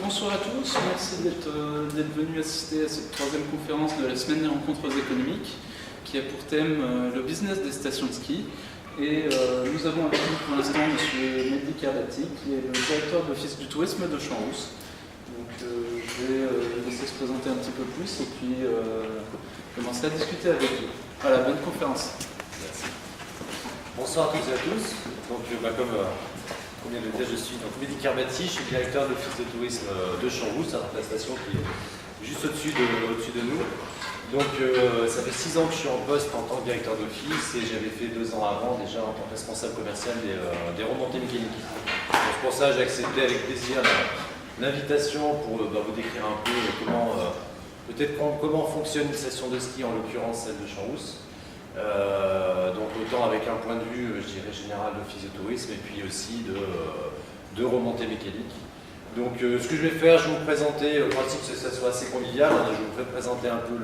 Bonsoir à tous, merci d'être venus assister à cette troisième conférence de la semaine des rencontres économiques qui a pour thème le business des stations de ski. Et nous avons avec nous pour l'instant M. Mehdi Karbati, qui est le directeur de l'Office du tourisme de Champs-Rousse. Donc je vais laisser se présenter un petit peu plus et puis commencer à discuter avec vous. Voilà, bonne conférence. Merci. Bonsoir à toutes et à tous. Donc, comme vient de le dire, je suis donc Mehdi Karbati, je suis directeur de l'Office de tourisme de Champs-Rousse, à la station qui est juste au-dessus de nous. Donc ça fait 6 ans que je suis en poste en tant que directeur d'office et j'avais fait 2 ans avant déjà en tant que responsable commercial des remontées mécaniques. Donc pour ça j'ai accepté avec plaisir l'invitation pour vous décrire un peu comment fonctionne une station de ski, en l'occurrence celle de Champs-Rousse. Donc autant avec un point de vue, je dirais, général d'office de tourisme et puis aussi de remontées mécaniques. Donc ce que je vais faire, je vais vous présenter, le principe c'est que ça soit assez convivial, je vais vous présenter un peu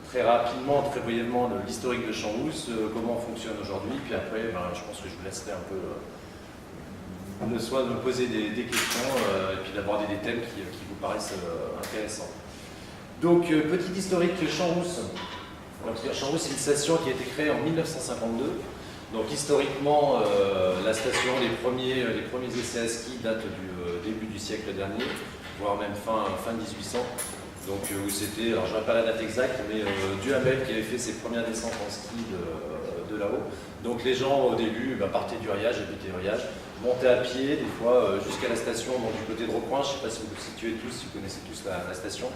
très rapidement, très brièvement l'historique de Champs-Rousse, comment on fonctionne aujourd'hui, puis après je pense que je vous laisserai un peu le soin de me poser des questions et puis d'aborder des thèmes qui vous paraissent intéressants. Donc petit historique Champs-Rousse. Champs-Rousse, c'est une station qui a été créée en 1952. Donc historiquement, la station, les premiers essais à ski datent du début du siècle dernier, voire même fin 1800. Donc où c'était, alors je n'aurai pas la date exacte, mais Duhamel qui avait fait ses premières descentes en ski de là-haut. Donc les gens au début partaient du Riage, habitaient du Riage, montaient à pied, des fois jusqu'à la station, donc du côté de Recoin. Je ne sais pas si vous vous situez tous, si vous connaissez tous la station.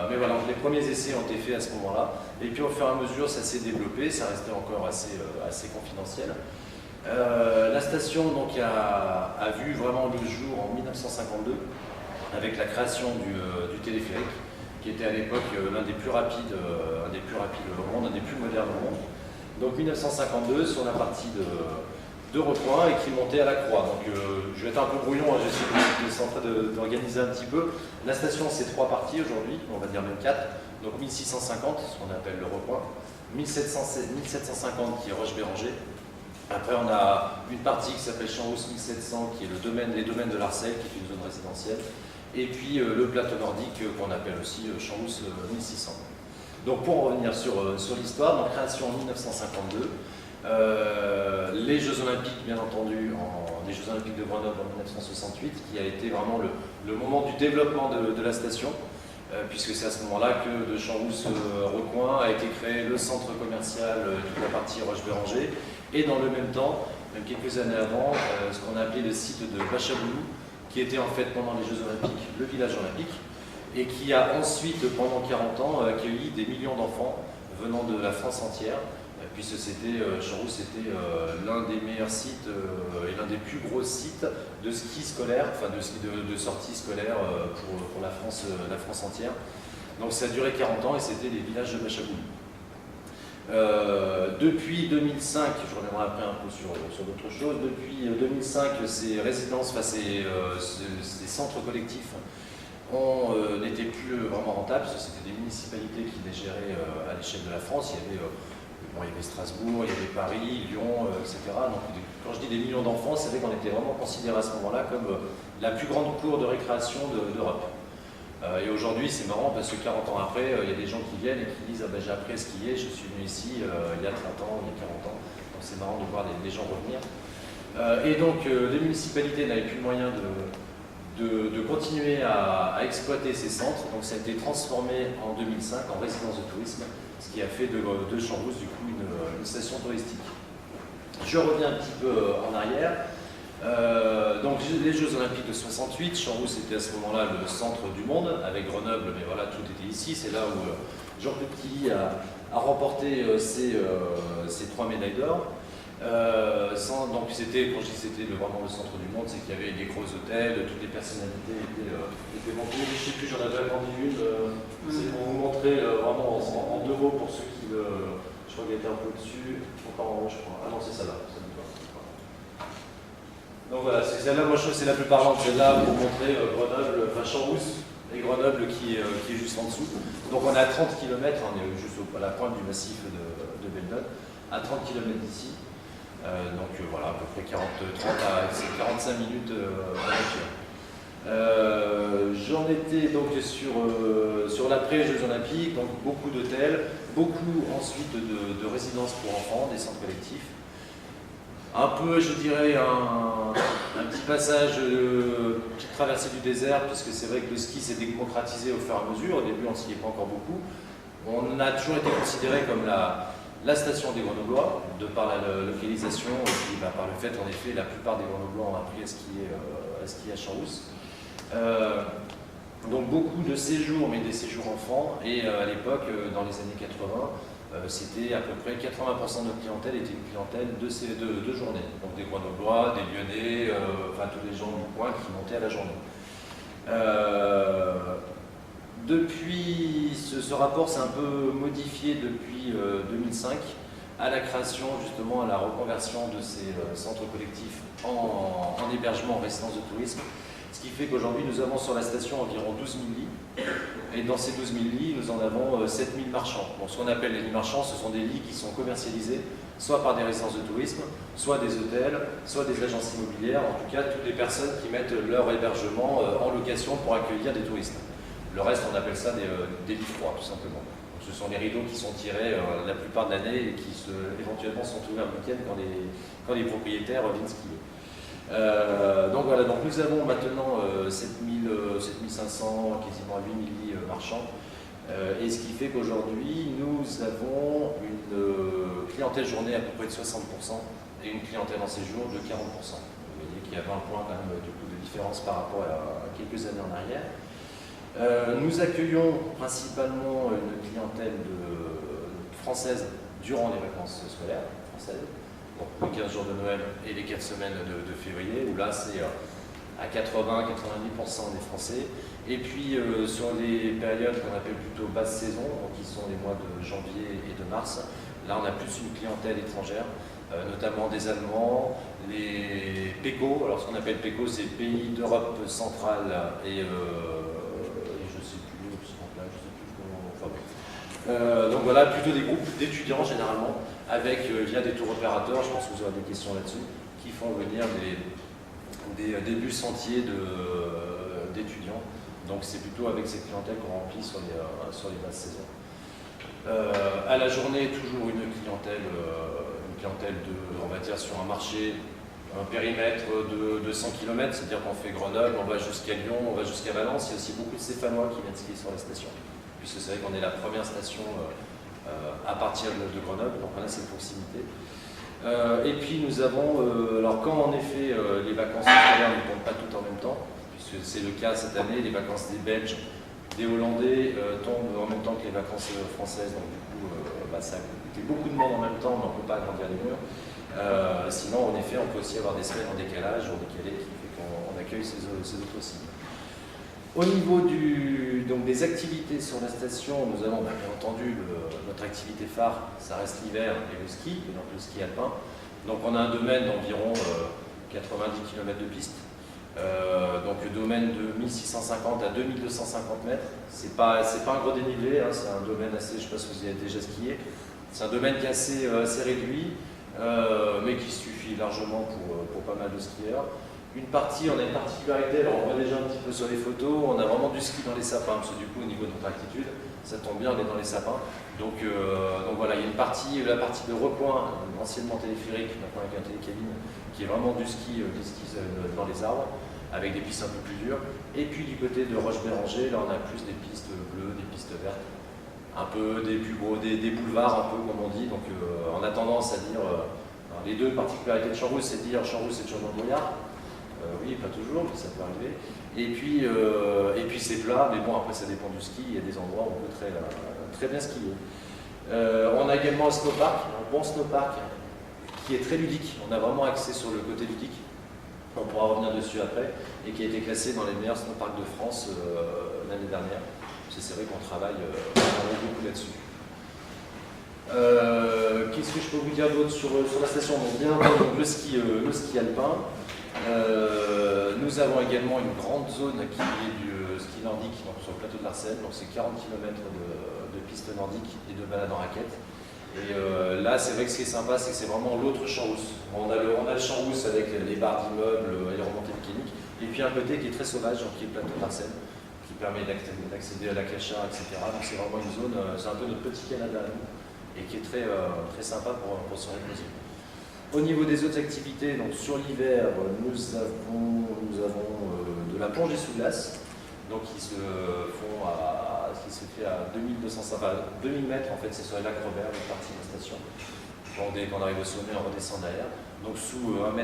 Mais voilà, donc les premiers essais ont été faits à ce moment-là. Et puis au fur et à mesure, ça s'est développé, ça restait encore assez confidentiel. La station donc, a vu vraiment le jour en 1952 avec la création du téléphérique, qui était à l'époque l'un des plus rapides au monde, un des plus modernes au monde. Donc 1952 sur la partie de Recoin et qui montait à la Croix. Donc je vais être un peu brouillon, hein, j'essaie en train d'organiser un petit peu. La station c'est 3 parties aujourd'hui, on va dire même 4. Donc 1650, ce qu'on appelle le Recoin, 1750 qui est Roche-Béranger. Après on a une partie qui s'appelle Champs-Rousse 1700 qui est les domaines de l'Arcel, qui est une zone résidentielle. Et puis le plateau nordique qu'on appelle aussi Champs-Rousse 1600. Donc pour en revenir sur l'histoire, donc création en 1952. Les Jeux Olympiques, bien entendu, les Jeux Olympiques de Grenoble en 1968, qui a été vraiment le moment du développement de la station, puisque c'est à ce moment-là que de Champs-Rousse-Recoin a été créé le centre commercial, toute la partie Roche-Béranger, et dans le même temps, même quelques années avant, ce qu'on a appelé le site de Bachaboulou, qui était en fait pendant les Jeux Olympiques le village olympique, et qui a ensuite, pendant 40 ans, accueilli des millions d'enfants venant de la France entière, puisque Champs-Rousse était l'un des meilleurs sites et l'un des plus gros sites de ski scolaire, enfin de sortie scolaire pour la France entière. Donc ça a duré 40 ans et c'était les villages de Bachaboulou. Depuis 2005, je reviendrai après un peu sur d'autres choses, depuis 2005, ces résidences, ces centres collectifs n'étaient plus vraiment rentables, parce que c'était des municipalités qui les géraient à l'échelle de la France. Il y avait Strasbourg, il y avait Paris, Lyon, etc. Donc, quand je dis des millions d'enfants, c'est vrai qu'on était vraiment considéré à ce moment-là comme la plus grande cour de récréation d'Europe. Et aujourd'hui, c'est marrant parce que 40 ans après, il y a des gens qui viennent et qui disent j'ai appris à skier, je suis venu ici il y a 30 ans, il y a 40 ans. Donc c'est marrant de voir les gens revenir. Et donc les municipalités n'avaient plus le moyen de continuer à exploiter ces centres. Donc ça a été transformé en 2005 en résidence de tourisme, ce qui a fait de Champs-Rousse du coup une station touristique. Je reviens un petit peu en arrière. Donc les Jeux Olympiques de 68, Champs-Rousse était à ce moment-là le centre du monde, avec Grenoble, mais voilà, tout était ici. C'est là où Jean Petit a remporté ses 3 médailles d'or. Donc c'était, quand je dis c'était vraiment le centre du monde, c'est qu'il y avait des gros hôtels, toutes les personnalités étaient montées. Je ne sais plus, j'en avais appris une, c'est pour vous montrer vraiment en 2 mots pour ceux qui le... Je crois qu'elle était un peu au-dessus, encore en haut je crois. Ah non, c'est celle-là. Donc voilà, c'est celle-là, moi je trouve que c'est la plus parlante, celle-là pour montrer Grenoble, enfin Champs-Rousse et Grenoble qui est juste en dessous. Donc on est à 30 km, on est juste à la pointe du massif de Belledonne, à 30 km d'ici. Voilà, à peu près 30 à 45 minutes en voiture. J'en étais donc sur l'après-Jeux Olympiques, donc beaucoup d'hôtels, beaucoup ensuite de résidences pour enfants, des centres collectifs. Un peu, je dirais, un petit passage, petite traversée du désert, parce que c'est vrai que le ski s'est démocratisé au fur et à mesure. Au début, on ne s'y est pas encore beaucoup. On a toujours été considéré comme la station des Grenoblois, de par la localisation, et puis par le fait, en effet, la plupart des Grenoblois ont appris à skier à Champs-Rousse. Donc beaucoup de séjours, mais des séjours enfants, et à l'époque, dans les années 80, c'était à peu près 80% de notre clientèle était une clientèle de journée, donc des Grenoblois, des Lyonnais, enfin tous les gens du coin qui montaient à la journée. Depuis, ce rapport s'est un peu modifié depuis 2005 à la création, justement, à la reconversion de ces centres collectifs en hébergement, en résidence de tourisme. Ce qui fait qu'aujourd'hui, nous avons sur la station environ 12 000 lits. Et dans ces 12 000 lits, nous en avons 7 000 marchands. Bon, ce qu'on appelle les lits marchands, ce sont des lits qui sont commercialisés soit par des résidences de tourisme, soit des hôtels, soit des agences immobilières, en tout cas toutes les personnes qui mettent leur hébergement en location pour accueillir des touristes. Le reste, on appelle ça des lits froids, tout simplement. Ce sont les rideaux qui sont tirés la plupart de l'année et qui éventuellement sont ouverts le week-end quand les propriétaires viennent skier. Donc voilà, donc nous avons maintenant 7500, quasiment 8000 lits marchands, et ce qui fait qu'aujourd'hui nous avons une clientèle journée à peu près de 60% et une clientèle en séjour de 40%. Vous voyez qu'il y a 20 points quand même du coup, de différence par rapport à quelques années en arrière. Nous accueillons principalement une clientèle française durant les vacances scolaires françaises. Donc les 15 jours de Noël et les 4 semaines de février, où là c'est à 80-90% des Français. Et puis sur les périodes qu'on appelle plutôt basse saison, donc qui sont les mois de janvier et de mars, là on a plus une clientèle étrangère, notamment des Allemands, les PECO. Alors ce qu'on appelle PECO, c'est pays d'Europe centrale et je sais plus comment. Enfin, donc voilà, plutôt des groupes d'étudiants généralement, avec via des tours opérateurs, je pense que vous aurez des questions là-dessus, qui font venir des bus entiers d'étudiants. Donc c'est plutôt avec ces clientèles qu'on remplit sur les basses saisons. À la journée, toujours une clientèle on va dire sur un marché, un périmètre de 100 km, c'est-à-dire qu'on fait Grenoble, on va jusqu'à Lyon, on va jusqu'à Valence. Il y a aussi beaucoup de Stéphanois qui viennent skier sur la station, puisque c'est vrai qu'on est la première station à partir de Grenoble, donc on a cette proximité. Et puis nous avons, alors quand en effet les vacances scolaires ne tombent pas toutes en même temps, puisque c'est le cas cette année, les vacances des Belges, des Hollandais tombent en même temps que les vacances françaises, donc du coup ça a coûté beaucoup de monde en même temps, mais on ne peut pas agrandir les murs. Sinon, en effet, on peut aussi avoir des semaines en décalage, jours décalés, qui fait qu'on accueille ces autres cibles. Au niveau donc des activités sur la station, nous avons bien entendu notre activité phare, ça reste l'hiver et le ski, donc le ski alpin. Donc on a un domaine d'environ 90 km de piste, donc le domaine de 1650 à 2250 mètres. C'est pas un gros dénivelé, hein, c'est un domaine assez, je ne sais pas si vous y avez déjà skié, c'est un domaine qui est assez réduit, mais qui suffit largement pour pas mal de skieurs. On a une particularité, alors on voit déjà un petit peu sur les photos, on a vraiment du ski dans les sapins, parce que du coup au niveau de notre altitude, ça tombe bien, on est dans les sapins. Donc voilà, il y a la partie de Recoin, anciennement téléphérique, maintenant avec un télécabine, qui est vraiment du ski dans les arbres, avec des pistes un peu plus dures. Et puis du côté de Roche-Béranger, là on a plus des pistes bleues, des pistes vertes, un peu des boulevards, un peu comme on dit. Donc on a tendance à dire, les deux particularités de Champs-Rousse, c'est de dire Champs-Rousse c'est toujours dans le brouillard. Oui, pas toujours, mais ça peut arriver. Et puis c'est plat, mais bon, après ça dépend du ski, il y a des endroits où on peut très bien skier. On a également un snowpark, un bon snowpark qui est très ludique. On a vraiment axé sur le côté ludique, on pourra revenir dessus après, et qui a été classé dans les meilleurs snowparks de France l'année dernière. C'est vrai qu'on travaille beaucoup là-dessus. Qu'est-ce que je peux vous dire d'autre sur la station? Donc, bien entendu, le ski alpin. Nous avons également une grande zone qui est du ski nordique, donc sur le plateau de l'Arcenne, donc c'est 40 km de piste nordique et de balade en raquette. Et là, c'est vrai que ce qui est sympa, c'est que c'est vraiment l'autre champ-rousse. On a le champ-rousse avec les barres d'immeubles et les remontées mécaniques, et puis un côté qui est très sauvage, qui est plateau d'Arsène, qui permet d'accéder à la Cacha, etc. Donc c'est vraiment une zone, c'est un peu notre petit Canada à nous, et qui est très, très sympa pour se reposer. Au niveau des autres activités, donc sur l'hiver, nous avons de la plongée sous glace, donc qui se fait à 2000 mètres en fait, c'est sur le lac Robert, une partie de la station. Bon, dès qu'on arrive au sommet, on redescend derrière. Donc sous 1,50 m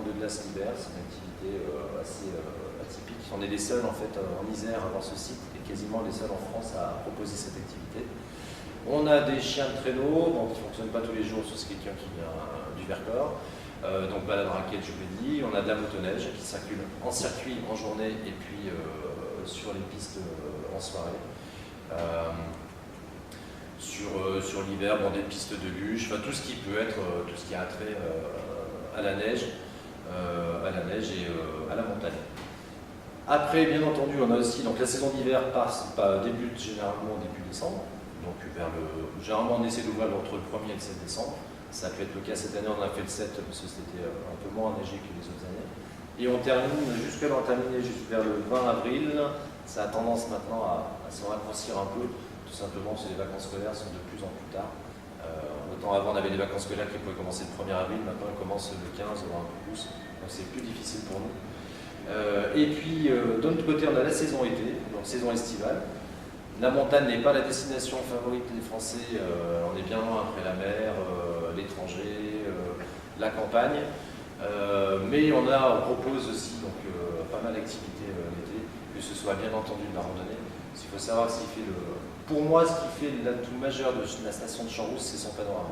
de glace l'hiver, c'est une activité assez atypique. On est les seuls en fait en Isère dans ce site et quasiment les seuls en France à proposer cette activité. On a des chiens de traîneau, bon, qui ne fonctionnent pas tous les jours, sauf quelqu'un qui vient du Vercors. Donc balade raquette, je vous l'ai dit. On a de la motoneige qui circule en circuit en journée et puis sur les pistes en soirée. Sur l'hiver, bon, des pistes de luge, enfin, tout ce qui peut être, tout ce qui a trait à la neige et à la montagne. Après, bien entendu, on a aussi donc la saison d'hiver débute généralement au début décembre. Donc généralement on essaie d'ouvrir entre le 1er et le 7 décembre. Ça peut être le cas cette année, on a fait le 7 parce que c'était un peu moins enneigé que les autres années. Et on termine, jusqu'à terminer juste vers le 20 avril, ça a tendance maintenant à se raccourcir un peu, tout simplement parce que les vacances scolaires sont de plus en plus tard. Autant avant on avait des vacances scolaires qui pouvaient commencer le 1er avril, maintenant elles commencent le 15 ou un peu plus, donc c'est plus difficile pour nous. Et puis d'un autre côté on a la saison été, donc saison estivale. La montagne n'est pas la destination favorite des Français, on est bien loin après la mer, l'étranger, la campagne. Mais on propose aussi donc, pas mal d'activités l'été, que ce soit bien entendu de la randonnée. Parce qu'il faut savoir pour moi, ce qui fait l'atout majeur de la station de Champs-Rousse, c'est son panorama.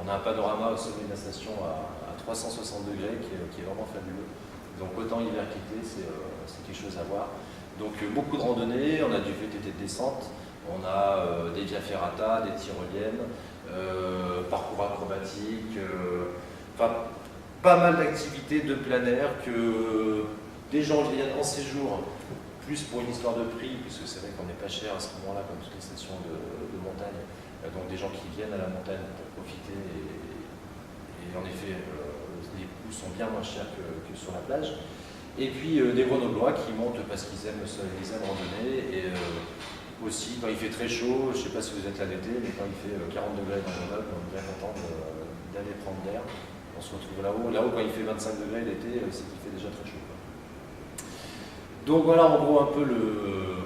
On a un panorama au sommet de la station à 360 degrés qui est vraiment fabuleux. Donc autant hiver qu'été, c'est quelque chose à voir. Donc beaucoup de randonnées, on a du VTT de descente, on a des via ferrata, des tyroliennes, parcours acrobatiques, pas mal d'activités de plein air que des gens viennent en séjour, plus pour une histoire de prix, puisque c'est vrai qu'on n'est pas cher à ce moment-là, comme toutes les stations de montagne, donc des gens qui viennent à la montagne pour profiter, et en effet, les coûts sont bien moins chers que sur la plage. Et puis des grenoblois qui montent parce qu'ils aiment randonner, et aussi quand il fait très chaud, je ne sais pas si vous êtes là l'été, mais quand il fait 40 degrés dans Grenoble, on est bien content d'aller prendre l'air. On se retrouve là-haut. Là-haut, quand il fait 25 degrés l'été, c'est qu'il fait déjà très chaud. Donc voilà en gros un peu le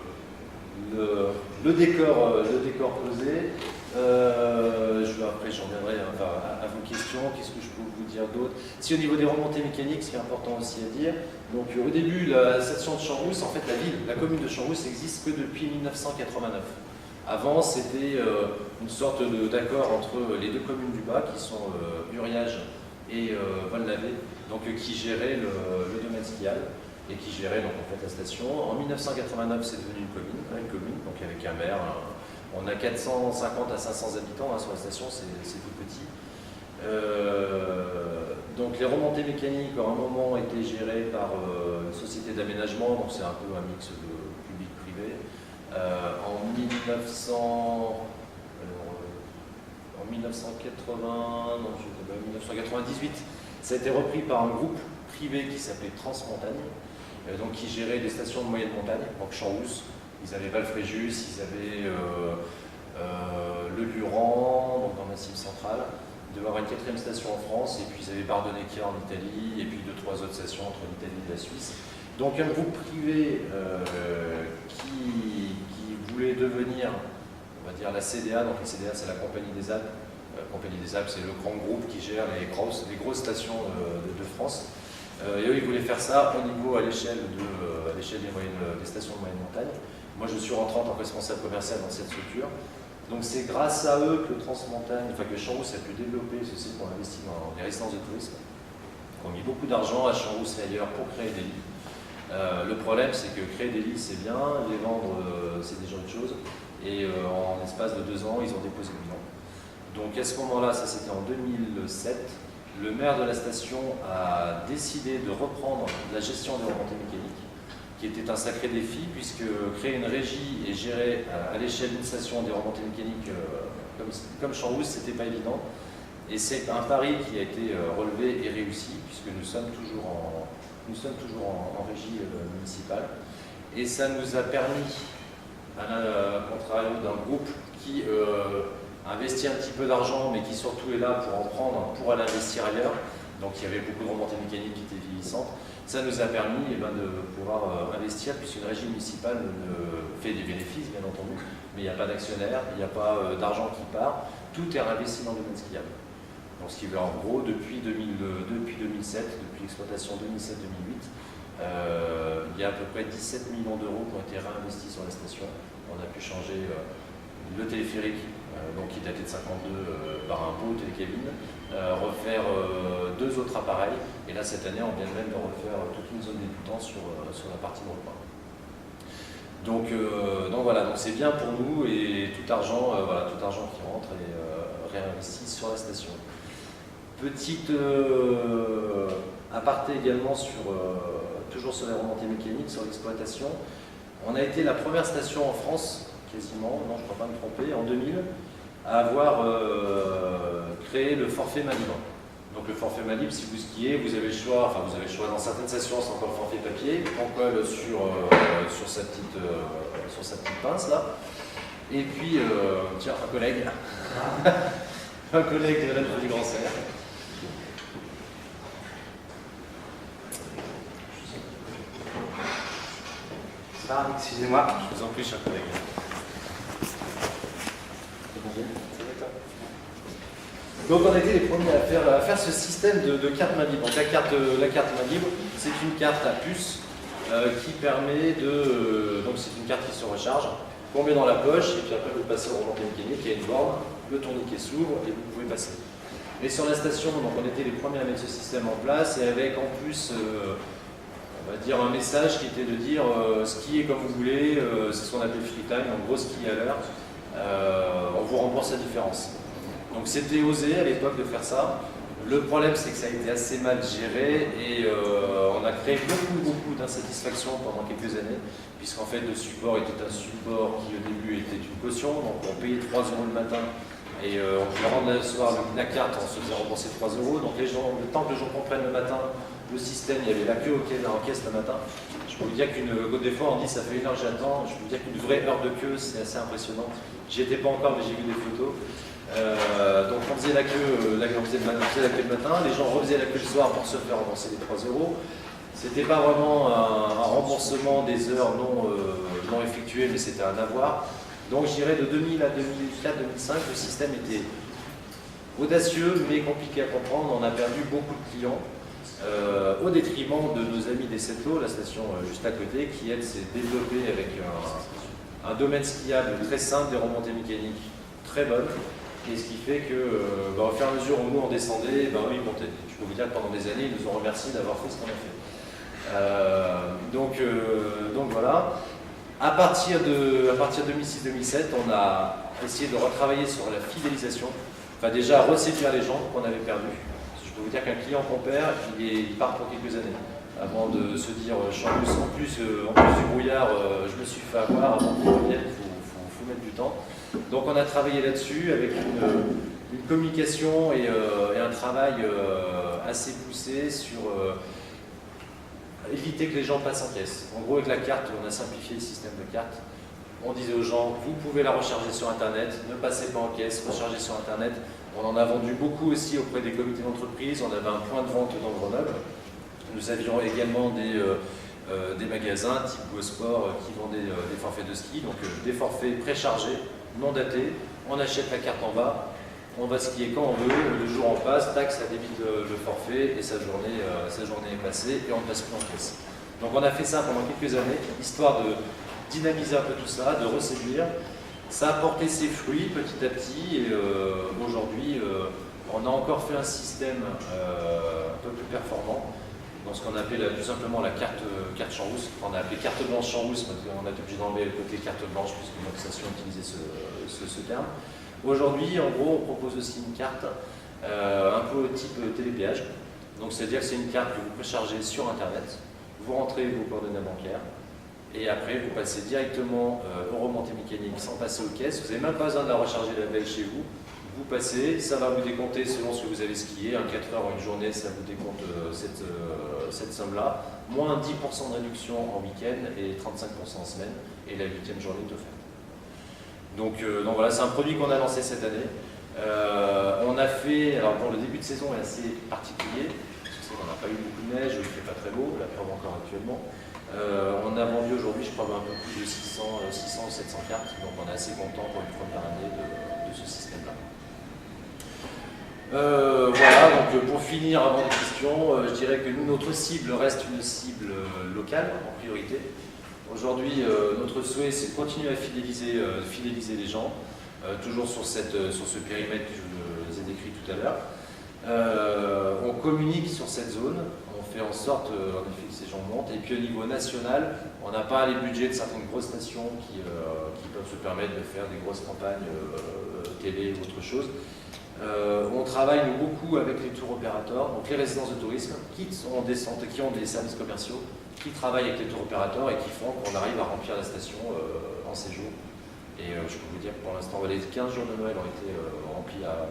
décor posé. Après j'en viendrai à vos questions. Qu'est-ce que je peux vous dire d'autre? Si au niveau des remontées mécaniques, ce qui est important aussi à dire, donc au début la station de Champs-Rousse, en fait la commune de Champs-Rousse n'existe que depuis 1989. Avant c'était une sorte d'accord entre les deux communes du bas qui sont Uriage et Vol-Navé, donc qui géraient le domaine skial et qui géraient donc en fait la station. En 1989 c'est devenu une commune, donc avec un maire. On a 450 à 500 habitants sur la station, c'est tout petit. Donc les remontées mécaniques, à un moment, étaient gérées par une société d'aménagement, donc c'est un peu un mix de public-privé. En 1998, ça a été repris par un groupe privé qui s'appelait Transmontagne, donc qui gérait des stations de moyenne montagne, donc Champs-Rousse. Ils avaient Valfréjus, ils avaient le Luran, donc dans le Massif central. Ils devaient avoir une 4e station en France, et puis ils avaient Bardonecchia en Italie, et puis 2-3 autres stations entre l'Italie et la Suisse. Donc un groupe privé qui voulait devenir, on va dire, la CDA. Donc la CDA, c'est la Compagnie des Alpes. La Compagnie des Alpes, c'est le grand groupe qui gère les grosses stations de France. Et eux, ils voulaient faire ça au niveau à l'échelle des stations de moyenne montagne. Moi, je suis rentré en tant que responsable commercial dans cette structure. Donc, c'est grâce à eux que Transmontagne, que Champs-Rousse a pu développer ceci, qu'on investit dans les résidences de tourisme. On a mis beaucoup d'argent à Champs-Rousse et ailleurs pour créer des lits. Le problème, c'est que créer des lits, c'est bien, les vendre, c'est déjà autre chose. Et en l'espace de 2 ans, ils ont déposé le bilan. Donc, à ce moment-là, ça c'était en 2007, le maire de la station a décidé de reprendre la gestion des remontées mécaniques, qui était un sacré défi, puisque créer une régie et gérer à l'échelle d'une station des remontées mécaniques comme Champs-Rousse, c'était pas évident. Et c'est un pari qui a été relevé et réussi, puisque nous sommes toujours en régie municipale. Et ça nous a permis, à contrario d'un groupe qui investit un petit peu d'argent, mais qui surtout est là pour en prendre, pour aller investir ailleurs. Donc il y avait beaucoup de remontées mécaniques qui étaient vieillissantes. Ça nous a permis de pouvoir investir, puisqu'une régie municipale fait des bénéfices, bien entendu, mais il n'y a pas d'actionnaire, il n'y a pas d'argent qui part. Tout est réinvesti dans le domaine skiable. Donc, ce qui veut en gros, depuis 2007, depuis l'exploitation 2007-2008, il y a à peu près 17 millions d'euros qui ont été réinvestis sur la station. On a pu changer le téléphérique, donc qui datait de 52 par un beau télécabine, refaire 2 autres appareils, et là cette année on vient même de refaire toute une zone débutant sur la partie de repas. Donc voilà, donc c'est bien pour nous, et tout argent qui rentre est réinvesti sur la station. Petite aparté également toujours sur les remontées mécaniques, sur l'exploitation. On a été la première station en France, quasiment, non je ne crois pas me tromper, en 2000, à avoir créé le forfait main libre. Donc le forfait main libre, si vous skiez, vous avez le choix, dans certaines stations, c'est encore le forfait papier, on colle sur sa petite pince là. Et puis, tiens, un collègue, un collègue de l'Alpe du Grand Serre. Excusez-moi. Je vous en prie, cher collègue. Donc on a été les premiers à faire ce système de carte main libre. Donc la carte main libre, c'est une carte à puce qui permet donc c'est une carte qui se recharge, qu'on met dans la poche, et puis après vous passez au remontée mécanique, il y a une borne, le tourniquet s'ouvre et vous pouvez passer. Et sur la station, donc on était les premiers à mettre ce système en place, et avec en plus on va dire un message qui était de dire skiez comme vous voulez, c'est ce qu'on appelle free time, en gros ski à l'heure, on vous rembourse la différence. Donc c'était osé à l'époque de faire ça. Le problème c'est que ça a été assez mal géré, et on a créé beaucoup d'insatisfaction pendant quelques années, puisqu'en fait le support était un support qui au début était une caution, donc on payait 3 € le matin, et on pouvait rendre le soir la carte, on se faisait rembourser 3 €. Donc les gens, le temps que les gens comprennent le matin le système, il y avait la queue en caisse le matin. Je peux vous dire des fois on dit ça fait 1 heure j'attends, je peux vous dire qu'une vraie heure de queue c'est assez impressionnant. J'y étais pas encore mais j'ai vu des photos. Donc on faisait la queue, on faisait la queue le matin, les gens refaisaient la queue le soir pour se faire rembourser les 3 €. C'était pas vraiment un remboursement des heures non effectuées, mais c'était un avoir. Donc je dirais de 2000 à 2004-2005, le système était audacieux mais compliqué à comprendre. On a perdu beaucoup de clients. Au détriment de nos amis des Sept-Lots, la station juste à côté, qui elle s'est développée avec un domaine skiable très simple, des remontées mécaniques très bonnes, et ce qui fait que au fur et à mesure où nous on descendait, eux ils montaient. Je peux vous dire que pendant des années ils nous ont remercié d'avoir fait ce qu'on a fait. Donc voilà. À partir de 2006-2007, on a essayé de retravailler sur la fidélisation, enfin déjà reséduire les gens qu'on avait perdus. Je peux vous dire qu'un client qu'on perd, il part pour quelques années. Avant de se dire, en plus du brouillard, je me suis fait avoir, avant qu'il revienne, il faut mettre du temps. Donc on a travaillé là-dessus avec une communication et un travail assez poussé sur éviter que les gens passent en caisse. En gros, avec la carte, on a simplifié le système de carte. On disait aux gens, vous pouvez la recharger sur Internet, ne passez pas en caisse, rechargez sur Internet. On en a vendu beaucoup aussi auprès des comités d'entreprise. On avait un point de vente dans Grenoble. Nous avions également des magasins type GoSport qui vendaient des forfaits de ski, donc des forfaits préchargés, non datés. On achète la carte en bas, on va skier quand on veut, le jour en passe, tac, ça débite le forfait et sa journée est passée et on ne passe plus en caisse. Donc on a fait ça pendant quelques années, histoire de dynamiser un peu tout ça, de reséduire. Ça a porté ses fruits petit à petit, et aujourd'hui on a encore fait un système un peu plus performant dans ce qu'on appelle tout simplement la carte Champs-Rousse. On a appelé carte blanche Champs-Rousse parce qu'on a été obligé d'enlever le côté carte blanche puisque notre station utilisait ce terme. Aujourd'hui, en gros, on propose aussi une carte un peu type télépéage. Donc c'est-à-dire que c'est une carte que vous préchargez sur Internet, vous rentrez vos coordonnées bancaires, Et après, vous passez directement aux remontées mécaniques sans passer aux caisses. Vous n'avez même pas besoin de la recharger la veille chez vous. Vous passez, ça va vous décompter selon ce que vous avez skié. Un 4 heures ou une journée, ça vous décompte cette somme-là. Moins 10% de réduction en week-end et 35% en semaine. Et la 8e journée est offerte. Donc voilà, c'est un produit qu'on a lancé cette année. On a fait, alors pour le début de saison est assez particulier, parce qu'on n'a pas eu beaucoup de neige, il ne fait pas très beau, la preuve encore actuellement. On a vendu aujourd'hui, je crois, un peu plus de 600 ou 700 cartes, donc on est assez content pour une première année de ce système-là. Voilà, donc pour finir avant les questions, je dirais que nous, notre cible reste une cible locale en priorité. Aujourd'hui, notre souhait, c'est de continuer à fidéliser les gens, toujours sur ce périmètre que je vous ai décrit tout à l'heure. On communique sur cette zone, on fait en sorte en effet que ces gens montent. Et puis au niveau national, on n'a pas les budgets de certaines grosses stations qui peuvent se permettre de faire des grosses campagnes télé ou autre chose. On travaille beaucoup avec les tours opérateurs, donc les résidences de tourisme qui ont des services commerciaux, qui travaillent avec les tours opérateurs et qui font qu'on arrive à remplir la station en séjour. Et je peux vous dire que pour l'instant, les 15 jours de Noël ont été remplis à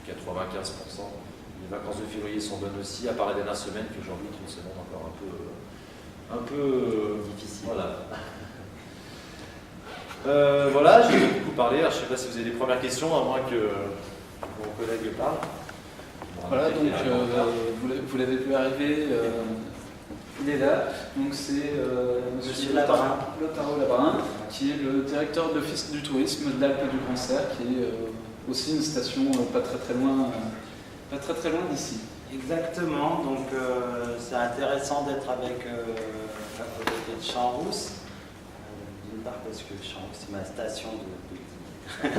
95%. Les vacances de février sont bonnes aussi, à part la dernière semaine qui aujourd'hui est une semaine encore un peu difficile. Voilà. Voilà, j'ai beaucoup parlé. Alors, je ne sais pas si vous avez des premières questions, à moins que mon collègue parle. Voilà, donc vous l'avez vu arriver, il est là. Donc c'est Monsieur Lotaro Labrin, qui est le directeur de l'Office du tourisme de l'Alpe du Grand Cerf, qui est aussi une station pas très loin d'ici. Exactement, donc c'est intéressant d'être avec à côté de Champs-Rousse. D'une part parce que Champs-Rousse c'est ma station de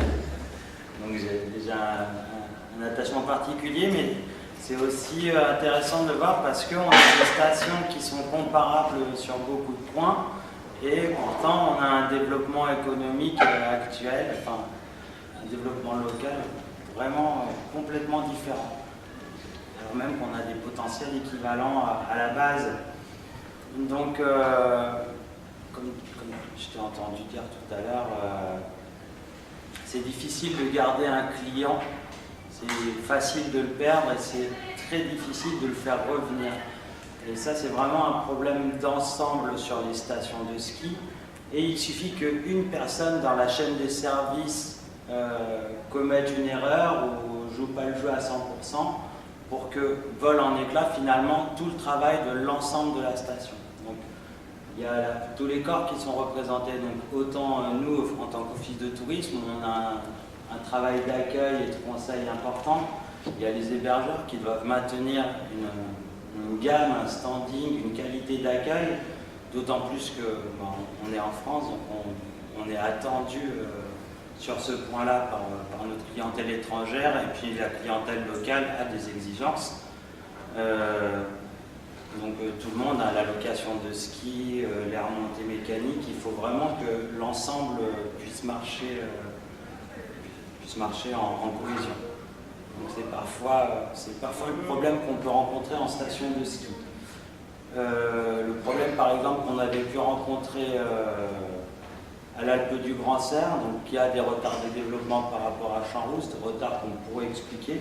donc j'ai déjà un attachement particulier, mais c'est aussi intéressant de le voir parce qu'on a des stations qui sont comparables sur beaucoup de points et pourtant on a un développement économique actuel, enfin un développement local vraiment complètement différent. Alors même qu'on a des potentiels équivalents à la base. Donc, comme je t'ai entendu dire tout à l'heure, c'est difficile de garder un client, c'est facile de le perdre et c'est très difficile de le faire revenir. Et ça, c'est vraiment un problème d'ensemble sur les stations de ski. Et il suffit qu'une personne dans la chaîne des services commette une erreur ou joue pas le jeu à 100% pour que vole en éclats finalement tout le travail de l'ensemble de la station. Donc, il y a tous les corps qui sont représentés, donc autant nous en tant qu'office de tourisme, on a un travail d'accueil et de conseil important. Il y a les hébergeurs qui doivent maintenir une gamme, un standing, une qualité d'accueil, d'autant plus que on est en France, donc on est attendu sur ce point-là par notre clientèle étrangère, et puis la clientèle locale a des exigences. Donc tout le monde a la location de ski, les remontées mécaniques, il faut vraiment que l'ensemble puisse marcher en cohésion. Donc c'est parfois le problème qu'on peut rencontrer en station de ski. Le problème par exemple qu'on avait pu rencontrer à l'Alpe du Grand Cerf, donc il y a des retards de développement par rapport à Champs-Rousse, des retards qu'on pourrait expliquer.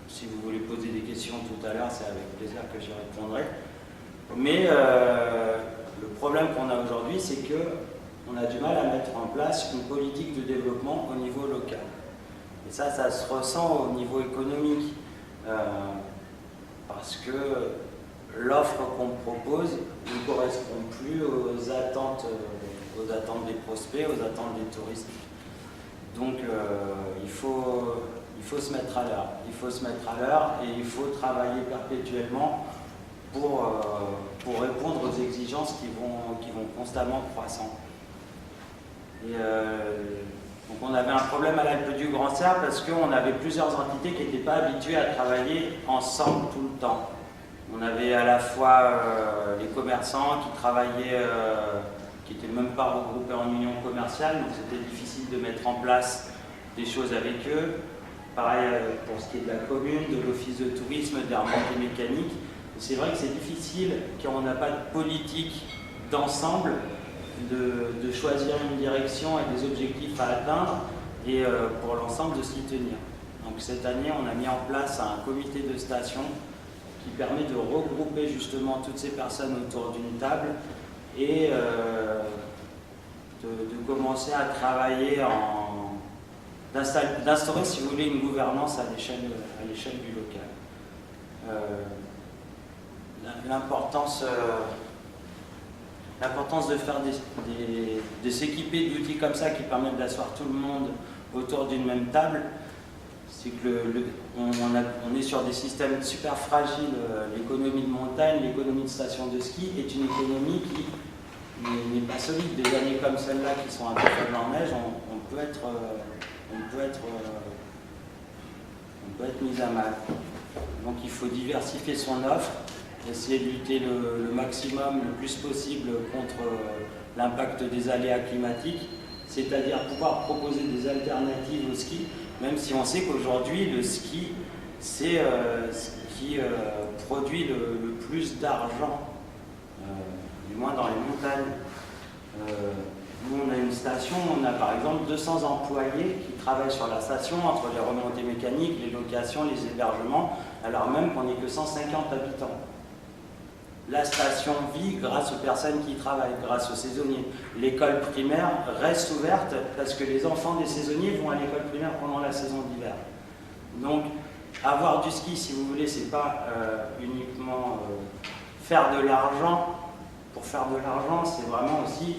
Si vous voulez poser des questions tout à l'heure, c'est avec plaisir que j'y répondrai. Mais le problème qu'on a aujourd'hui, c'est qu'on a du mal à mettre en place une politique de développement au niveau local. Et ça se ressent au niveau économique, parce que l'offre qu'on propose ne correspond plus aux attentes des prospects, aux attentes des touristes. Donc il faut se mettre à l'heure. Il faut se mettre à l'heure et il faut travailler perpétuellement pour répondre aux exigences qui vont constamment croissant. Et, donc on avait un problème à l'Alpe du Grand Cerf parce qu'on avait plusieurs entités qui n'étaient pas habituées à travailler ensemble tout le temps. On avait à la fois les commerçants qui travaillaient, qui n'étaient même pas regroupés en union commerciale, donc c'était difficile de mettre en place des choses avec eux. Pareil pour ce qui est de la commune, de l'office de tourisme, des remontées mécaniques. C'est vrai que c'est difficile quand on n'a pas de politique d'ensemble de choisir une direction et des objectifs à atteindre et pour l'ensemble de s'y tenir. Donc cette année, on a mis en place un comité de station qui permet de regrouper justement toutes ces personnes autour d'une table et de commencer à travailler d'instaurer, si vous voulez, une gouvernance à l'échelle du local. L'importance de faire de s'équiper d'outils comme ça qui permettent d'asseoir tout le monde autour d'une même table, c'est que on est sur des systèmes super fragiles. L'économie de montagne, l'économie de station de ski est une économie qui n'est pas solide. Des années comme celle-là qui sont un peu faibles en neige, on peut être mis à mal. Donc il faut diversifier son offre, essayer de lutter le maximum, le plus possible contre l'impact des aléas climatiques, c'est-à-dire pouvoir proposer des alternatives au ski, même si on sait qu'aujourd'hui le ski c'est ce qui produit le plus d'argent, du moins dans les montagnes. Nous, on a une station, on a par exemple 200 employés qui travaillent sur la station, entre les remontées mécaniques, les locations, les hébergements, alors même qu'on n'est que 150 habitants. La station vit grâce aux personnes qui y travaillent, grâce aux saisonniers. L'école primaire reste ouverte parce que les enfants des saisonniers vont à l'école primaire pendant la saison d'hiver. Donc, avoir du ski, si vous voulez, c'est pas uniquement faire de l'argent. Pour faire de l'argent, c'est vraiment aussi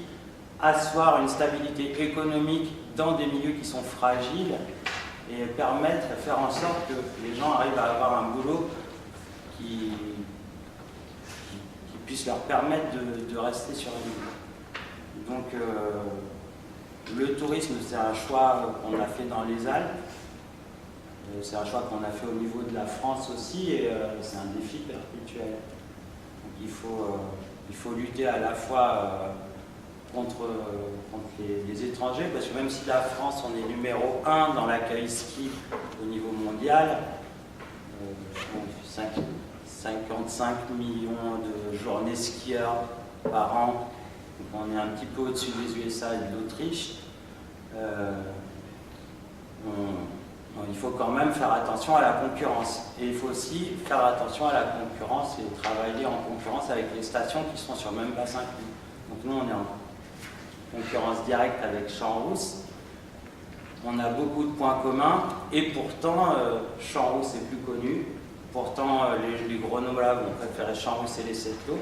asseoir une stabilité économique dans des milieux qui sont fragiles et faire en sorte que les gens arrivent à avoir un boulot qui puisse leur permettre de rester sur l'île. Donc le tourisme, c'est un choix qu'on a fait dans les Alpes, c'est un choix qu'on a fait au niveau de la France aussi, et c'est un défi perpétuel. Donc il faut lutter à la fois contre les étrangers, parce que même si la France, on est numéro 1 dans l'accueil ski au niveau mondial, 55 millions de journées skieurs par an, donc on est un petit peu au-dessus des USA et de l'Autriche, il faut quand même faire attention à la concurrence. Et il faut aussi faire attention à la concurrence et travailler en concurrence avec les stations qui sont sur le même bassin que nous. Donc nous, on est en concurrence directe avec Champs-Rousse. On a beaucoup de points communs et pourtant, Champs-Rousse est plus connu. Pourtant, les Grenoblois vont préférer Champs-Rousse et les Sept-Lots.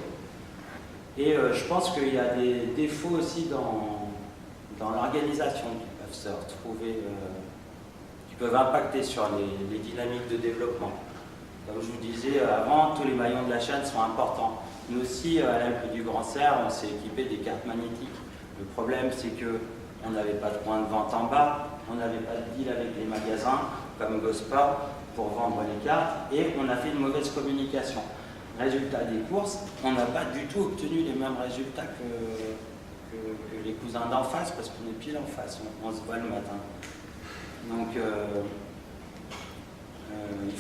Et je pense qu'il y a des défauts aussi dans l'organisation qui peuvent se retrouver, qui peuvent impacter sur les dynamiques de développement. Comme je vous disais avant, tous les maillons de la chaîne sont importants. Nous aussi, à l'Alpe du Grand Serre, on s'est équipé des cartes magnétiques. Le problème, c'est qu'on n'avait pas de point de vente en bas, on n'avait pas de deal avec les magasins comme Gosport pour vendre les cartes, et on a fait une mauvaise communication. Résultat des courses, on n'a pas du tout obtenu les mêmes résultats que les cousins d'en face, parce qu'on est pile en face, on se voit le matin. Donc il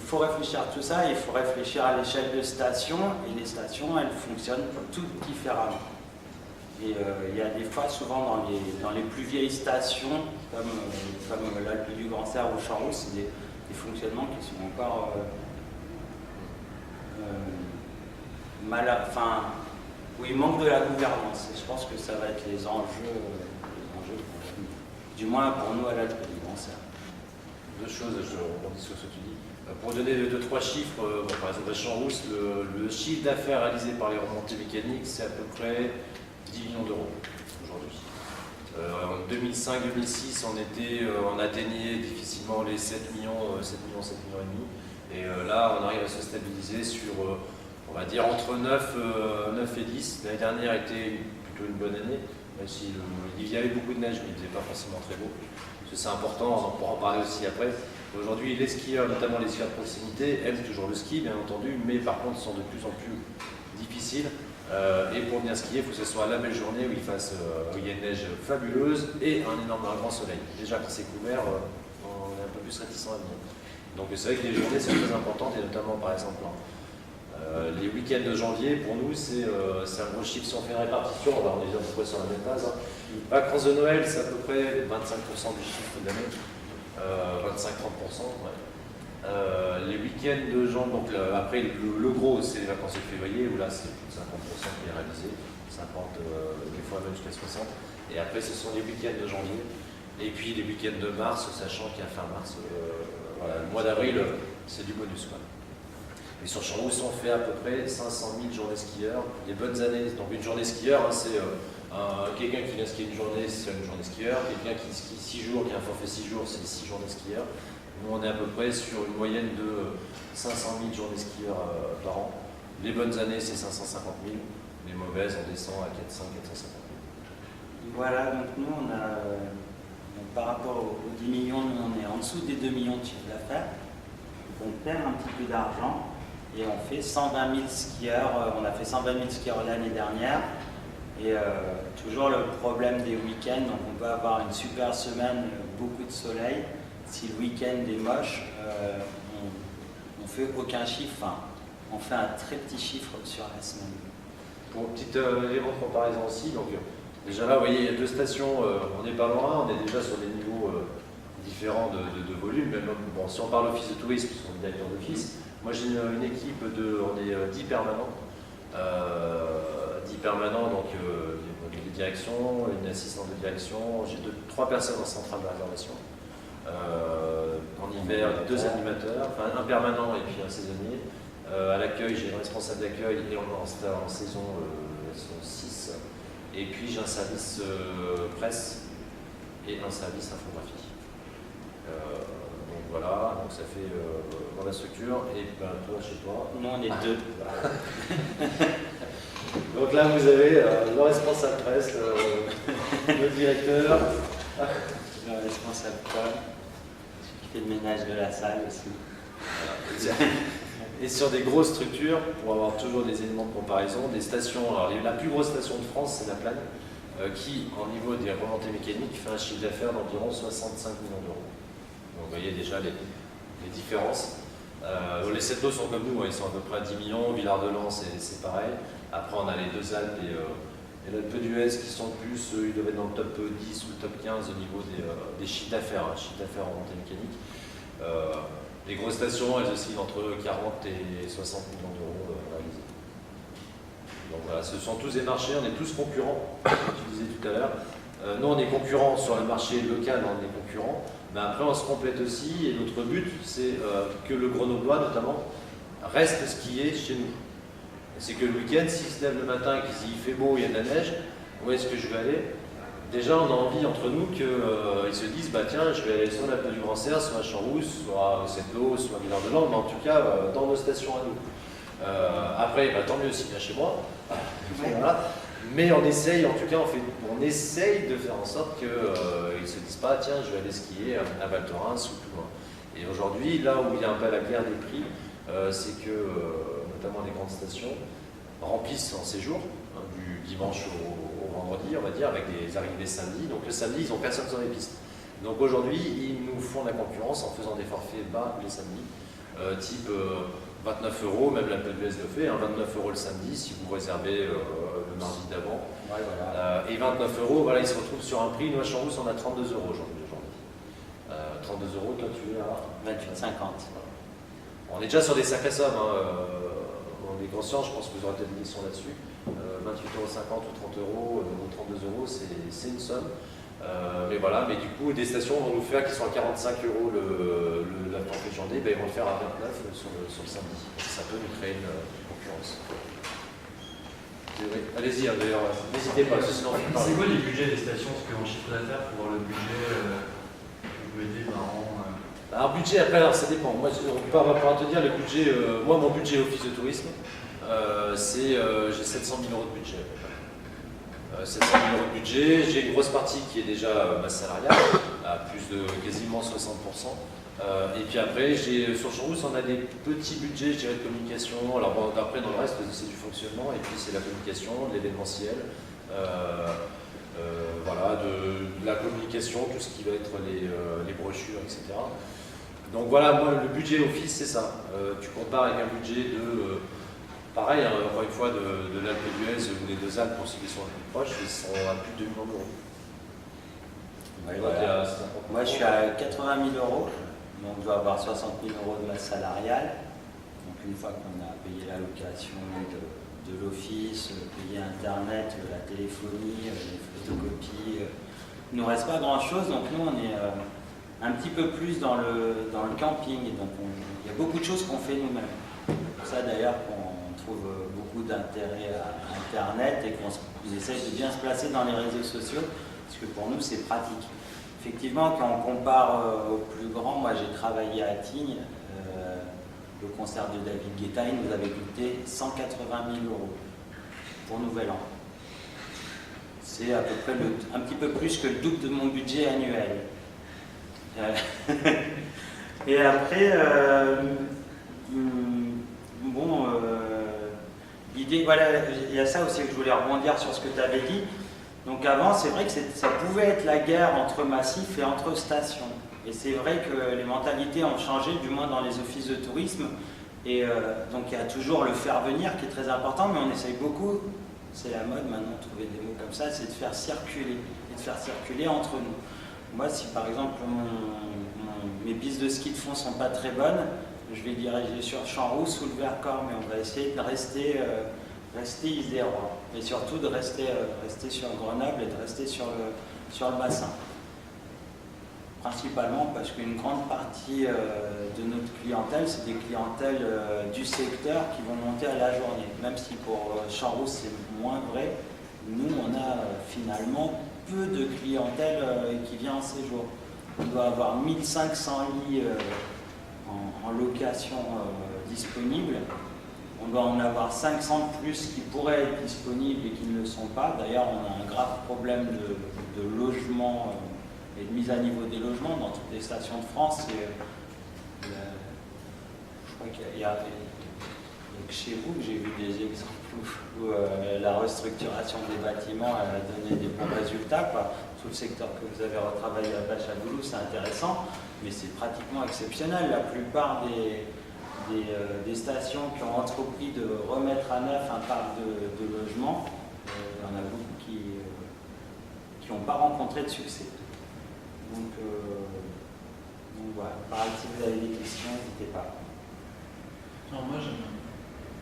faut réfléchir à tout ça, il faut réfléchir à l'échelle de stations, et les stations, elles fonctionnent toutes différemment. Et il y a des fois, souvent dans les plus vieilles stations, comme l'Alpe du Grand Serre ou Champs-Rousse, c'est des fonctionnements qui sont encore où il manque de la gouvernance. Et je pense que ça va être les enjeux du moins pour nous à l'Alpe du Grand Serre. Deux choses, je rebondis sur ce que tu dis. Pour donner 2-3 chiffres, par exemple à Champs-Rousse, le chiffre d'affaires réalisé par les remontées mécaniques, c'est à peu près 10 millions d'euros aujourd'hui. En 2005-2006, on atteignait difficilement les 7 millions et demi. Et là, on arrive à se stabiliser sur, on va dire, entre 9 et 10. L'année dernière était plutôt une bonne année, même si il y avait beaucoup de neige, mais il n'était pas forcément très beau. C'est important, on pourra en parler aussi après. Aujourd'hui, les skieurs, notamment les skieurs de proximité, aiment toujours le ski, bien entendu, mais par contre, sont de plus en plus difficiles. Et pour bien skier, il faut que ce soit la belle journée où il y a une neige fabuleuse et un grand soleil. Déjà, quand c'est couvert, on est un peu plus réticent à venir. Donc c'est vrai que les journées, c'est très important, et notamment, par exemple, Les week-ends de janvier, pour nous, c'est un gros chiffre. Si on fait une répartition, on est à peu près sur la même base. Hein. Vacances de Noël, c'est à peu près 25% du chiffre de l'année. 25-30%. Ouais. Les week-ends de janvier, donc après le gros, c'est les vacances de février, où là, c'est plus de 50% qui est réalisé. 50, des fois même jusqu'à 60. Et après, ce sont les week-ends de janvier. Et puis les week-ends de mars, sachant qu'à fin mars, voilà, le mois d'avril, c'est du bonus, quoi. Et sur Champs-Rousse, on fait à peu près 500 000 journées skieurs. Les bonnes années, donc une journée skieur, hein, c'est quelqu'un qui vient skier une journée, c'est une journée skieur. Quelqu'un qui skie 6 jours, qui a un forfait 6 jours, c'est 6 journées skieurs. Nous, on est à peu près sur une moyenne de 500 000 journées skieurs par an. Les bonnes années, c'est 550 000. Les mauvaises, on descend à 400-450 000. Voilà, donc nous, on a, donc par rapport aux 10 millions, nous, on est en dessous des 2 millions de chiffre d'affaires. Donc, on perd un petit peu d'argent. Et on fait 120 000 skieurs, on a fait 120 000 skieurs l'année dernière. Et toujours le problème des week-ends, donc on peut avoir une super semaine, beaucoup de soleil. Si le week-end est moche, on ne fait aucun chiffre, enfin, on fait un très petit chiffre sur la semaine. Pour un petit élément de comparaison aussi, donc déjà là, vous voyez, il y a deux stations, on n'est pas loin, on est déjà sur des niveaux différents de volume. Même, bon, si on parle office de tourisme, puisqu'on est directeur d'office, moi j'ai une équipe on est 10 permanents. 10 permanents, donc des directions, une assistante de direction, j'ai 3 personnes en centrale de réservation. En hiver, 2 animateurs, enfin un permanent et puis un saisonnier. À l'accueil, j'ai une responsable d'accueil et en saison, elles sont 6. Et puis j'ai un service presse et un service infographie. Donc voilà, donc ça fait dans la structure. Et ben, toi, chez toi. Nous, on est 2. Donc là, vous avez le responsable presse, le directeur. Le responsable Paul, qui fait le ménage de la salle aussi. Voilà. Et sur des grosses structures, pour avoir toujours des éléments de comparaison, des stations, alors la plus grosse station de France, c'est la Plagne, qui, au niveau des remontées mécaniques, fait un chiffre d'affaires d'environ 65 millions d'euros. Donc vous voyez déjà les différences. Les 7 lots sont comme nous, ils sont à peu près à 10 millions, Villard-de-Lans c'est pareil. Après on a les 2 Alpes et l'Alpe d'Huez qui sont plus, ils doivent être dans le top 10 ou le top 15 au niveau des chiffres d'affaires, chiffre d'affaires en remontée mécanique. Les grosses stations, elles oscillent entre 40 et 60 millions d'euros réalisés. Donc voilà, ce sont tous des marchés, on est tous concurrents, tu disais tout à l'heure. Nous, on est concurrents sur le marché local, on est concurrents, mais après, on se complète aussi, et notre but, c'est que le Grenoblois, notamment, reste skier chez nous. C'est que le week-end, s'il se lève le matin et qu'il fait beau, il y a de la neige, où est-ce que je vais aller? Déjà, on a envie entre nous qu'ils se disent, bah tiens, je vais aller soit à l'Alpe du Grand Cerf, soit à Champs-Rousse, soit à Sept-Lô, soit à Villard-de-Lans, mais en tout cas, dans nos stations à nous. Après, bah, tant mieux s'il vient chez moi. Voilà. Mais on essaye, en tout cas, on essaye de faire en sorte qu'ils ne se disent pas, tiens, je vais aller skier à Val Thorens ou plus loin. Et aujourd'hui, là où il y a un peu la guerre des prix, c'est que, notamment les grandes stations, remplissent en séjour, hein, du dimanche au vendredi, on va dire, avec des arrivées samedi. Donc le samedi, ils n'ont personne sur les pistes. Donc aujourd'hui, ils nous font la concurrence en faisant des forfaits bas les samedis, type 29 €, même la PDS le fait, hein, 29 € le samedi si vous réservez le mardi d'avant. Ouais, voilà. Et 29 €, voilà, ils se retrouvent sur un prix. Nous à Champs-Rousse, on a 32 € aujourd'hui. 32 €, toi tu es à 28,50. On est déjà sur des sacrées sommes. Hein. On est conscient, je pense que vous aurez peut-être une question là-dessus. 28,50 € ou 30 € ou 32 €, c'est une somme. Mais voilà, mais du coup, des stations vont nous faire qui sont à 45 € la forfait journée, ben, ils vont le faire à 29 sur le samedi. Ça peut nous créer une concurrence. Allez-y, hein, d'ailleurs, n'hésitez pas. Sinon, c'est quoi les budgets des stations? Parce qu'en chiffre d'affaires, pour voir le budget, vous pouvez dire par an. Alors, budget, après, alors, ça dépend. Moi, on va pas te dire le budget. Moi, mon budget office de tourisme, j'ai 700 000 € de budget. 700 000 € de budget, j'ai une grosse partie qui est déjà ma salariale, à plus de quasiment 60%. Et puis après, sur Champs-Rousse, on a des petits budgets, je dirais, de communication. Alors bon, après, dans le reste, c'est du fonctionnement, et puis c'est la communication, de l'événementiel, voilà, de la communication, tout ce qui va être les brochures, etc. Donc voilà, moi, le budget office, c'est ça. Tu compares avec un budget de Pareil, hein, encore une fois, de l'Alpe d'Huez ou des deux Alpes, pour ceux qui sont les plus proches, ils sont à plus de 2 millions d'euros. Ouais, Donc, voilà. c'est important. Moi, je suis à 80 000 euros, donc je dois avoir 60 000 euros de masse salariale. Donc, une fois qu'on a payé la location de l'office, payé Internet, la téléphonie, les photocopies, il ne nous reste pas grand-chose. Donc, nous, on est un petit peu plus dans le camping. Et donc, il y a beaucoup de choses qu'on fait nous-mêmes. C'est pour ça, d'ailleurs, qu'on trouve beaucoup d'intérêt à Internet et qu'on essaye de bien se placer dans les réseaux sociaux. Parce que pour nous, c'est pratique. Effectivement, quand on compare aux plus grands, moi j'ai travaillé à Tignes, le concert de David Guetta, il nous avait coûté 180 000 euros pour Nouvel An. C'est à peu près un petit peu plus que le double de mon budget annuel. Et après, l'idée, voilà, il y a ça aussi que je voulais rebondir sur ce que tu avais dit. Donc avant, c'est vrai que ça pouvait être la guerre entre massifs et entre stations. Et c'est vrai que les mentalités ont changé, du moins dans les offices de tourisme. Et donc il y a toujours le faire venir qui est très important, mais on essaye beaucoup, c'est la mode maintenant de trouver des mots comme ça, c'est de faire circuler, et de faire circuler entre nous. Moi, si par exemple mes pistes de ski de fond ne sont pas très bonnes, je vais diriger sur Champs-Rousse ou le Vercors, mais on va essayer de rester isérois. Et surtout de rester sur Grenoble et de rester sur le bassin. Principalement parce qu'une grande partie de notre clientèle, c'est des clientèles du secteur qui vont monter à la journée. Même si pour Champs-Rousse c'est moins vrai, nous on a finalement peu de clientèle qui vient en séjour. On doit avoir 1500 lits en location disponibles. On doit en avoir 500 de plus qui pourraient être disponibles et qui ne le sont pas. D'ailleurs, on a un grave problème de logement et de mise à niveau des logements dans toutes les stations de France. Je crois qu'il y a que chez vous que j'ai vu des exemples où la restructuration des bâtiments a donné des bons résultats, quoi. Tout le secteur que vous avez retravaillé à Bâche à Bouloux, c'est intéressant, mais c'est pratiquement exceptionnel. La plupart des stations qui ont entrepris de remettre à neuf un parc de logements, il y en a beaucoup qui n'ont pas rencontré de succès. Donc voilà, pareil, si vous avez des questions, n'hésitez pas. Alors moi, j'aimerais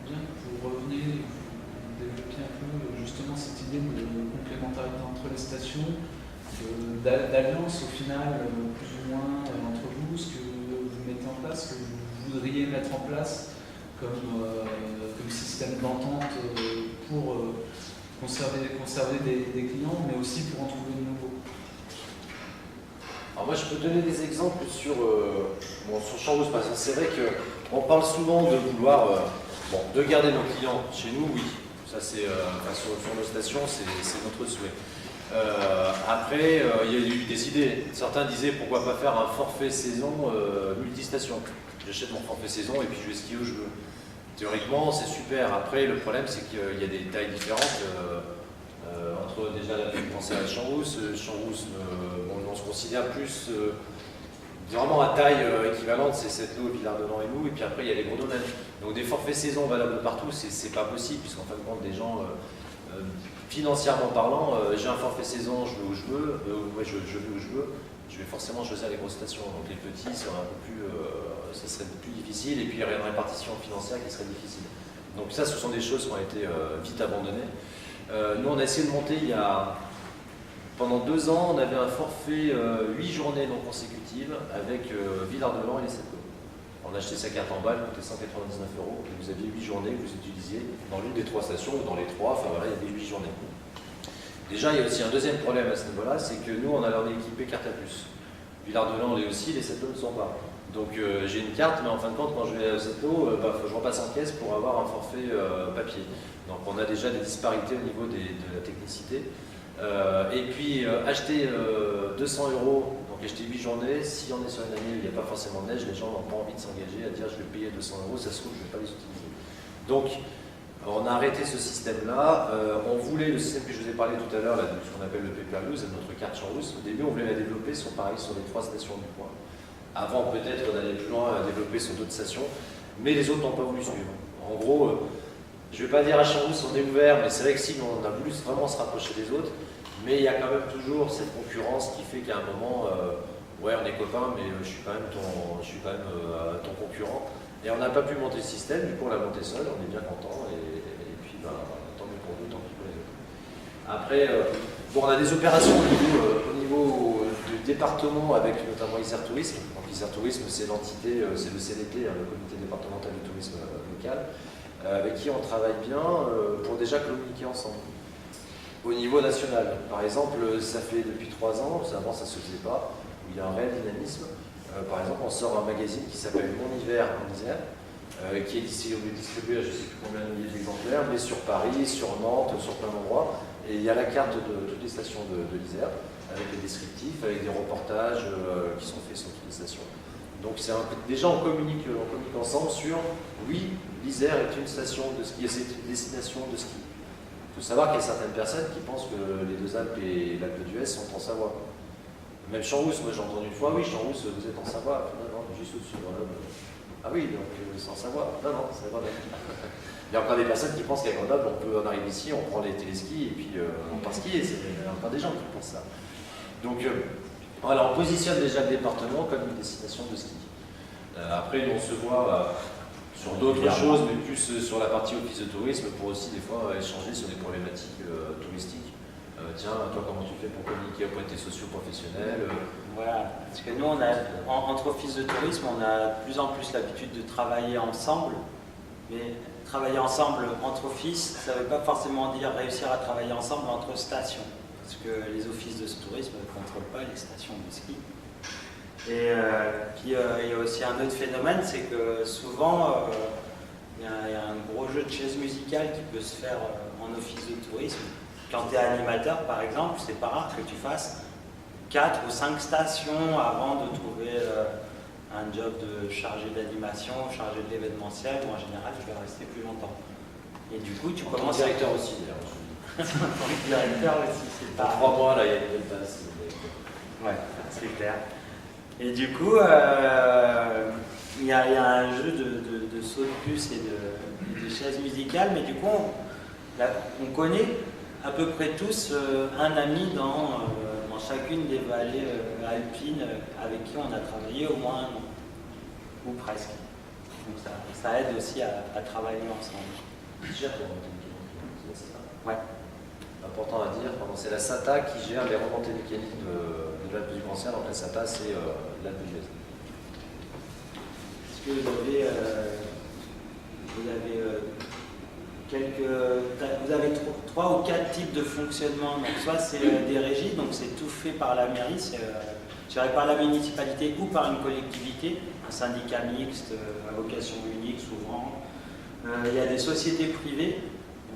bien que vous reveniez, vous développiez un peu justement cette idée de complémentarité entre les stations, d'alliance au final, plus ou moins entre vous, ce que vous mettez en place, ce que vous voudriez mettre en place comme système d'entente pour conserver des clients, mais aussi pour en trouver de nouveaux. Alors moi je peux donner des exemples sur Champs-Rousse, parce que c'est vrai qu'on parle souvent de vouloir de garder nos clients chez nous, oui, ça c'est sur nos stations, c'est notre souhait. Après, il y a eu des idées. Certains disaient pourquoi pas faire un forfait saison multistation. J'achète mon forfait saison et puis je vais skier où je veux. Théoriquement, c'est super. Après, le problème, c'est qu'il y a des tailles différentes entre déjà la pensée à Champs-Rousse. Champs-Rousse, on se considère plus vraiment à taille équivalente, c'est Sept-Lô, Villard-de-Lans et nous. Et puis après, il y a les gros domaines. Donc des forfaits saison valables partout, c'est pas possible, puisqu'en fin de compte, des gens. Financièrement parlant, j'ai un forfait saison, je vais où je veux, je vais où je veux, je vais forcément choisir les grosses stations. Donc les petits, ça serait plus difficile, et puis il y aurait une répartition financière qui serait difficile. Donc ça, ce sont des choses qui ont été vite abandonnées. Nous, on a essayé de monter pendant 2 ans, on avait un forfait 8 journées non consécutives avec Villard-de-Lans et les Sept-Lô. On achetait sa carte en balle, coûtait 199 €, et vous aviez 8 journées que vous utilisiez dans l'une des 3 stations ou dans les 3, enfin voilà, il y avait 8 journées. Déjà, il y a aussi un deuxième problème à ce niveau-là, c'est que nous, on a équipé carte à puce. Villard-de-Lans l'est aussi, les Sept-Lô ne sont pas. Donc j'ai une carte, mais en fin de compte, quand je vais à Sept-Lô, faut que je repasse en caisse pour avoir un forfait papier. Donc on a déjà des disparités au niveau de la technicité. Et puis acheter 200 €, donc acheter 8 journées, si on est sur une année où il n'y a pas forcément de neige, les gens n'ont pas envie de s'engager à dire je vais payer 200 €, ça se trouve je ne vais pas les utiliser. Donc on a arrêté ce système-là. On voulait le système que je vous ai parlé tout à l'heure, ce qu'on appelle le pay-per-view, notre carte Champs-Rousse. Au début on voulait la développer sur les 3 stations du coin. Avant peut-être d'aller plus loin, à développer sur d'autres stations, mais les autres n'ont pas voulu suivre. En gros, Je ne vais pas dire à Champs-Rousse on est ouvert, mais c'est vrai que si on a voulu vraiment se rapprocher des autres, mais il y a quand même toujours cette concurrence qui fait qu'à un moment, ouais, on est copains, mais je suis quand même ton concurrent. Et on n'a pas pu monter le système, du coup on l'a monté seul, on est bien content, et puis tant mieux pour nous, tant pis pour les autres. Après, bon, on a des opérations au niveau du département avec notamment Isère Tourisme. Donc Isère Tourisme, c'est l'entité, c'est le CDT, le comité départemental du tourisme local, avec qui on travaille bien pour déjà communiquer ensemble. Au niveau national, par exemple, ça fait depuis 3 ans, avant ça ne se faisait pas, où il y a un réel dynamisme. Par exemple, on sort un magazine qui s'appelle Mon Hiver en Isère, qui est distribué à je ne sais plus combien de milliers d'exemplaires, mais sur Paris, sur Nantes, sur plein d'endroits. Et il y a la carte de toutes les stations de l'Isère, avec des descriptifs, avec des reportages qui sont faits sur toutes les stations. Donc déjà on communique ensemble sur, oui, l'Isère est une station de ski, c'est une destination de ski. Il faut savoir qu'il y a certaines personnes qui pensent que les Deux-Alpes et l'Alpe d'Huez sont en Savoie. Même Champs-Rousse, moi j'ai entendu une fois, oui, Champs-Rousse, vous êtes en Savoie. Non, non, juste au-dessus de Grenoble. Ah oui, donc c'est en Savoie. Non, non, c'est Grenoble. Il y a encore des personnes qui pensent qu'à Grenoble, on arrive ici, on prend les téléskis et puis on part skier. Il y a encore des gens qui pensent ça. Donc voilà, on positionne déjà le département comme une destination de ski. Après, on se voit sur d'autres choses, mais plus sur la partie office de tourisme pour aussi des fois échanger sur des problématiques touristiques. Tiens, toi, comment tu fais pour communiquer auprès de tes socio-professionnels Voilà, parce que nous, entre offices de tourisme, on a de plus en plus l'habitude de travailler ensemble, mais travailler ensemble entre offices, ça ne veut pas forcément dire réussir à travailler ensemble entre stations, parce que les offices de tourisme ne contrôlent pas les stations de ski. Et puis il y a aussi un autre phénomène, c'est que souvent il y a un gros jeu de chaises musicales qui peut se faire en office de tourisme. Quand tu es animateur par exemple, c'est pas rare que tu fasses 4 ou 5 stations avant de trouver un job de chargé d'animation, chargé de l'événementiel, où en général tu vas rester plus longtemps. Et du coup tu commences... directeur aussi d'ailleurs. Directeur aussi, c'est pas... Dans 3 mois là, il y a une nouvelle passe. Ouais, c'est clair. Et du coup, il y a un jeu de saut de puce et de chaises musicales, mais du coup, on connaît à peu près tous un ami dans chacune des vallées alpines avec qui on a travaillé au moins un an, ou presque. Donc ça aide aussi à travailler ensemble. Ouais. Important à dire, c'est la SATA qui gère les remontées mécaniques de l'Alpe du Grand Ciel, donc la SATA c'est l'Alpe d'Huez. Est-ce que vous avez 3 ou 4 types de fonctionnement? Donc soit c'est des régies, donc c'est tout fait par la mairie, c'est par la municipalité ou par une collectivité, un syndicat mixte à vocation unique souvent. Il y a des sociétés privées.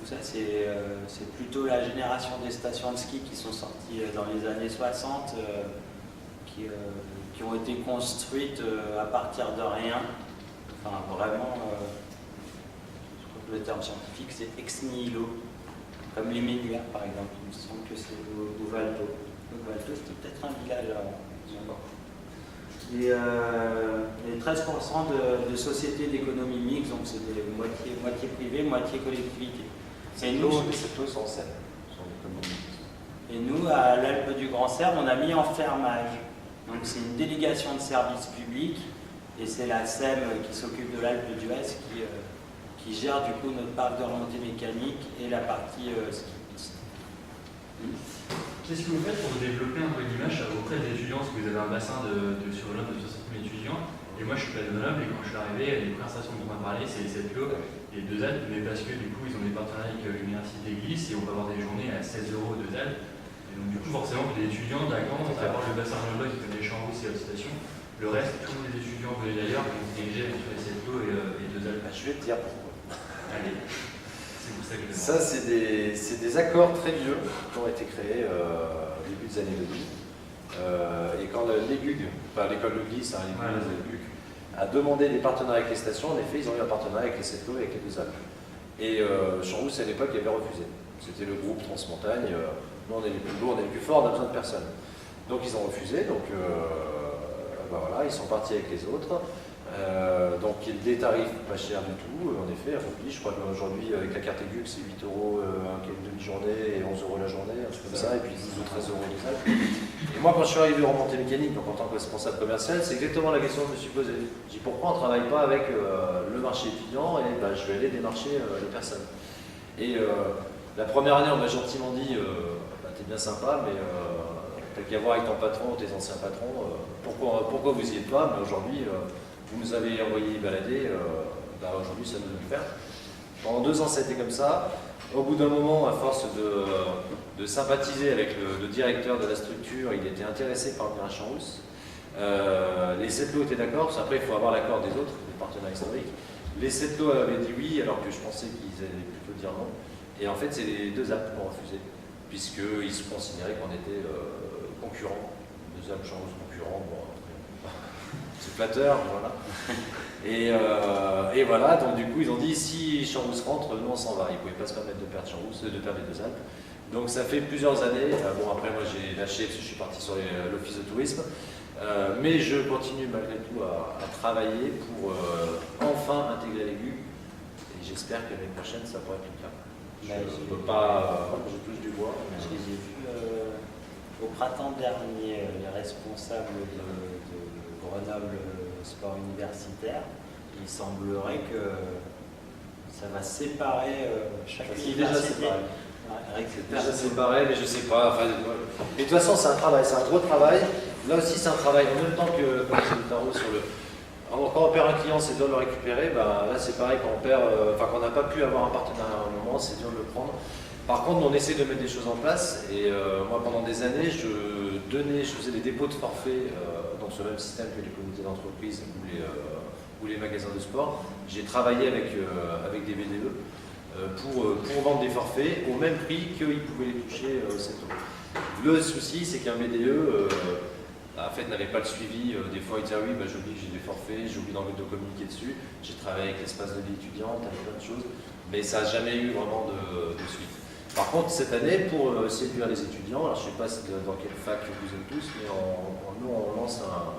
Ça, c'est plutôt la génération des stations de ski qui sont sorties dans les années 60, qui ont été construites à partir de rien. Enfin, vraiment, je crois que le terme scientifique, c'est ex nihilo, comme les Ménuires, par exemple. Il me semble que c'est au Valto. Donc, Valto, c'était peut-être un village avant. Et 13% de sociétés d'économie mixte, donc c'est des moitié privées, moitié collectivité. Et nous, sont scène. Et nous, à l'Alpe du Grand Cerf, on a mis en fermage. Donc c'est une délégation de service public et c'est la SEM qui s'occupe de l'Alpe d'Huez qui gère du coup notre parc de remontée mécanique et la partie ski. Qu'est-ce que vous faites pour développer un peu l'image auprès des étudiants? Parce que vous avez un bassin sur Grenoble de 60 000 étudiants. Et moi, je suis pas de Grenoble et quand je suis arrivé, les conversations dont on m'a parlé, c'est les ZLO et les Deux-Alpes, mais parce que du coup, ils ont des partenariats avec l'université Glisse et on va avoir des journées à 16 € aux Deux-Alpes. Et donc, du coup, forcément, les étudiants d'Agan, à part le bassin Grenoble qui connaît Champs-Rousse et Haute Station, le reste, tous les étudiants venus d'ailleurs, vont se diriger sur les ZLO et Deux-Alpes. Je vais te dire pourquoi. Allez. C'est pour ça que je Ça, c'est des accords très vieux qui ont été créés au début des années 2000. Et quand l'EGUG, enfin l'école de Glisse, a demandé des partenariats avec les stations, en effet, ils ont eu un partenariat avec les ZLO et avec les Deux-Alpes. Et Champs-Rousse, à l'époque, avait refusé. C'était le groupe Transmontagne. Nous, on est les plus lourds, on est les plus forts, on a besoin de personne. Donc, ils ont refusé. Donc, voilà, ils sont partis avec les autres. Donc des tarifs pas chers du tout, en effet, remplis. Je crois qu'aujourd'hui, avec la carte aiguë, c'est 8 € une demi-journée et 11 € la journée, un truc comme ça, et puis 12 ou 13 € les salles. Et moi, quand je suis arrivé en remontée mécanique, donc en tant que responsable commercial, c'est exactement la question que je me suis posée. J'ai dit pourquoi on ne travaille pas avec le marché étudiant, et je vais aller démarcher les personnes. Et la première année, on m'a gentiment dit t'es bien sympa, mais t'as qu'à voir avec ton patron ou tes anciens patrons, pourquoi vous n'y êtes pas, mais aujourd'hui, vous nous avez envoyé balader, aujourd'hui ça nous doit le faire. Pendant 2 ans, ça a été comme ça. Au bout d'un moment, à force de sympathiser avec le directeur de la structure, il était intéressé par venir à Champs-Rousse. Les 7 lots étaient d'accord, parce qu'après il faut avoir l'accord des autres, des partenaires historiques. Les 7 lots avaient dit oui, alors que je pensais qu'ils allaient plutôt dire non. Et en fait, c'est les 2 Alpes qui ont refusé, puisqu'ils se considéraient qu'on était concurrents. 2 Alpes, Champs-Rousse concurrents, bon, c'est flatteur, voilà. Et voilà, donc du coup, ils ont dit si Champs-Rousse rentre, nous on s'en va. Ils ne pouvaient pas se permettre de perdre Champs-Rousse, de perdre les 2 Alpes. Donc ça fait plusieurs années. Bon, après, moi j'ai lâché parce que je suis parti sur l'office de tourisme. Mais je continue malgré tout à travailler pour enfin intégrer l'aigu. Et j'espère que l'année prochaine, ça pourrait être le cas. Je ne peux pas, je touche du bois. Je les ai vus au printemps dernier, les responsables de Grenoble Sport Universitaire. Il semblerait que ça va séparer chaque université. C'est déjà séparé, mais je ne sais pas. Enfin, mais de toute façon, c'est un travail, c'est un gros travail. Là aussi, c'est un travail en même temps que le tarot sur le. Alors, quand on perd un client, c'est dur de le récupérer. Là, c'est pareil, quand on perd, qu'on n'a pas pu avoir un partenaire à un moment, c'est dur de le prendre. Par contre, on essaie de mettre des choses en place. Et moi, pendant des années, je faisais des dépôts de forfait dans ce même système que les comités d'entreprise ou les magasins de sport. J'ai travaillé avec des BDE. Pour vendre des forfaits au même prix qu'ils pouvaient les toucher cette eau. Le souci, c'est qu'un BDE en fait, n'avait pas le suivi. Des fois, il disait oui, j'oublie que j'ai des forfaits, j'oublie de communiquer dessus. J'ai travaillé avec l'espace de vie étudiante, avec plein de choses, mais ça n'a jamais eu vraiment de suite. Par contre, cette année, pour séduire les étudiants, alors je ne sais pas dans quelle fac vous êtes tous, mais nous, on lance un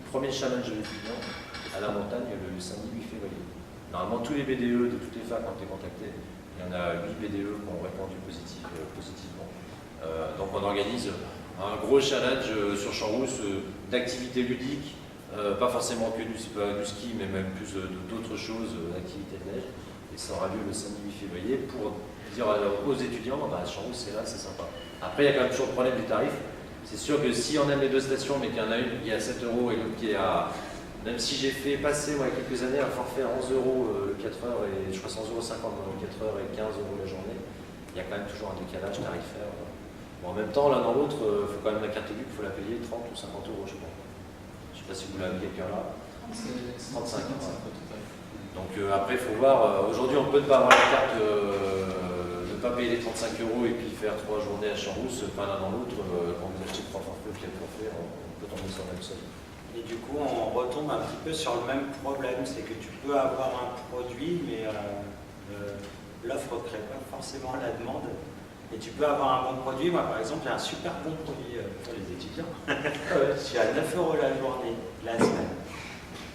premier challenge de l'étudiant à la montagne le samedi 8 février. Normalement, tous les BDE de toutes les facs ont été contactés. Il y en a 8 BDE qui ont répondu positivement. Donc on organise un gros challenge sur Champs-Rousse d'activités ludiques, pas forcément que du ski, mais même plus d'autres choses, d'activités de neige. Et ça aura lieu le samedi 8 février pour dire aux étudiants, Champs-Rousse c'est là, c'est sympa. Après, il y a quand même toujours le problème du tarif. C'est sûr que si on aime les 2 stations, mais qu'il y en a une qui est à 7 € et l'autre qui est à... Même si j'ai fait passer il y a quelques années un forfait à 11 € le 4 heures et je crois 100,50 € le 4 heures et 15 € la journée, il y a quand même toujours un décalage tarifaire. Bon, en même temps, l'un dans l'autre, il faut quand même la carte aiguë, il faut la payer 30 ou 50 €, je crois. Je ne sais pas si vous l'avez quelqu'un là. 35 €. Donc après, il faut voir. Aujourd'hui, on peut ne pas avoir la carte, ne pas payer les 35 € et puis faire 3 journées à Champs-Rousse, pas l'un dans l'autre. Quand vous achetez 3 forfaits ou 4 forfaits, on peut tomber sur la même somme. Et du coup, on retombe un petit peu sur le même problème, c'est que tu peux avoir un produit, mais l'offre ne crée pas forcément la demande. Et tu peux avoir un bon produit. Moi, par exemple, j'ai un super bon produit pour les étudiants. Je suis à 9 € la journée, la semaine,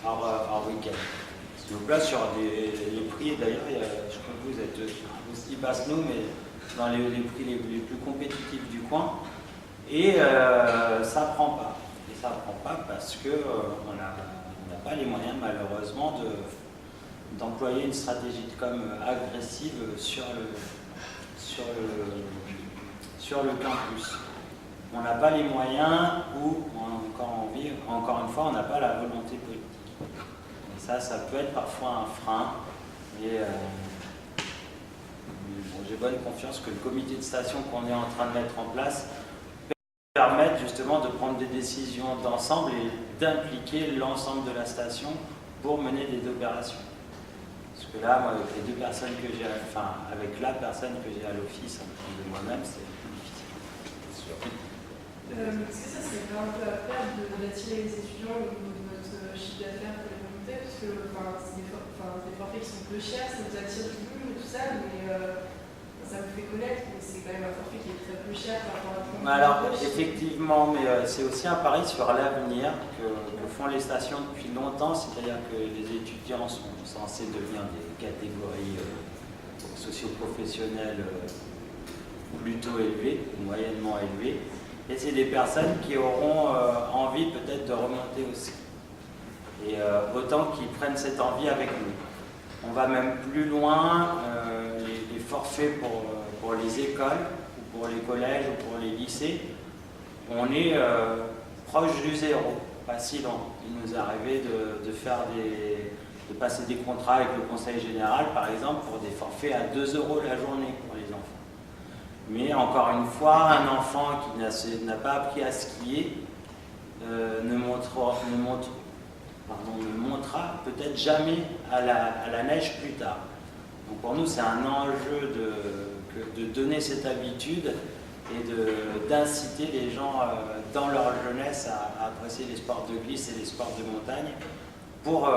hors week-end. Donc là, sur les prix, d'ailleurs, je crois que vous êtes aussi basse nous, mais dans les prix les plus compétitifs du coin. Et ça ne prend pas. Ça ne prend pas parce qu'on n'a pas les moyens, malheureusement, d'employer une stratégie de com agressive sur le campus. On n'a pas les moyens ou, encore une fois, on n'a pas la volonté politique. Et ça peut être parfois un frein. Et j'ai bonne confiance que le comité de station qu'on est en train de mettre en place permettre justement de prendre des décisions d'ensemble et d'impliquer l'ensemble de la station pour mener des opérations. Parce que là, moi, avec les 2 personnes que j'ai, avec la personne que j'ai à l'office, en plus de moi-même, c'est plus difficile. C'est sûr. Est-ce que ça serait pas un peu à faire d'attirer les étudiants au niveau de votre chiffre d'affaires pour les remonter? Parce que c'est des forfaits qui sont peu chers, ça vous attire du boom et tout ça, mais ça me fait connaître, mais c'est quand même un forfait qui est très peu cher par rapport à tout le monde. Alors, effectivement, mais c'est aussi un pari sur l'avenir que font les stations depuis longtemps, c'est-à-dire que les étudiants sont censés devenir des catégories socio-professionnelles plutôt élevées, moyennement élevées, et c'est des personnes qui auront envie peut-être de remonter aussi. Et autant qu'ils prennent cette envie avec nous. On va même plus loin, les forfaits pour les écoles, ou pour les collèges, ou pour les lycées, on est proche du zéro, pas si loin. Il nous est arrivé de passer des contrats avec le Conseil général, par exemple, pour des forfaits à 2 € la journée pour les enfants. Mais encore une fois, un enfant qui n'a pas appris à skier ne montrera peut-être jamais à la neige plus tard. Donc pour nous, c'est un enjeu de donner cette habitude et d'inciter les gens dans leur jeunesse à apprécier les sports de glisse et les sports de montagne pour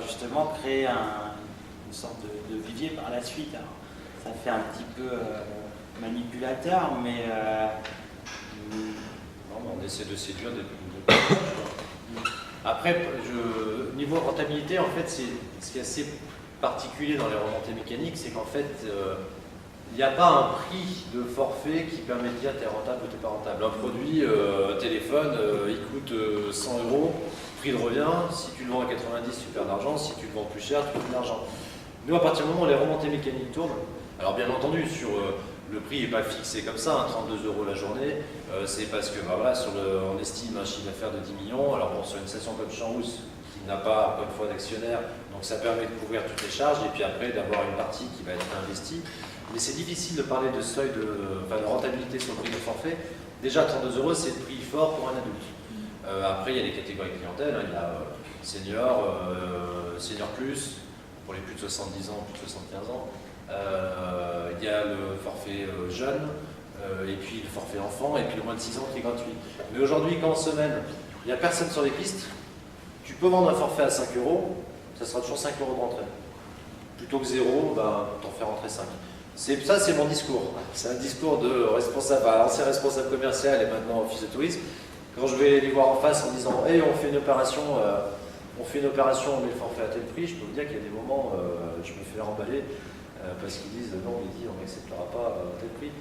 justement créer une sorte de vivier par la suite. Alors, ça fait un petit peu manipulateur, mais on essaie de séduire des... Après, niveau rentabilité, en fait, ce qui est assez particulier dans les remontées mécaniques, c'est qu'en fait, il n'y a pas un prix de forfait qui permet de dire t'es rentable ou t'es pas rentable. Un produit, téléphone, il coûte 100 €, prix de revient, si tu le vends à 90, tu perds de l'argent, si tu le vends plus cher, tu perds de l'argent. Nous, à partir du moment où les remontées mécaniques tournent, alors bien entendu, sur le prix n'est pas fixé comme ça, 32 € la journée, c'est parce que voilà, on estime un chiffre d'affaires de 10 millions. Alors bon, sur une station comme Champs-Rousse, qui n'a pas, encore une fois, d'actionnaire, donc ça permet de couvrir toutes les charges et puis après d'avoir une partie qui va être investie. Mais c'est difficile de parler de seuil de rentabilité sur le prix de forfait. Déjà, 32 €, c'est le prix fort pour un adulte. Après, il y a les catégories clientèle, hein. Il y a senior, senior plus, pour les plus de 70 ans, plus de 75 ans. Il y a le forfait jeune, et puis le forfait enfant, et puis le moins de 6 ans qui est gratuit. Mais aujourd'hui, quand en semaine, il n'y a personne sur les pistes, tu peux vendre un forfait à 5 €, ça sera toujours 5 € de rentrée. Plutôt que 0, t'en fais rentrer 5. Ça, c'est mon discours. C'est un discours de responsable, ancien responsable commercial et maintenant office de tourisme. Quand je vais les voir en face en disant hey, on fait une opération, on met le forfait à tel prix, je peux vous dire qu'il y a des moments je me fais remballer parce qu'ils disent non, on n'acceptera pas tel prix.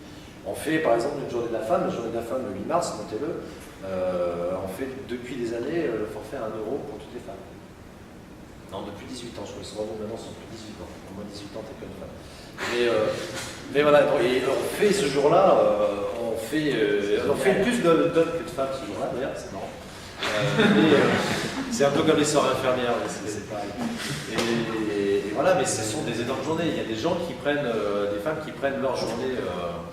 On fait par exemple une journée de la femme le 8 mars, notez-le, on fait depuis des années le forfait à 1 € pour toutes les femmes. Non, depuis 18 ans, je crois que c'est vraiment maintenant, c'est depuis 18 ans. Au moins 18 ans, t'es pas une femme. Mais voilà, et on fait ce jour-là, on fait plus d'hommes que de femmes ce jour-là, d'ailleurs, c'est marrant. C'est un peu comme les soirées infirmières, c'est pareil. Et voilà, mais ce sont des énormes journées. Il y a des gens qui prennent, des femmes qui prennent leur journée,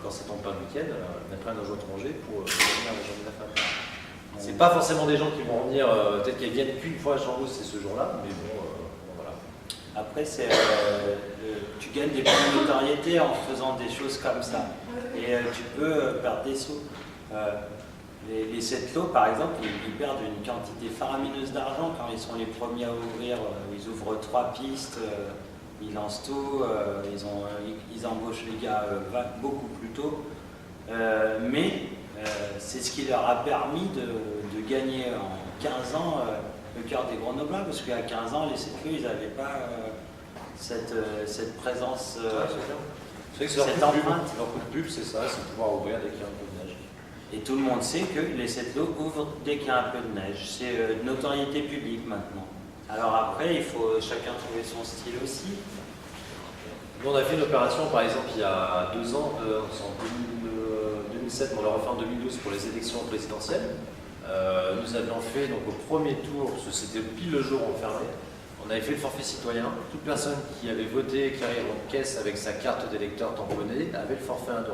quand ça tombe pas le week-end, elles prennent un jour de congé pour venir à la journée de la femme. C'est pas forcément des gens qui vont venir, peut-être qu'elles viennent qu'une fois à Champs-Rousse, c'est ce jour-là, mais bon, voilà. après, tu gagnes des points de notoriété en faisant des choses comme ça. Et tu peux perdre des sous. Les Setlots, par exemple, ils perdent une quantité faramineuse d'argent quand ils sont les premiers à ouvrir. Ils ouvrent 3 pistes, ils lancent tout, ils embauchent les gars beaucoup plus tôt. Mais c'est ce qui leur a permis de gagner en 15 ans le cœur des Grenoblois, parce qu'à 15 ans, les Setlots, ils n'avaient pas cette présence, c'est cette empreinte. Leur coup de pub, c'est ça, c'est pouvoir ouvrir dès qu'il y a un peu de neige. Et tout le monde sait que les Setlots ouvrent dès qu'il y a un peu de neige. C'est notoriété publique maintenant. Alors après, il faut chacun trouver son style aussi. Nous, on a fait une opération, par exemple, il y a 2 ans, en 2007, on l'a refait en 2012 pour les élections présidentielles. Nous avions fait, donc au premier tour, c'était pile le jour où on fermait, on avait fait le forfait citoyen. Toute personne qui avait voté, qui arrive en caisse avec sa carte d'électeur tamponnée, avait le forfait à 1 €.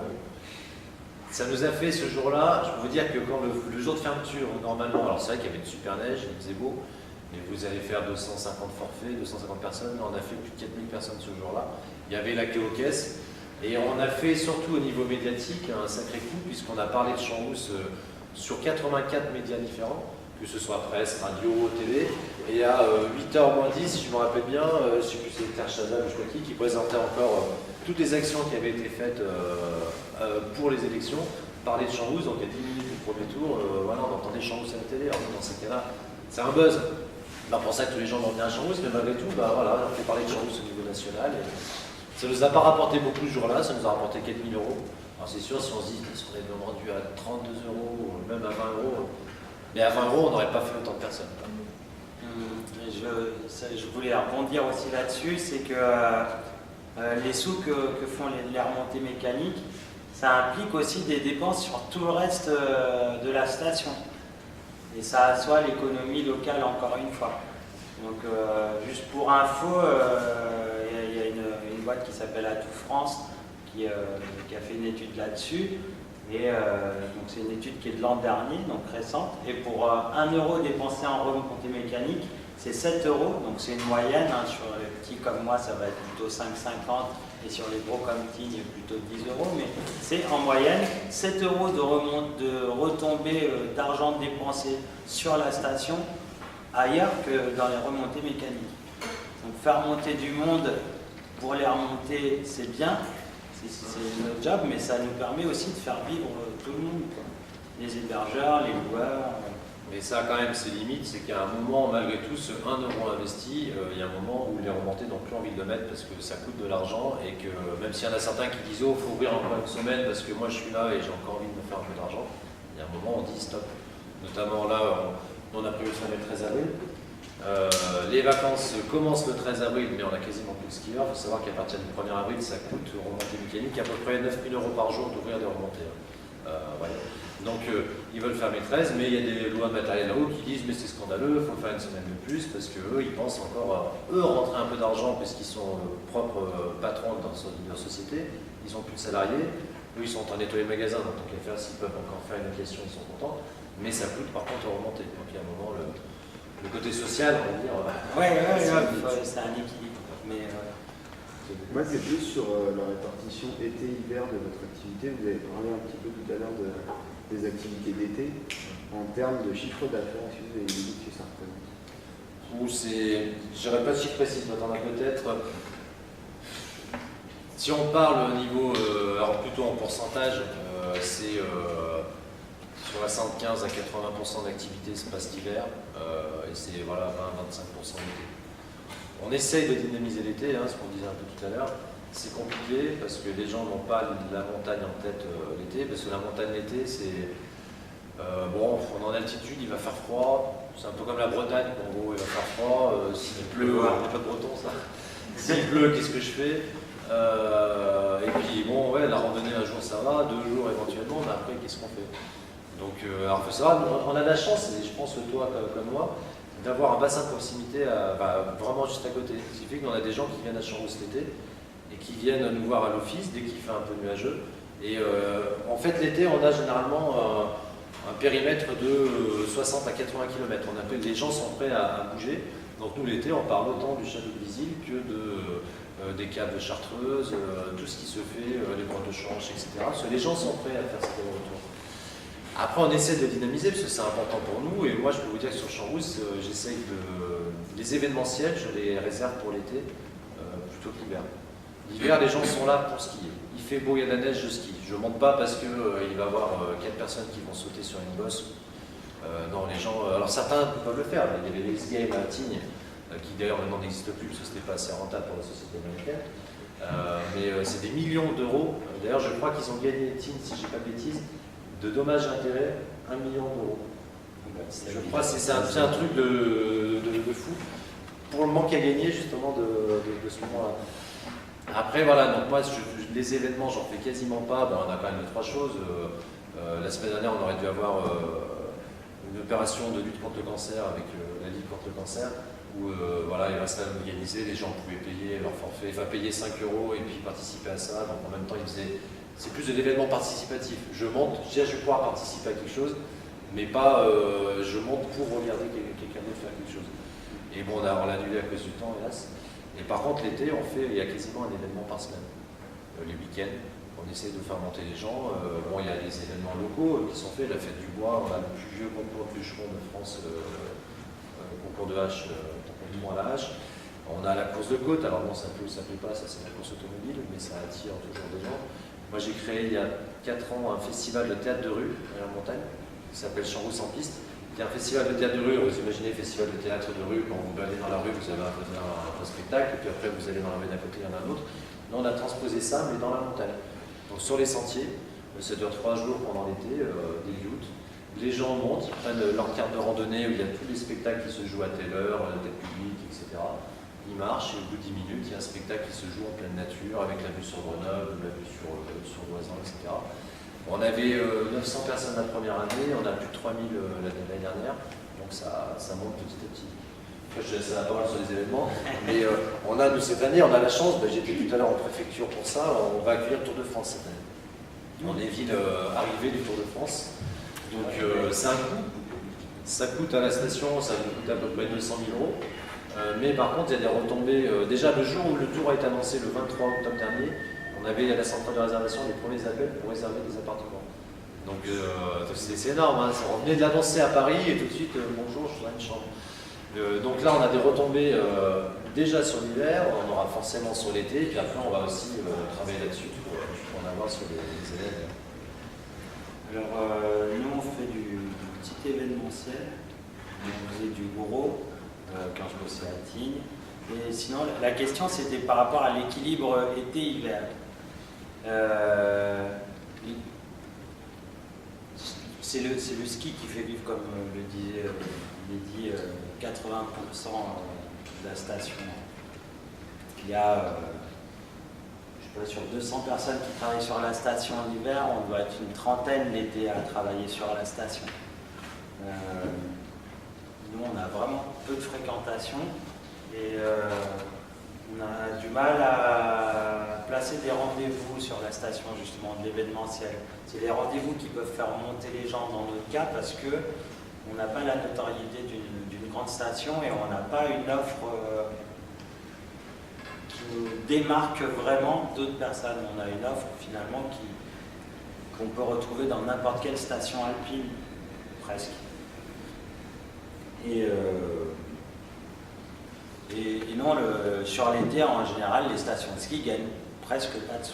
Ça nous a fait ce jour-là, je peux vous dire que quand le jour de fermeture, normalement, alors c'est vrai qu'il y avait une super neige, il faisait beau, mais vous allez faire 250 forfaits, 250 personnes, on a fait plus de 4000 personnes ce jour-là. Il y avait la queue aux caisses, et on a fait surtout au niveau médiatique un sacré coup, puisqu'on a parlé de Champs-Rousse sur 84 médias différents, que ce soit presse, radio, télé, et à 8h moins 10, si je me rappelle bien, je ne sais plus si c'était Terre Chazal ou je sais pas qui présentait encore toutes les actions qui avaient été faites pour les élections parlaient de Champs-Rousse, donc il y a 10 minutes du premier tour, voilà, on entendait Champs-Rousse à la télé, alors dans ces cas-là, c'est un buzz. C'est pour ça que tous les gens vont venir à Champs-Rousse, mais malgré tout, voilà, on fait parler de Champs-Rousse au niveau national. Et ça ne nous a pas rapporté beaucoup ce jour-là, ça nous a rapporté 4 000 €. Alors c'est sûr, si on se dit, si on est vendu à 32 €, ou même à 20 €, mais à 20 €, on n'aurait pas fait autant de personnes. Je voulais rebondir aussi là-dessus, c'est que les sous que font les remontées mécaniques, ça implique aussi des dépenses sur tout le reste de la station. Et ça assoit l'économie locale encore une fois. Donc juste pour info, il y a une boîte qui s'appelle Atout France qui a fait une étude là-dessus. Et donc c'est une étude qui est de l'an dernier, donc récente. Et pour 1 € dépensé en remontée mécanique, c'est 7 €. Donc c'est une moyenne. Hein, sur les petits comme moi, ça va être plutôt 5,50. Et sur les gros comme Tignes, plutôt 10 €. Mais c'est en moyenne 7 € de retombées d'argent dépensé sur la station ailleurs que dans les remontées mécaniques. Donc faire monter du monde pour les remonter, c'est bien. C'est notre job, mais ça nous permet aussi de faire vivre tout le monde, quoi. Les hébergeurs, les loueurs. Mais ça a quand même ses limites, c'est qu'à un moment, malgré tout, ce 1 € investi, il y a un moment où les remontées n'ont plus envie de le mettre parce que ça coûte de l'argent et que même s'il y en a certains qui disent « Oh, il faut ouvrir encore une semaine parce que moi je suis là et j'ai encore envie de me faire un peu d'argent », il y a un moment où on dit « Stop ». Notamment là, on a prévu de faire le 13 avril. Les vacances commencent le 13 avril, mais on a quasiment plus de skieurs. Il faut savoir qu'à partir du 1er avril, ça coûte remontée mécanique à peu près 9 000 € par jour d'ouvrir des remontées. Ouais. Donc ils veulent faire mes 13, mais il y a des lois de matériel là-haut qui disent mais c'est scandaleux, il faut faire une semaine de plus parce qu'eux ils pensent encore à rentrer un peu d'argent puisqu'ils sont propres patrons dans leur société, ils n'ont plus de salariés, eux ils sont en train de nettoyer le magasin, donc tant qu'à faire s'ils peuvent encore faire une location ils sont contents, mais ça coûte par contre remonter. Donc il y a un moment le côté social on va dire. C'est un équilibre. Mais, moi c'est plus sur la répartition été-hiver de votre activité. Vous avez parlé un petit peu tout à l'heure des activités d'été. En termes de chiffre d'affaires, est-ce que vous avez une idée de ce que ça représente? Je n'aurais pas de chiffre précis, mais t'en as peut-être. Si on parle au niveau, alors plutôt en pourcentage, c'est 75 à 80% d'activité se passe l'hiver, et c'est voilà, 20-25% l'été. On essaye de dynamiser l'été, hein, ce qu'on disait un peu tout à l'heure. C'est compliqué parce que les gens n'ont pas la montagne en tête l'été, parce que la montagne l'été, c'est bon, on est en altitude, il va faire froid, c'est un peu comme la Bretagne, en gros, il va faire froid, s'il pleut, on n'est pas breton ça. S'il pleut, qu'est-ce que je fais? Et puis bon, ouais, la randonnée un jour ça va, 2 jours éventuellement, mais après qu'est-ce qu'on fait? Donc, alors il faut savoir, on a de la chance, et je pense que toi comme moi, d'avoir un bassin de proximité vraiment juste à côté. Ce qui fait qu'on a des gens qui viennent à Champs-Rousse l'été et qui viennent nous voir à l'office dès qu'il fait un peu nuageux. Et en fait, l'été, on a généralement un périmètre de 60 à 80 km. On appelle, les gens sont prêts à bouger. Donc nous, l'été, on parle autant du château de Visil que des caves de Chartreuse, tout ce qui se fait, les grottes de Change, etc. Parce que les gens sont prêts à faire cet retour. Après, on essaie de dynamiser parce que c'est important pour nous. Et moi, je peux vous dire que sur Champs-Rousse, j'essaye les événementiels, je les réserve pour l'été plutôt que l'hiver. L'hiver, les gens sont là pour skier. Il fait beau, il y a de la neige, je skie. Je ne monte pas parce qu'il va y avoir 4 personnes qui vont sauter sur une bosse. Non, les gens. Alors certains peuvent le faire. Il y avait les X-Games à Tignes, qui d'ailleurs maintenant n'existent plus parce que ce n'était pas assez rentable pour la société américaine. Mais c'est des millions d'euros. D'ailleurs, je crois qu'ils ont gagné Tignes, si je ne dis pas de bêtises, de dommages et intérêts, 1 million d'euros. Je crois que c'est un truc de fou pour le manque à gagner justement de ce moment-là. Après voilà, donc moi les événements j'en fais quasiment pas, bon, on a quand même 2-3 choses. La semaine dernière on aurait dû avoir une opération de lutte contre le cancer avec la Ligue contre le cancer où voilà, il restait à organiser, les gens pouvaient payer leur forfait, enfin payer 5 € et puis participer à ça, donc en même temps ils faisaient. C'est plus de l'événement participatif. Je monte, je vais pouvoir participer à quelque chose, mais pas je monte pour regarder quelqu'un d'autre faire quelque chose. Et bon, on l'a annulé à cause du temps, hélas. Et par contre, l'été, il y a quasiment un événement par semaine. Les week-ends, on essaie de faire monter les gens. Bon, il y a des événements locaux qui sont faits, la fête du bois, on a le plus vieux concours de bûcheron de France, concours de hache, concours à la hache. On a la course de côte, alors bon, ça plaît pas, ça c'est la course automobile, mais ça attire toujours des gens. Moi j'ai créé il y a 4 ans un festival de théâtre de rue à la montagne, qui s'appelle Champs-Rousse en piste. Il y a un festival de théâtre de rue, vous imaginez festival de théâtre de rue, quand vous allez dans la rue, vous avez un spectacle, et puis après vous allez dans la rue d'à côté, il y en a un autre. Là on a transposé ça, mais dans la montagne. Donc sur les sentiers, ça dure 3 jours pendant l'été, début août. Les gens montent, ils prennent leur carte de randonnée où il y a tous les spectacles qui se jouent à telle heure, tel public, etc. Ils marchent et au bout de 10 minutes, il y a un spectacle qui se joue en pleine nature avec la vue sur Grenoble, la vue sur Loisan, etc. On avait 900 personnes la première année, on a plus de 3000 l'année dernière, donc ça monte petit à petit. Après, je laisse la parole sur les événements, mais nous, cette année, on a la chance, j'étais tout à l'heure en préfecture pour ça, on va accueillir le Tour de France cette année. On est ville arrivée du Tour de France, donc c'est un coût. Ça coûte à la station, ça nous coûte à peu près 200 000 €. Mais par contre, il y a des retombées. Déjà, le jour où le tour a été annoncé, le 23 octobre dernier, on avait à la centrale de réservation les premiers appels pour réserver des appartements. Donc c'est énorme, hein. On venait de l'annoncer à Paris et tout de suite, bonjour, je voudrais une chambre. Donc là, on a des retombées déjà sur l'hiver, on aura forcément sur l'été, et puis après, on va aussi travailler là-dessus pour en avoir sur les élèves. Alors, nous, on fait du petit événementiel, on faisait du gros quand je bossais à Tignes. Et sinon, la question, c'était par rapport à l'équilibre été-hiver. C'est le ski qui fait vivre, comme le disait Mehdi, 80% de la station. Il y a, je sais pas, sur 200 personnes qui travaillent sur la station l'hiver, on doit être une trentaine l'été à travailler sur la station. Nous, on a vraiment peu de fréquentation et on a du mal à placer des rendez-vous sur la station, justement, de l'événementiel. C'est les rendez-vous qui peuvent faire monter les gens dans notre cas parce qu'on n'a pas la notoriété d'une grande station et on n'a pas une offre qui nous démarque vraiment d'autres personnes. On a une offre finalement qu'on peut retrouver dans n'importe quelle station alpine, presque. Et non, sur l'été, en général, les stations de ski gagnent presque pas de sous.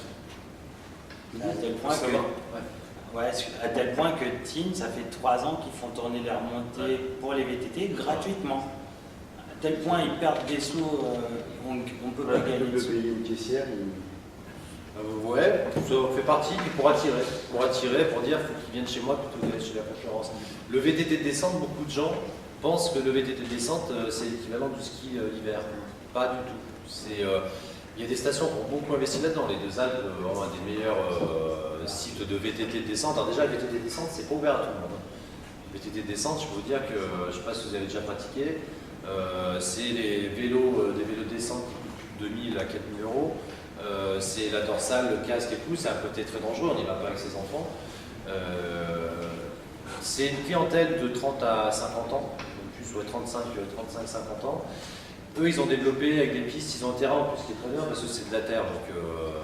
À tel point que Tignes, ça fait 3 ans qu'ils font tourner les remontées pour les VTT gratuitement. À tel point, ils perdent des sous, on ne peut pas gagner de sous. payer une caissière. Ouais, ça fait partie, puis pour attirer, pour dire qu'il faut qu'ils viennent chez moi plutôt que d'aller chez la concurrence. Le VTT de descente, beaucoup de gens pensent que le VTT de descente, c'est l'équivalent du ski l'hiver. Pas du tout. Il y a des stations qui ont beaucoup investi là-dedans. Les Deux Alpes, vraiment un des meilleurs sites de VTT de descente. Alors déjà, le VTT de descente, c'est pas ouvert à tout le monde. Le VTT de descente, je peux vous dire que, je ne sais pas si vous avez déjà pratiqué, c'est des vélos de descente qui coûtent plus de 2 000 à 4 000 €. C'est la dorsale, le casque et tout, c'est un côté très dangereux, on n'y va pas avec ses enfants. C'est une clientèle de 30 à 50 ans, plus 35-50 ans. Eux, ils ont développé avec des pistes, ils ont un terrain en plus qui est très bien parce que c'est de la terre, donc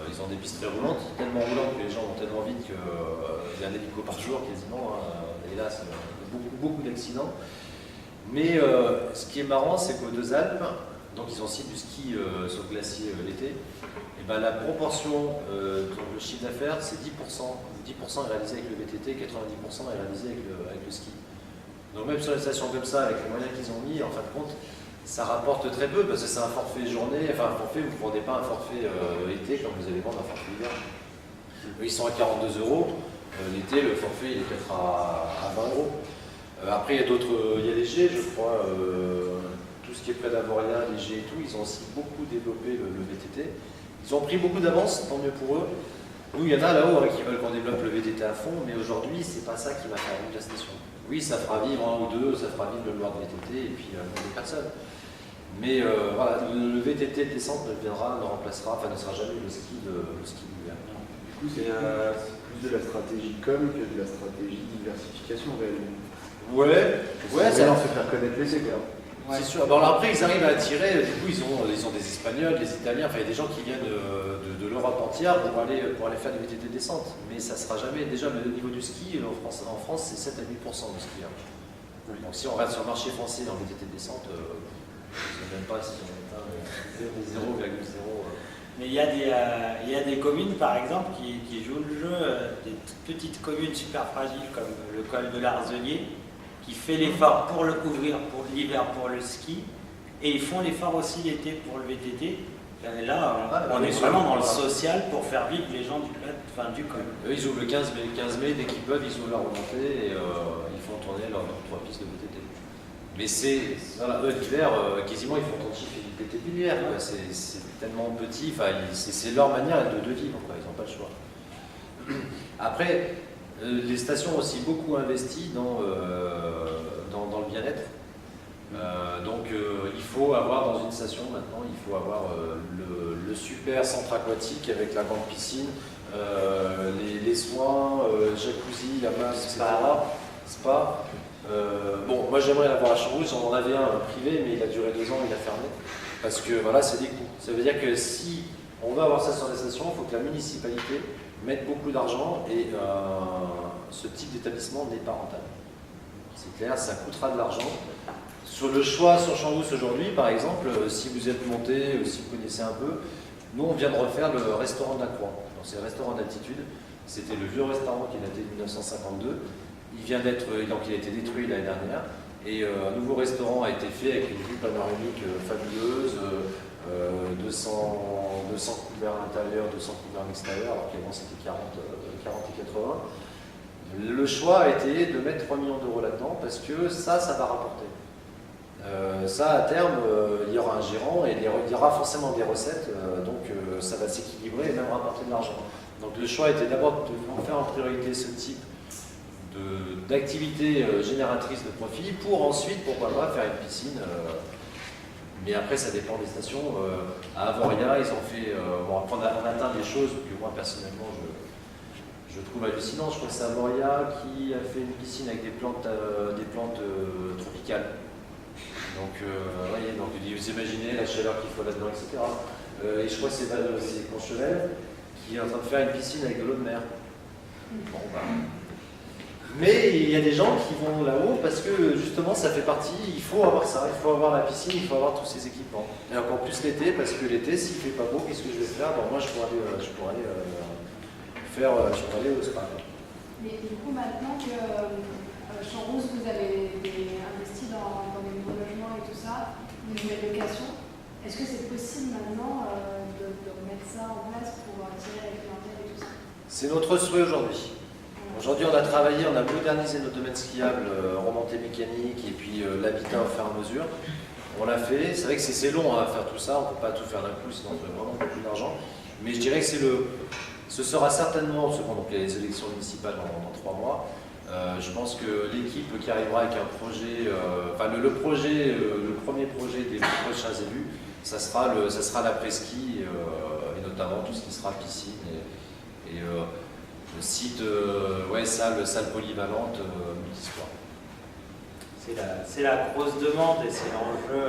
ils ont des pistes très roulantes, tellement roulantes que les gens vont tellement vite qu'il y a un hélico par jour quasiment, hélas, beaucoup d'accidents. Mais ce qui est marrant, c'est qu'aux Deux Alpes, donc ils ont aussi du ski sur glacier l'été, et ben la proportion pour le chiffre d'affaires, c'est 10%. 10% est réalisé avec le VTT, 90% est réalisé avec le ski. Donc même sur les stations comme ça, avec les moyens qu'ils ont mis, en fin de compte, ça rapporte très peu parce que c'est un forfait journée, enfin un forfait, vous ne vendez pas un forfait été comme vous allez vendre un forfait hiver. Ils sont à 42 €, l'été le forfait il est peut-être à 20 €. Après il y a d'autres, il y a les G, je crois, tout ce qui est près d'Avoria, les G et tout, ils ont aussi beaucoup développé le VTT. Ils ont pris beaucoup d'avance, tant mieux pour eux. Nous, il y en a là-haut qui veulent qu'on développe le VTT à fond, mais aujourd'hui, c'est pas ça qui va faire vivre la station. Oui, ça fera vivre un ou deux, ça fera vivre le Loire de VTT et puis des personnes. Mais voilà, le VTT de descente ne remplacera, enfin ne sera jamais le ski d'hiver. Du coup, c'est plus de la stratégie com que de la stratégie diversification réellement. Ouais, ça leur fait faire connaître les écarts. Ouais. C'est sûr. Bon, alors après, ils arrivent à attirer, du coup, ils ont des Espagnols, des Italiens, enfin, il y a des gens qui viennent de l'Europe entière pour aller faire du VTT de descente. Mais ça ne sera jamais, déjà, le niveau du ski, en France, c'est 7 à 8% de ski. Hein. Donc, si on regarde sur le marché français dans le VTT de descente, Je ne sais même pas si j'en ai atteint 0,0. Mais il y a des communes, par exemple, qui jouent le jeu, des toutes petites communes super fragiles comme le col de l'Arzelier, qui fait l'effort pour le couvrir pour l'hiver pour le ski, et ils font l'effort aussi l'été pour le VTT. Et là, on est vraiment dans le social pour faire vivre les gens du col. Eux, ils ouvrent le 15 mai, dès qu'ils peuvent, ils ouvrent leur remontée et ils font tourner leurs 3 pistes de VTT. Mais voilà, eux, l'hiver, quasiment, ils font tenter du VTT l'hiver. C'est tellement petit, c'est leur manière de vivre, quoi. Ils n'ont pas le choix. Après, les stations ont aussi beaucoup investi dans le bien-être. Donc il faut avoir dans une station maintenant, il faut avoir le super centre aquatique avec la grande piscine, les soins, jacuzzi, la masse, etc. Spa. Bon, moi j'aimerais l'avoir à Chambouz, j'en avais un privé, mais il a duré 2 ans, il a fermé. Parce que voilà, c'est des coûts. Ça veut dire que si on veut avoir ça sur les stations, il faut que la municipalité mette beaucoup d'argent et ce type d'établissement n'est pas rentable. C'est clair, ça coûtera de l'argent. Sur le choix sur Chambouz aujourd'hui, par exemple, si vous êtes monté, si vous connaissez un peu, nous on vient de refaire le restaurant de la Croix. C'est le restaurant d'altitude. C'était le vieux restaurant qui datait de 1952. Il vient d'être, donc il a été détruit l'année dernière. Et un nouveau restaurant a été fait avec une vue panoramique fabuleuse, 200 couverts à l'intérieur, 200 couverts à l'extérieur, alors qu'avant c'était 40 et 80. Le choix a été de mettre 3 millions d'euros là-dedans parce que ça va rapporter. Ça, à terme, il y aura un gérant et il y aura forcément des recettes, donc ça va s'équilibrer et même rapporter de l'argent. Donc le choix était d'abord de faire en priorité ce type d'activité génératrice de profit pour ensuite, pourquoi pas, faire une piscine. Mais après, ça dépend des stations. À Avoria, ils ont fait. Bon, après, on atteint des choses que moi, personnellement, je trouve hallucinantes. Je crois que c'est Avoria qui a fait une piscine avec des plantes tropicales. Donc, voyez, donc vous imaginez la chaleur qu'il faut là-dedans, etc. Et je crois que c'est Conchevel qui est en train de faire une piscine avec de l'eau de mer. Bon, bah. Mais il y a des gens qui vont là-haut parce que justement ça fait partie, il faut avoir ça, il faut avoir la piscine, il faut avoir tous ces équipements. Et encore plus l'été, parce que l'été, s'il ne fait pas beau, qu'est-ce que je vais faire? Bon, moi je pourrais aller au spa. Mais du coup, maintenant que Chambouz, vous avez investi dans des nouveaux logements et tout ça, des nouvelles locations, est-ce que c'est possible maintenant de remettre ça en place pour attirer la clientèle et tout ça? C'est notre souhait aujourd'hui. Aujourd'hui, on a travaillé, on a modernisé nos domaines skiables, remontée mécanique et puis l'habitat au fur et à mesure. On l'a fait. C'est vrai que c'est long à faire tout ça, on ne peut pas tout faire d'un coup, sinon on ferait vraiment beaucoup d'argent. Mais je dirais que ce sera certainement, donc les élections municipales dans 3 mois. Je pense que l'équipe qui arrivera avec un projet, le premier projet des prochains élus, ça sera l'après-ski et notamment tout ce qui sera piscine et le site, salle polyvalente, multisport. C'est la grosse demande et c'est l'enjeu.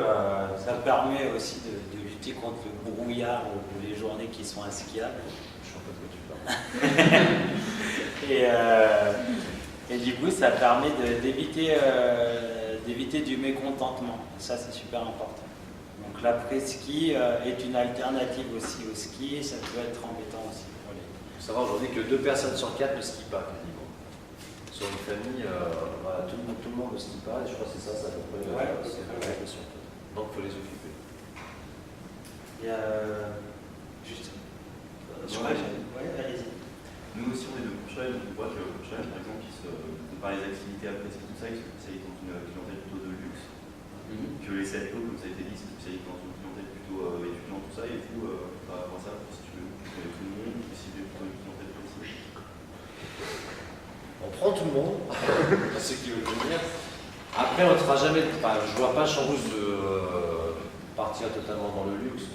Ça permet aussi de lutter contre le brouillard ou les journées qui sont inskiables. Je sais pas de quoi tu parles. Et du coup, ça permet d'éviter du mécontentement. Ça, c'est super important. Donc l'après-ski est une alternative aussi au ski et ça peut être embêtant aussi. Il faut savoir aujourd'hui que 2 personnes sur 4 ne skient pas quasiment. Sur une famille, tout le monde ne skie pas et je crois que c'est ça à peu près la question. Donc il faut les occuper. Il y a juste. Allez-y. Nous aussi on est de Courchevel, donc on voit que Courchevel par exemple, par les activités après ski, tout ça, ils se spécialisent dans une clientèle plutôt de luxe. Que les CFO, comme ça a été dit, se spécialisent dans une clientèle plutôt étudiante, tout ça, et vous, par rapport à ça, si tu veux, tout le monde, ou si tu veux plutôt une clientèle précise. On prend tout le monde, c'est ce qui veut dire. Après, on ne sera jamais. Je ne vois pas Chambouz partir totalement dans le luxe.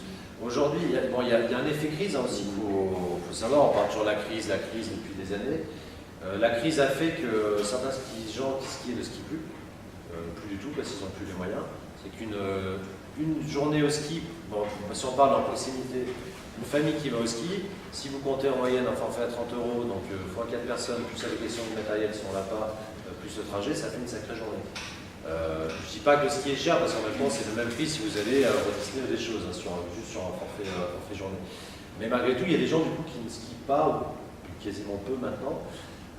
Aujourd'hui, il y a un effet crise aussi. Il faut savoir, on parle toujours de la crise depuis des années. La crise a fait que certains gens qui skiaient ne skient plus du tout parce qu'ils n'ont plus les moyens. C'est qu'une journée au ski, si on parle en proximité, une famille qui va au ski, si vous comptez en moyenne un forfait à 30 €, donc x 4 personnes, plus allocation du matériel si on l'a pas, plus le trajet, ça fait une sacrée journée. Je ne dis pas que le ski est cher, parce qu'en même temps, c'est le même prix si vous allez à Walt Disney ou des choses, hein, juste sur un forfait journée. Mais malgré tout, il y a des gens du coup qui ne skient pas, ou quasiment peu maintenant.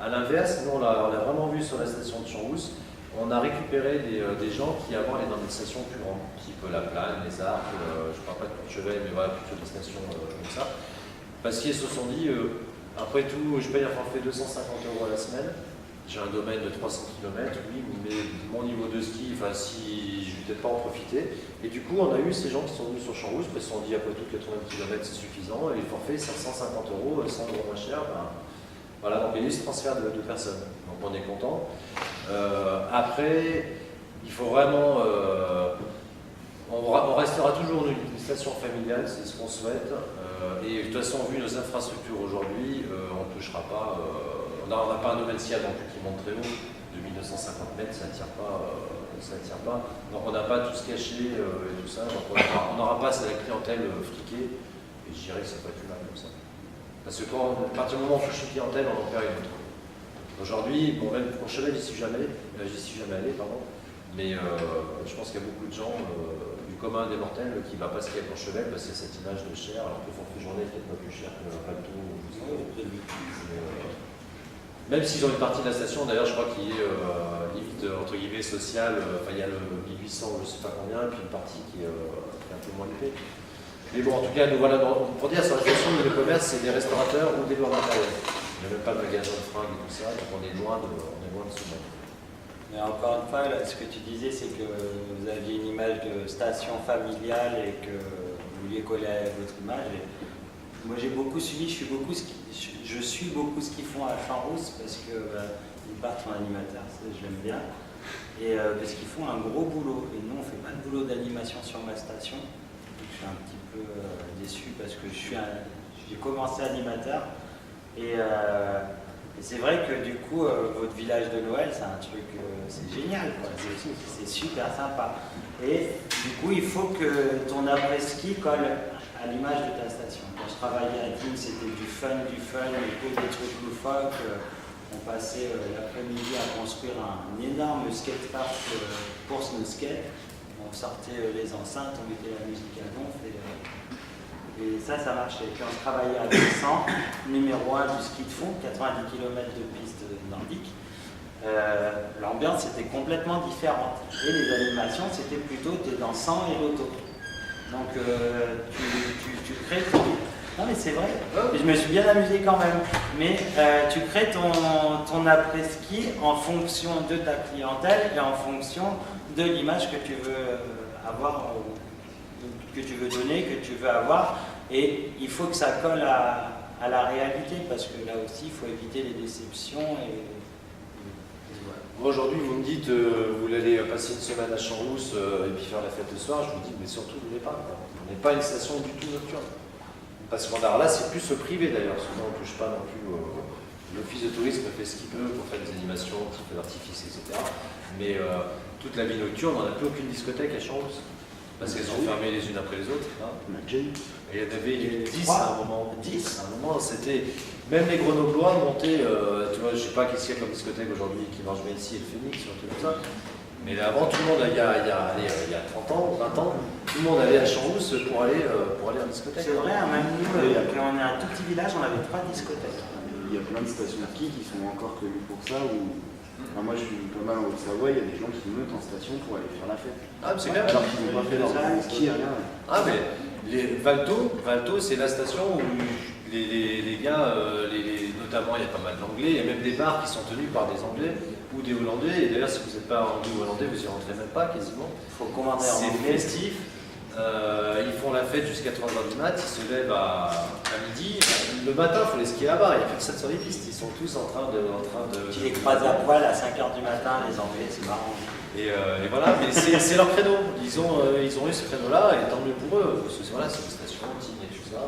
À l'inverse, nous on l'a vraiment vu sur la station de Champs-Rousse, on a récupéré des gens qui avant allaient dans des stations plus grandes, type La Plagne, Les Arcs, je ne parle pas de Courchevel, mais voilà, plutôt des stations comme ça. Parce qu'ils se sont dit, après tout, je paye un forfait 250 € à la semaine, j'ai un domaine de 300 km, oui, mais mon niveau de ski, enfin si je ne vais peut-être pas en profiter. Et du coup, on a eu ces gens qui sont venus sur Champs-Rousse, parce qu'ils se sont dit, après tout, 80 km c'est suffisant, et les forfaits, c'est 150 €, 100 € moins cher, ben, voilà, donc il y a eu ce transfert de personnes, donc on est content. Après, il faut vraiment, on restera toujours une station familiale, c'est ce qu'on souhaite, et de toute façon, vu nos infrastructures aujourd'hui, on ne touchera pas, on n'a pas un domaine skiable non plus qui monte très haut, de 1250 mètres, ça ne tire pas, donc on n'a pas tout ce caché et tout ça, donc on n'aura pas la clientèle friquée, et je dirais que ça peut être mal comme ça. Parce que à partir du moment où on touche une clientèle, on en perd une autre. Aujourd'hui, bon, même Courchevel, j'y suis jamais allé, pardon, mais je pense qu'il y a beaucoup de gens du commun des mortels qui ne va pas skier à Courchevel parce qu'il y a cette image de cher, alors que le forfait journée est peut-être pas plus cher que le Valto. Même s'ils ont une partie de la station, d'ailleurs, je crois qu'il est limite entre guillemets sociale, il y a le 1800 ou je ne sais pas combien, et puis une partie qui est un peu moins épais. Mais bon, en tout cas, nous voilà, pour dire sur la station de commerce, c'est des restaurateurs ou des loueurs matériels. Il n'y a même pas de magasin de fringues et tout ça, donc on est loin de ce monde. Mais encore une fois, là, ce que tu disais, c'est que vous aviez une image de station familiale et que vous vouliez coller à votre image. Et moi, j'ai beaucoup suivi, je suis beaucoup ce qu'ils font à Champs-Rousse parce qu'ils partent en animateur, ça, je l'aime bien. Et parce qu'ils font un gros boulot. Et nous, on ne fait pas de boulot d'animation sur ma station. Je suis un petit peu déçu parce que j'ai commencé animateur et c'est vrai que du coup votre village de Noël c'est un truc, c'est génial, c'est super sympa et du coup il faut que ton après-ski colle à l'image de ta station. Quand je travaillais à Team c'était du fun, et que des trucs loufoques. On passait l'après-midi à construire un énorme skatepark pour snow skate. On sortait les enceintes, on mettait la musique à donf et ça marchait. Et puis on travaillait à 200, numéro 1 du ski de fond, 90 km de piste nordique. L'ambiance était complètement différente. Et les animations, c'était plutôt t'es dans 100 et l'auto. Donc tu crées ton... Non mais c'est vrai, je me suis bien amusé quand même. Mais tu crées ton après-ski en fonction de ta clientèle et en fonction de l'image que tu veux avoir, que tu veux donner, que tu veux avoir. Et il faut que ça colle à la réalité parce que là aussi, il faut éviter les déceptions. Moi aujourd'hui, vous me dites, vous allez passer une semaine à Champs-Rousse et puis faire la fête le soir, je vous dis, mais surtout, vous n'êtes pas. On n'est pas une station du tout nocturne. Parce qu'on a là, c'est plus privé d'ailleurs, souvent on ne touche pas non plus. L'office de tourisme fait ce qu'il peut pour faire des animations, type d'artifice, etc. Mais toute la vie nocturne, on n'a plus aucune discothèque à Champs-Rousse. Parce qu'elles sont fermées les unes après les autres. Hein. Et il y en avait 10 à un moment. 10 à un moment, c'était. Même les Grenoblois montaient, tu vois, je ne sais pas qu'est-ce qu'il y a comme discothèque aujourd'hui qui marche bien ici, et le Phoenix, surtout comme ça. Mais avant, tout le monde, il y a 30 ans, 20 ans, tout le monde allait à Champs-Rousse pour aller en discothèque. C'est vrai, même nous, quand on est un tout petit village, on avait 3 discothèques. Il y a plein de stations de ski qui sont encore connues pour ça. Moi, je suis pas mal en Haute-Savoie, il y a des gens qui montent en station pour aller faire la fête. Ah, mais c'est bien. Alors qu'ils n'ont pas fait leur ski, rien. Ah, mais Valto, c'est la station où les gars, notamment, il y a pas mal d'anglais, il y a même des bars qui sont tenus par des anglais ou des hollandais. Et d'ailleurs, si vous n'êtes pas anglais ou hollandais, vous n'y rentrez même pas quasiment. Il faut commander en anglais. C'est festif. Ils font la fête jusqu'à 3h du mat, ils se lèvent à midi. Le matin, il faut les skier là-bas, il n'y a personne sur les pistes, ils sont tous en train de... Tu les croises à poil à 5h du matin, les Anglais, c'est marrant. Et voilà, mais c'est leur créneau. Ils ont eu ce créneau-là, et tant mieux pour eux. Parce que voilà, c'est une station, Tignes et tout ça,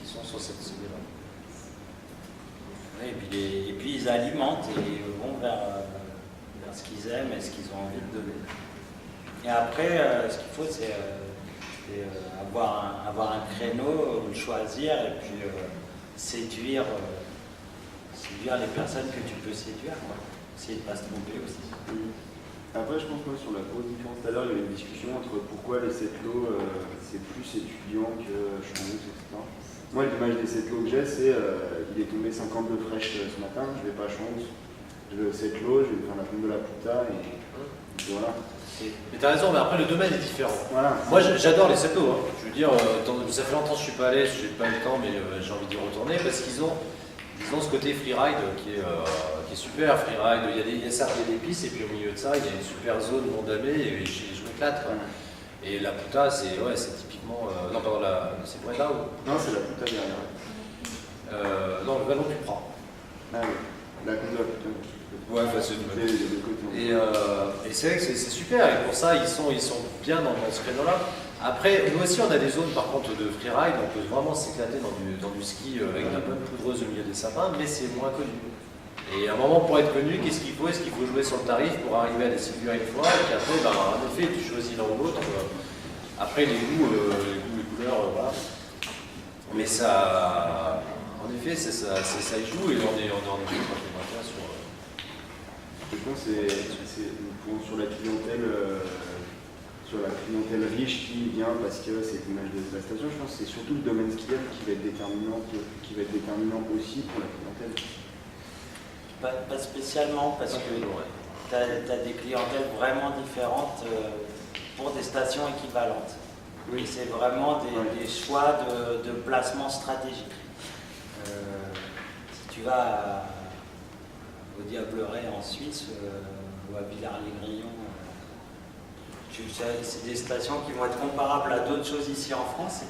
qui sont sur cette cible-là. Oui, et puis ils alimentent et vont vers ce qu'ils aiment et ce qu'ils ont envie de donner. Et après, ce qu'il faut, c'est avoir un créneau, le choisir et puis séduire les personnes que tu peux séduire. Essayer de ne pas se tromper aussi. Après, je pense que sur la grosse différence, tout à l'heure, il y avait une discussion entre pourquoi les setlots, c'est plus étudiant que Champs-Rousse, etc. Moi, l'image des setlots que j'ai, c'est il est tombé 52 fraîches ce matin, je vais pas à Champs-Rousse, je vais au setlo, je vais faire la pompe de la Puta, et voilà. Mais t'as raison, mais après le domaine est différent. Voilà. Moi j'adore les setlots, hein. Je veux dire, ça fait longtemps que je suis pas allé, j'ai pas eu le temps, mais j'ai envie d'y retourner parce qu'ils ont ce côté freeride qui est super. Freeride, il y a certes des pistes, et puis au milieu de ça, il y a une super zone non damée, et je m'éclate. Et la Puta, c'est typiquement. Non, pardon, c'est pour là ou. Non, c'est la Puta derrière. Non, le ballon du Prat. Ah oui, la conduite de la Puta. Ouais, c'est les deux côtés. Et c'est vrai que c'est super, et pour ça, ils sont bien dans ce créneau-là. Après, nous aussi, on a des zones par contre de freeride, on peut vraiment s'éclater dans du ski avec de la bonne poudreuse au milieu des sapins, mais c'est moins connu. Et à un moment, pour être connu, qu'est-ce qu'il faut? Est-ce qu'il faut jouer sur le tarif pour arriver à des figures une fois, et puis après, en effet, tu choisis l'un ou l'autre. Après, les goûts, les couleurs, voilà. Mais ça, en effet, ça y joue, et on est en effet complémentaire sur. Je pense que c'est sur la clientèle riche qui vient parce que c'est l'image de la station. Je pense que c'est surtout le domaine skiable qui va être déterminant aussi pour la clientèle. Pas spécialement, parce que tu as des clientèles vraiment différentes pour des stations équivalentes. Oui. Et c'est vraiment des choix de placement stratégique. Si tu vas au Diableret en Suisse ou à Villars-les-Grillons, c'est des stations qui vont être comparables à d'autres choses ici en France.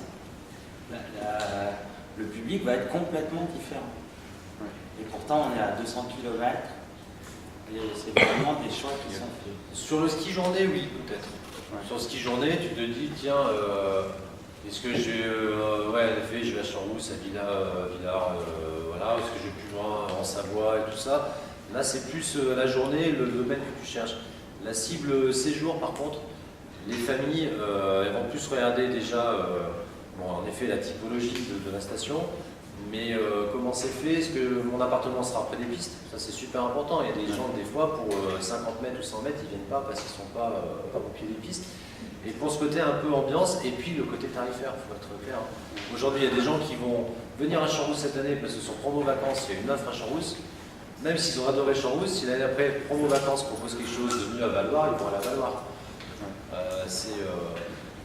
Le public va être complètement différent. Et pourtant, on est à 200 km et c'est vraiment des choix qui sont faits. Sur le ski journée, oui, peut-être. Sur le ski journée, tu te dis, tiens, est-ce que en effet, je vais à Champs-Rousse, à Villars, voilà, est-ce que je vais plus loin en Savoie et tout ça. Là, c'est plus la journée, le domaine que tu cherches. La cible séjour, par contre, les familles, elles vont plus regarder déjà, en effet, la typologie de la station, mais comment c'est fait, est-ce que mon appartement sera près des pistes? Ça, c'est super important. Il y a des gens, des fois, pour 50 mètres ou 100 mètres, ils ne viennent pas parce qu'ils ne sont pas au pied des pistes. Et pour ce côté un peu ambiance, et puis le côté tarifaire, il faut être clair. Aujourd'hui, il y a des gens qui vont venir à Champs-Rousse cette année parce que sur promo vacances, il y a une offre à Champs-Rousse. Même s'ils ont adoré Champs-Rousse, si l'année après, promo vacances propose quelque chose de mieux à Valoir, ils vont aller à Valoir. C'est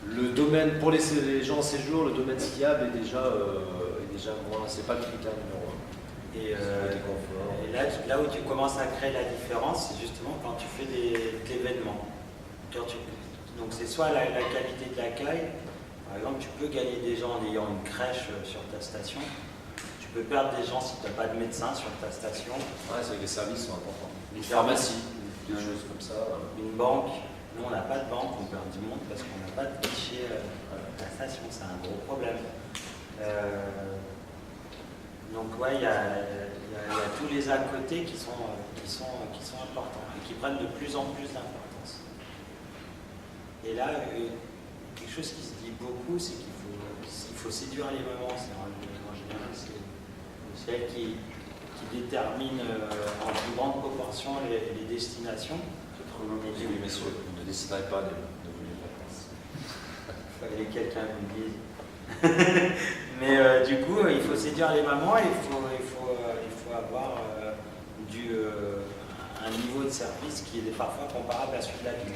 le domaine, pour les gens en séjour, le domaine skiable est déjà moins, c'est pas le critère numéro 1. Et là où tu commences à créer la différence, c'est justement quand tu fais des événements. Donc c'est soit la qualité de l'accueil, par exemple tu peux gagner des gens en ayant une crèche sur ta station, tu peux perdre des gens si tu n'as pas de médecin sur ta station. Ouais, c'est que les services sont importants. Une pharmacie, des choses comme ça. Une banque. Nous, on n'a pas de banque, on perd du monde parce qu'on n'a pas de guichet à la station, c'est un gros problème. Donc, ouais, il y a tous les à côté qui sont importants et qui prennent de plus en plus d'importance. Et là, quelque chose qui se dit beaucoup, c'est qu'il faut séduire les mamans. En général, c'est elles qui déterminent en plus grande proportion les destinations. Oui, messieurs, vous ne déciderez pas de venir de vacances. Il fallait que quelqu'un vous le dise. Mais du coup, il faut séduire les mamans et il faut avoir un niveau de service qui est parfois comparable à celui de la ville.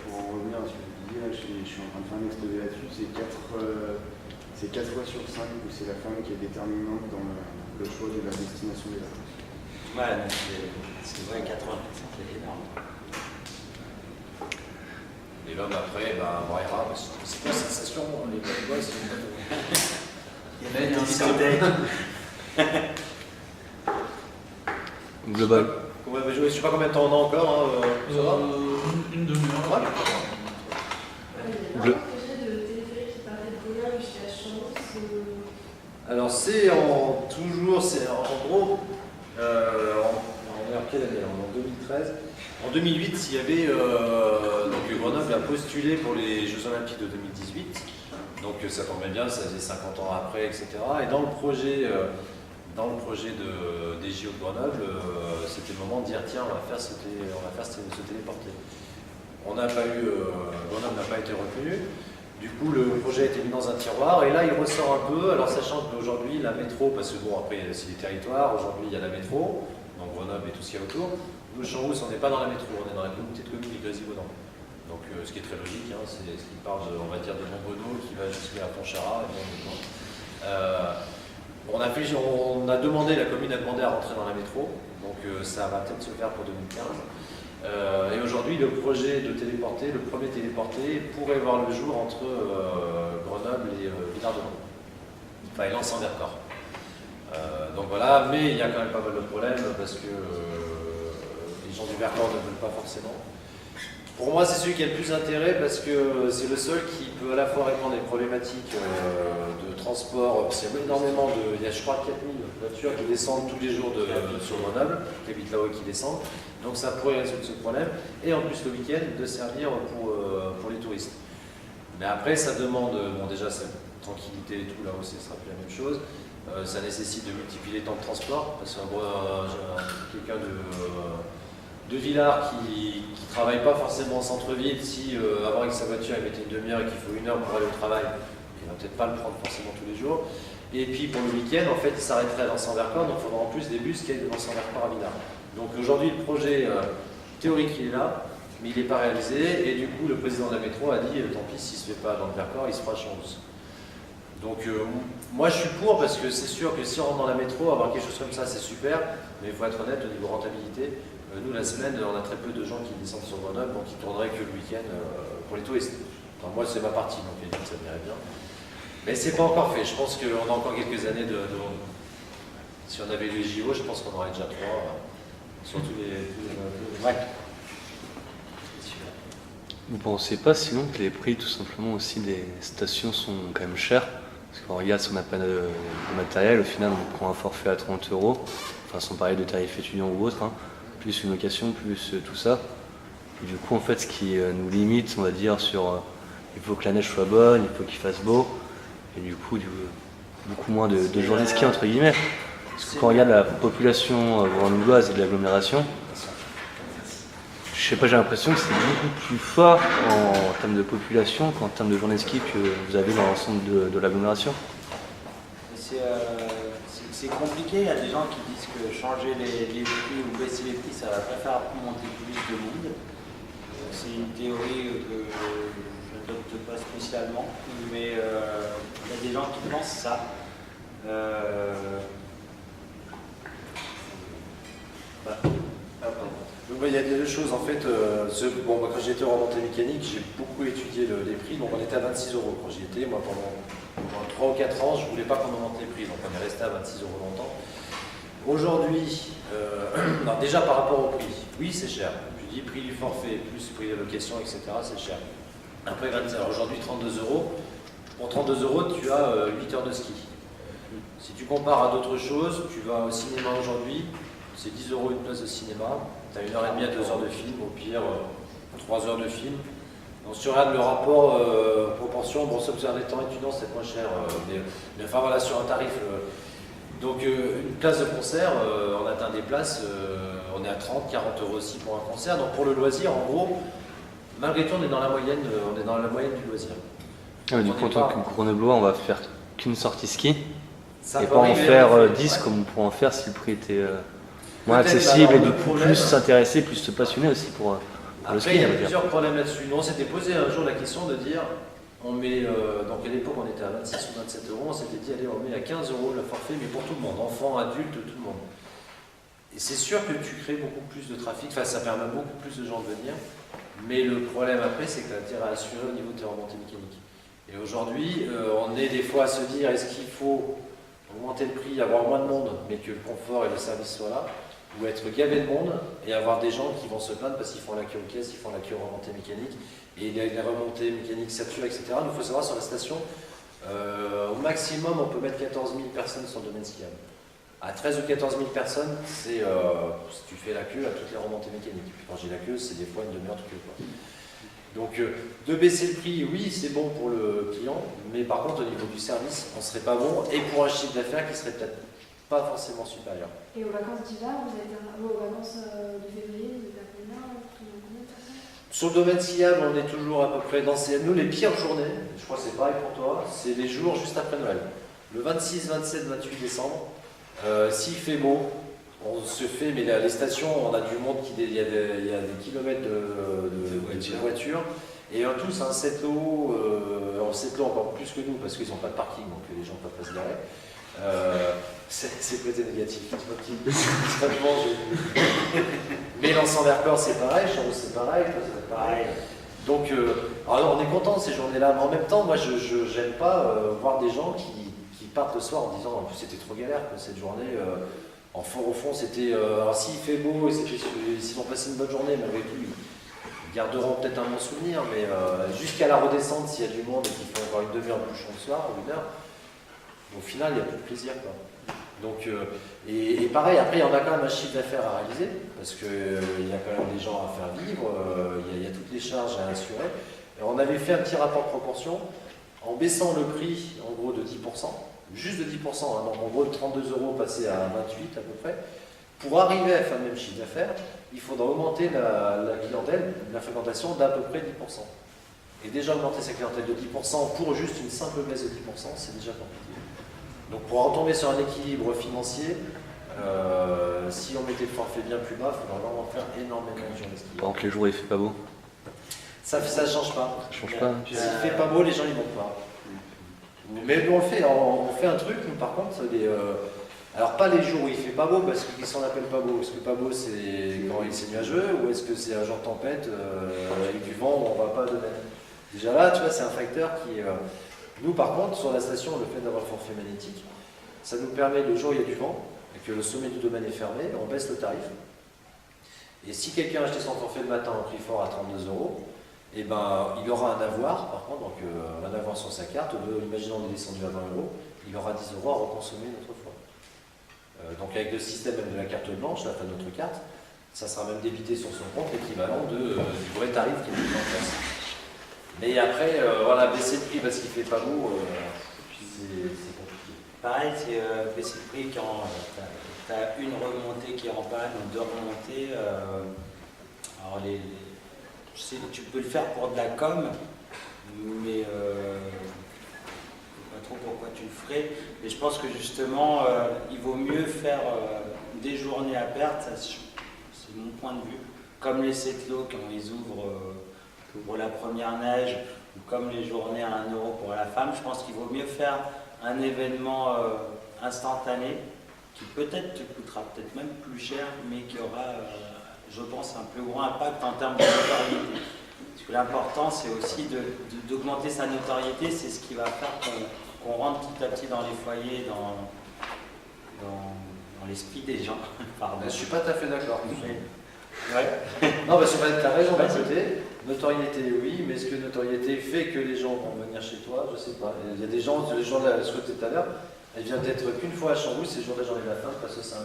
Pour en revenir à ce que vous disiez, là, je suis en train de faire un exposé là-dessus, c'est 4 fois sur 5 où c'est la femme qui est déterminante dans le choix de la destination des vacances. Ouais, c'est vrai, 80%, c'est énorme. Et l'homme après, braillera, c'est quoi cette sensation, les bonnes gosses, Il y a une discothèque. Global. Je ne sais pas combien de temps on a encore. Ça va Une demi-heure. Ouais. Alors c'est en gros, on est en quelle année? En 2013. En 2008, il y avait donc Grenoble a postulé pour les Jeux Olympiques de 2018. Donc ça tombait bien, ça faisait 50 ans après, etc. Et dans le projet dans le projet des JO de Grenoble, c'était le moment de dire tiens, on va faire se téléporter. Grenoble n'a pas été retenu. Du coup, le projet a été mis dans un tiroir et là, il ressort un peu. Alors, sachant qu'aujourd'hui, la métro, parce que bon, après, c'est les territoires, aujourd'hui, il y a la métro, donc Grenoble et tout ce qu'il y a autour. Nous, Champs-Rousse, on n'est pas dans la métro, on est dans la communauté de communes du Grésivaudan. Donc, ce qui est très logique, hein, c'est ce qui part de, on va dire, de Montbonneau qui va jusqu'à Pontcharrat. On a demandé, la commune a demandé à rentrer dans la métro, donc ça va peut-être se faire pour 2015. Et aujourd'hui, le projet de téléporter, le premier téléporté, pourrait voir le jour entre Grenoble et Villard-de-Lans. Enfin, et Lens en Vercors. Donc voilà, mais il y a quand même pas mal de problèmes parce que les gens du Vercors ne veulent pas forcément. Pour moi, c'est celui qui a le plus intérêt parce que c'est le seul qui peut à la fois répondre à des problématiques de transport. Parce qu'il y a énormément il y a je crois 4000 voitures qui descendent tous les jours sur Grenoble, qui habitent là-haut et qui descendent. Donc ça pourrait résoudre ce problème. Et en plus le week-end, de servir pour les touristes. Mais après, ça demande, bon déjà, c'est tranquillité et tout, là aussi, ce sera plus la même chose. Ça nécessite de multiplier les temps de transport, parce que j'ai quelqu'un de Villars qui ne travaille pas forcément en centre-ville, si avant avec sa voiture il mettait une demi-heure et qu'il faut 1 heure pour aller au travail, il ne va peut-être pas le prendre forcément tous les jours. Et puis pour le week-end, en fait, il s'arrêterait à Lens-en-Vercors, donc il faudra en plus des bus qui aillent de Lens-en-Vercors à Villars. Donc aujourd'hui, le projet théorique il est là, mais il n'est pas réalisé, et du coup le président de la métro a dit tant pis, s'il ne se fait pas dans le Vercors, il se fera à Champs-Rousse. Donc moi je suis pour, parce que c'est sûr que si on rentre dans la métro, avoir quelque chose comme ça c'est super, mais il faut être honnête au niveau rentabilité. Nous la semaine, on a très peu de gens qui descendent sur Grenoble, donc ils tourneraient que le week-end pour les touristes. Enfin, moi c'est ma partie, donc ça m'irait bien. Mais c'est pas encore fait, je pense qu'on a encore quelques années devant nous. Si on avait les JO, je pense qu'on aurait déjà 3, sur tous les ouais. Vous pensez pas sinon que les prix tout simplement aussi des stations sont quand même chers? Parce qu'on regarde si on n'a pas de matériel, au final on prend un forfait à 30 €, enfin sans parler de tarifs étudiants ou autres, hein, plus une location, plus tout ça. Et du coup en fait ce qui nous limite, on va dire, sur il faut que la neige soit bonne, il faut qu'il fasse beau, et du coup beaucoup moins de journées ski entre guillemets. Parce que quand on regarde la population grenobloise et de l'agglomération, je sais pas, j'ai l'impression que c'est beaucoup plus fort en termes de population qu'en termes de journées de ski que vous avez dans l'ensemble de l'agglomération. C'est compliqué, il y a des gens qui disent que changer les prix ou baisser les prix, ça va pas faire monter plus de monde. C'est une théorie que je n'adopte pas spécialement, mais il y a des gens qui pensent ça. Donc, il y a deux choses en fait. Quand j'étais en remontée mécanique, j'ai beaucoup étudié les prix. Donc on était à 26 € quand j'y étais. Moi pendant 3 ou 4 ans, je ne voulais pas qu'on augmente les prix. Donc on est resté à 26 € longtemps. Aujourd'hui, déjà par rapport au prix, oui c'est cher. Je dis prix du forfait plus prix de location, etc. c'est cher. Après aujourd'hui 32 €. Pour 32 € tu as 8 heures de ski. Si tu compares à d'autres choses, tu vas au cinéma aujourd'hui, c'est 10 € une place de cinéma. Tu as 1h30 à 2 heures de film, au pire 3 heures de film. Donc si tu regardes le rapport proportion, bon sauf que c'est un étant étudiant c'est moins cher, mais enfin voilà sur un tarif. Donc une place de concert, on atteint des places, on est à 30, 40 € aussi pour un concert. Donc pour le loisir, en gros, malgré tout on est dans la moyenne, du loisir. Ah, du coup en tant que Grenoblois, on va faire qu'une sortie ski Ça et peut pas en arriver, faire 10 comme on pourrait en faire si le prix était moins accessible et du coup plus s'intéresser, plus se passionner aussi pour le ski. Après, il y a plusieurs problèmes là-dessus. Nous, on s'était posé un jour la question de dire, on met, donc à l'époque, on était à 26 ou 27 €, on s'était dit, allez, on met à 15 € le forfait, mais pour tout le monde, enfants, adultes, tout le monde. Et c'est sûr que tu crées beaucoup plus de trafic, enfin, ça permet beaucoup plus de gens de venir, mais le problème après, c'est que tu as intérêt à assurer au niveau de tes remontées mécaniques. Et aujourd'hui, on est des fois à se dire, est-ce qu'il faut augmenter le prix, avoir moins de monde, mais que le confort et le service soient là, ou être gavé de monde et avoir des gens qui vont se plaindre parce qu'ils font la queue aux caisses, ils font la queue aux remontées mécaniques, et les remontées mécaniques saturent, etc. Donc il faut savoir sur la station, au maximum on peut mettre 14 000 personnes sur le domaine skiable. À 13 ou 14 000 personnes, c'est si tu fais la queue à toutes les remontées mécaniques. Puis quand j'ai la queue, c'est des fois une demi-heure de queue, quoi. Donc de baisser le prix, oui, c'est bon pour le client, mais par contre au niveau du service, on ne serait pas bon, et pour un chiffre d'affaires qui serait peut-être pas forcément supérieur. Et aux vacances d'hiver, aux vacances de février, vous êtes à combien? Sur le domaine skiable, on est toujours à peu près dans nous, les pires journées, je crois que c'est pareil pour toi, c'est les jours juste après Noël. Le 26, 27, 28 décembre, s'il fait beau, on se fait, mais les stations, on a du monde, il y a des kilomètres de voitures. Et en tous, un setlo, encore plus que nous, parce qu'ils n'ont pas de parking, donc les gens ne peuvent pas se garer. C'est le côté négatif. Mais l'ensemble Vercors, c'est pareil, Chambouz, c'est pareil, c'est pareil. Donc, alors on est content de ces journées-là, mais en même temps, moi, je n'aime pas voir des gens qui partent le soir en disant c'était trop galère cette journée. Au fond, c'était. Alors, s'il fait beau et s'ils ont passé une bonne journée, malgré tout, ils garderont peut-être un bon souvenir, mais jusqu'à la redescente, s'il y a du monde et qu'il faut encore une demi-heure de bouchon le soir ou une heure, au final, il n'y a plus de plaisir, quoi. Donc, et pareil, après, il y en a quand même un chiffre d'affaires à réaliser, parce qu'il y a quand même des gens à faire vivre, il y a toutes les charges à assurer. Et on avait fait un petit rapport de proportion, en baissant le prix, en gros, de 10%, juste de 10%, hein, donc en gros de 32 € passé à 28 à peu près. Pour arriver à faire le même chiffre d'affaires, il faudra augmenter la clientèle, la fréquentation d'à peu près 10%. Et déjà augmenter sa clientèle de 10% pour juste une simple baisse de 10%, c'est déjà compliqué. Donc pour retomber sur un équilibre financier, si on mettait le forfait bien plus bas, il faudra vraiment faire énormément de journées ski. Par contre, les jours où il fait pas beau. Ça change pas. Ça change pas. S'il fait pas beau, les gens ils vont pas. Mais on fait un truc, nous par contre, alors pas les jours où il fait pas beau, parce qu'ils s'en appellent pas beau. Est-ce que pas beau c'est quand c'est nuageux, ou est-ce que c'est un jour de tempête avec du vent où on va pas donner. Déjà là, tu vois, c'est un facteur qui. Nous par contre, sur la station, le fait d'avoir le forfait magnétique, ça nous permet, le jour où il y a du vent, et que le sommet du domaine est fermé, on baisse le tarif. Et si quelqu'un a acheté son forfait le matin au prix fort à 32 €, et ben, il aura un avoir, par contre, donc un avoir sur sa carte, imaginons on est descendu à 20 €, il aura 10 € à reconsommer une autre fois. Donc avec le système même de la carte blanche, la fin de notre carte, ça sera même débité sur son compte l'équivalent du vrai tarif qui est mis en place. Mais après, voilà, baisser le prix parce qu'il ne fait pas beau, c'est compliqué. Pareil, c'est baisser le prix quand tu as une remontée qui est en panne ou deux remontées. Alors je sais, tu peux le faire pour de la com, mais je ne sais pas trop pourquoi tu le ferais. Mais je pense que justement, il vaut mieux faire des journées à perte, c'est mon point de vue. Comme les setlos quand ils ouvrent pour la première neige, ou comme les journées à 1 € pour la femme, je pense qu'il vaut mieux faire un événement instantané qui peut-être te coûtera peut-être même plus cher, mais qui aura, je pense, un plus gros impact en termes de notoriété. Parce que l'important, c'est aussi d'augmenter sa notoriété, c'est ce qui va faire qu'on rentre petit à petit dans les foyers, dans l'esprit des gens. Pardon. Je ne suis pas tout à fait d'accord. Ouais. Non, parce que tu as raison d'un côté. Notoriété, oui, mais est-ce que notoriété fait que les gens vont venir chez toi? Je ne sais pas. Il y a des gens, les gens de ce côté tout à l'heure, elle vient peut-être qu'une fois à Chambouz, c'est le jour de la journée de la femme, parce que c'est 1 €.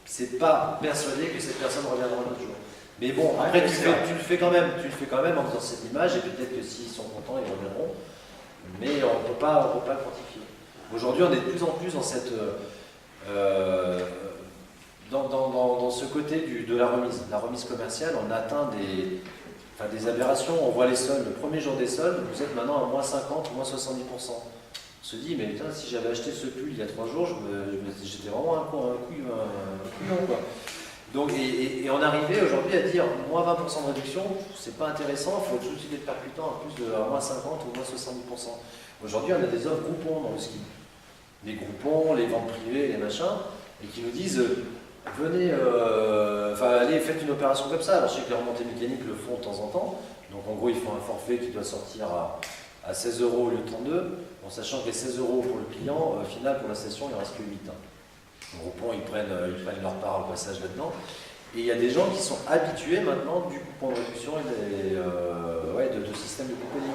C'est pas persuadé que cette personne reviendra un autre jour. Mais bon, après, tu le fais quand même en faisant cette image, et peut-être que s'ils sont contents, ils reviendront. Mais on ne peut pas le quantifier. Aujourd'hui, on est de plus en plus dans cette. Dans ce côté de la remise commerciale, on atteint des aberrations. On voit les soldes, le premier jour des soldes, vous êtes maintenant à moins 50, moins 70%. On se dit, mais putain, si j'avais acheté ce pull il y a 3 jours, j'étais vraiment un couillon, quoi. Donc, et on arrivait aujourd'hui à dire moins 20% de réduction, c'est pas intéressant, il faut tout de suite être percutant à plus de moins 50 ou moins 70%. Aujourd'hui, on a des offres groupons dans le ski. Les groupons, les ventes privées, les machins, et qui nous disent venez, allez, faites une opération comme ça. Alors, je sais que les remontées mécaniques le font de temps en temps. Donc, en gros, ils font un forfait qui doit sortir à 16 € au lieu de 32, en sachant que les 16 € pour le client, au final, pour la station, il ne reste que 8. Les groupons, ils prennent leur part au passage là-dedans. Et il y a des gens qui sont habitués maintenant du coupon de réduction et de système de couponing.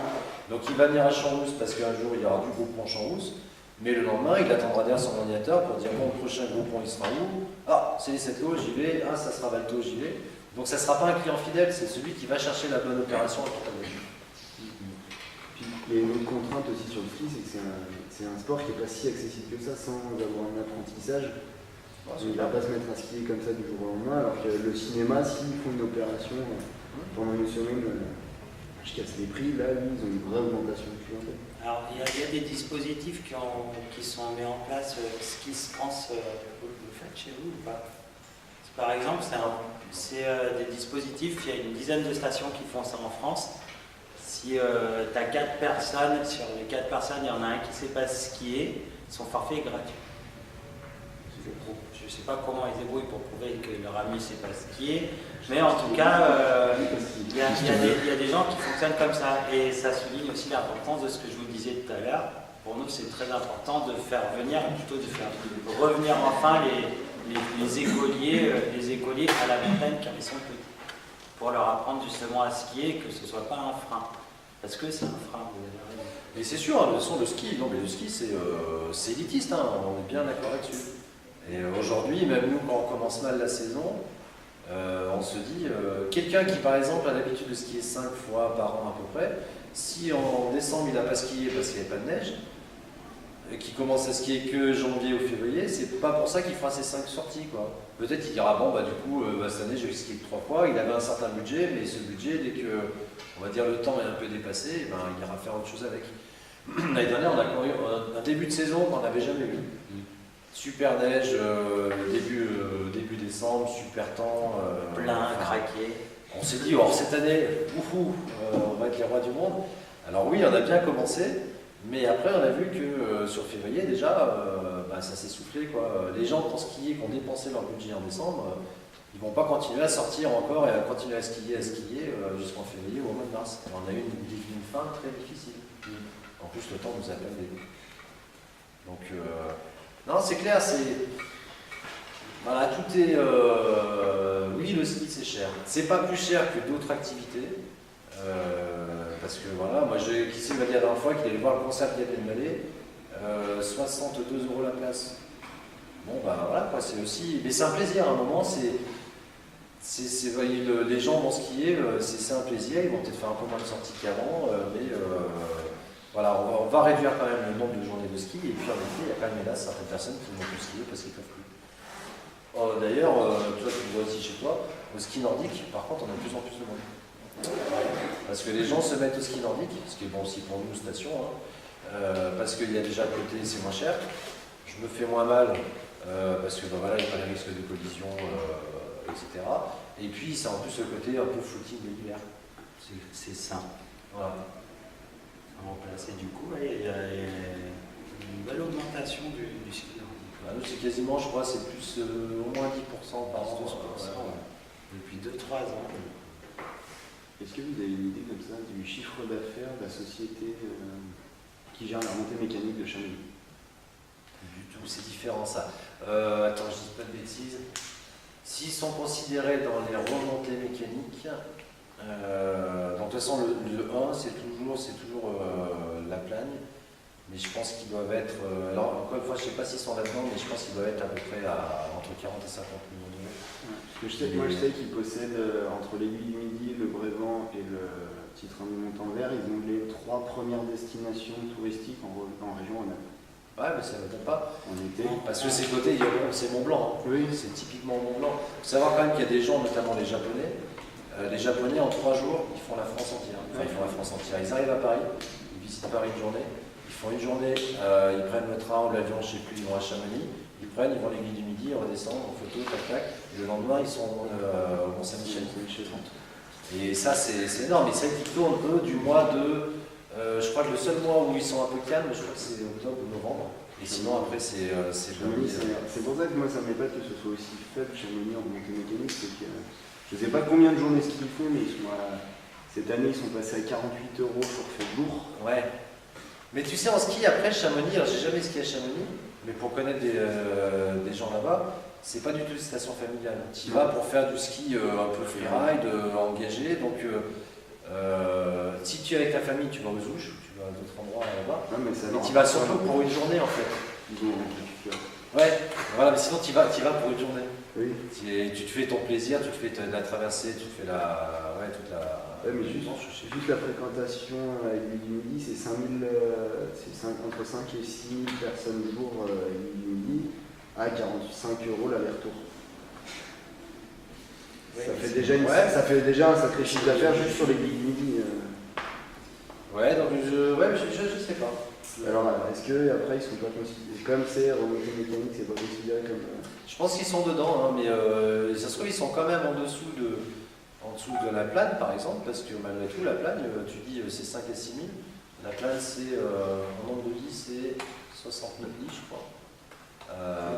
Donc, il va venir à Chambouz parce qu'un jour, il y aura du groupon Chambouz. Mais le lendemain, il attendra derrière son ordinateur pour dire bon, le prochain groupon il sera où? Ah, c'est les setlos, j'y vais. Ah, ça sera Valto, j'y vais. Donc ça ne sera pas un client fidèle, c'est celui qui va chercher la bonne opération à protagoniste. Puis il y a une autre contrainte aussi sur le ski, c'est que c'est un sport qui n'est pas si accessible que ça sans avoir un apprentissage. Il ne va pas se mettre à skier comme ça du jour au lendemain, alors que le cinéma, s'ils font une opération pendant une semaine, je casse les prix, là, ils ont une vraie augmentation de clientèle. Alors, il y a des dispositifs qui sont mis en place. Ski France, vous le faites chez vous ou pas? Par exemple, c'est des dispositifs, il y a une dizaine de stations qui font ça en France. Si tu as 4 personnes, sur les 4 personnes, il y en a un qui ne sait pas skier, son forfait est gratuit. Je ne sais pas comment ils débrouillent pour prouver que leur ami ne sait pas skier, mais en tout cas, il y a des gens qui fonctionnent comme ça. Et ça souligne aussi l'importance de ce que je vous disais tout à l'heure. Pour nous, c'est très important de faire venir, plutôt de faire revenir enfin les écoliers à la montagne quand ils sont petits, pour leur apprendre justement à skier, que ce ne soit pas un frein. Parce que c'est un frein, vous avez raison. Mais c'est sûr, le ski, non mais le ski c'est élitiste, hein, on est bien d'accord là-dessus. Et aujourd'hui, même nous quand on commence mal la saison, on se dit, quelqu'un qui par exemple a l'habitude de skier 5 fois par an à peu près, si en décembre il n'a pas skié parce qu'il n'y avait pas de neige, et qu'il commence à skier que janvier ou février, c'est pas pour ça qu'il fera ses 5 sorties, quoi. Peut-être qu'il dira, bon bah du coup, cette année j'ai skié que 3 fois, il avait un certain budget, mais ce budget, dès que, on va dire, le temps est un peu dépassé, ben, il ira faire autre chose avec. L'année dernière, on a couru un début de saison qu'on n'avait jamais vu. Super neige, début décembre, super temps. Plein, craqué. On s'est dit, cette année, on va être les rois du monde. Alors oui, on a bien commencé, mais après on a vu que sur février déjà, ça s'est soufflé, quoi. Les gens qui ont skié, qui ont dépensé leur budget en décembre, ils ne vont pas continuer à sortir encore et à continuer à skier jusqu'en février ou au mois de mars. Et on a eu une fin très difficile. En plus, le temps nous a perdu. Donc, non, c'est clair, voilà, tout est... oui, le ski, c'est cher. C'est pas plus cher que d'autres activités. Parce que voilà, moi, qui s'est m'a dit la dernière fois qu'il allait voir le concert de Gad Elmaleh, 62 € la place. Bon, bah voilà, quoi, c'est aussi... Mais c'est un plaisir, à un moment, les gens vont skier, c'est un plaisir, ils vont peut-être faire un peu moins de sorties qu'avant, mais voilà, on va réduire quand même le nombre de journées de ski, et puis en effet, il y a quand même hélas certaines personnes qui ne vont plus skier parce qu'ils ne peuvent plus. D'ailleurs, toi tu le vois aussi chez toi, au ski nordique, par contre, on a de plus en plus de monde. Parce que les gens se mettent au ski nordique, ce qui est bon aussi pour nous, station, hein, parce qu'il y a déjà à côté, c'est moins cher, je me fais moins mal, parce que voilà, il n'y a pas les risques de collision, etc. Et puis, c'est en plus le côté un peu footing de l'hiver. C'est ça. Voilà. Remplacer du coup, il y a une belle augmentation du ski nordique. Bah, nous, c'est quasiment, je crois, c'est plus au moins 10% par an. 12%, depuis 2-3 ans. Est-ce que vous avez une idée comme ça du chiffre d'affaires de la société qui gère la remontée mécanique de Chamonix? Du tout, c'est différent ça. Attends, je dis pas de bêtises. S'ils sont considérés dans les remontées mécaniques, donc de toute façon le 1 c'est toujours la plagne, mais je pense qu'ils doivent être, alors encore une fois je ne sais pas s'ils sont là-dedans, mais je pense qu'ils doivent être à peu près entre 40 et 50 millions d'euros. Parce que je sais qu'ils possèdent entre l'Aiguille du Midi, le Brévent et le Petit Train du Montanvert, ils ont les 3 premières destinations touristiques en région Rhône-Alpes. Ouais, mais ça ne m'étonne pas. En été. Parce que c'est côté, c'est Mont Blanc. Hein. Oui. C'est typiquement Mont Blanc. Il faut savoir quand même qu'il y a des gens, notamment les Japonais. Les Japonais, en 3 jours, ils font la France entière. Enfin, ils font la France entière. Ils arrivent à Paris, ils visitent Paris une journée. Ils font une journée, ils prennent le train ou l'avion, je ne sais plus, ils vont à Chamonix. Ils vont à l'Aiguille du Midi, ils redescendent en photo, tac tac. Et le lendemain, ils sont au Mont-Saint-Michel. Et ça, c'est énorme. Et ça, ils tournent, eux, du mois de... je crois que le seul mois où ils sont un peu calmes, je crois que c'est octobre ou novembre. Et sinon, après, c'est Chamonix. C'est pour ça que moi, ça m'épate que ce soit aussi faible Chamonix en montée mécanique. C'est que je ne sais pas combien de journées ski ils font, mais cette année, ils sont passés à 48 € forfait jour. Ouais. Mais tu sais, en ski, après Chamonix, alors j'ai jamais skié à Chamonix, mais pour connaître des gens là-bas, c'est pas du tout une station familiale. Tu y vas pour faire du ski un peu freeride, engagé. Donc, si tu es avec ta famille, tu vas aux Ouches, tu vas à d'autres endroits là-bas. Mais tu vas surtout pour une journée en fait. Ouais, voilà, mais sinon tu vas pour une journée. Oui. Tu te fais ton plaisir, tu te fais de la traversée, tu te fais toute la. Ouais, mais juste la fréquentation à l'Aiguille du Midi, c'est entre 5 et 6 000 personnes jour à l'Aiguille du Midi. à 45 € l'aller-retour. Oui, ça fait déjà un sacré chiffre d'affaires juste sur les midi. Ouais, donc je sais pas. Alors, est-ce qu'après ils sont pas considérés, comme c'est remontée mécanique, c'est pas considéré comme. Je pense qu'ils sont dedans, hein, mais ça se trouve, ils sont quand même en dessous de la plane, par exemple, parce que malgré tout, la plane, tu dis c'est 5 et 6 000. La plane, c'est en nombre de lits, c'est 69 lits, je crois.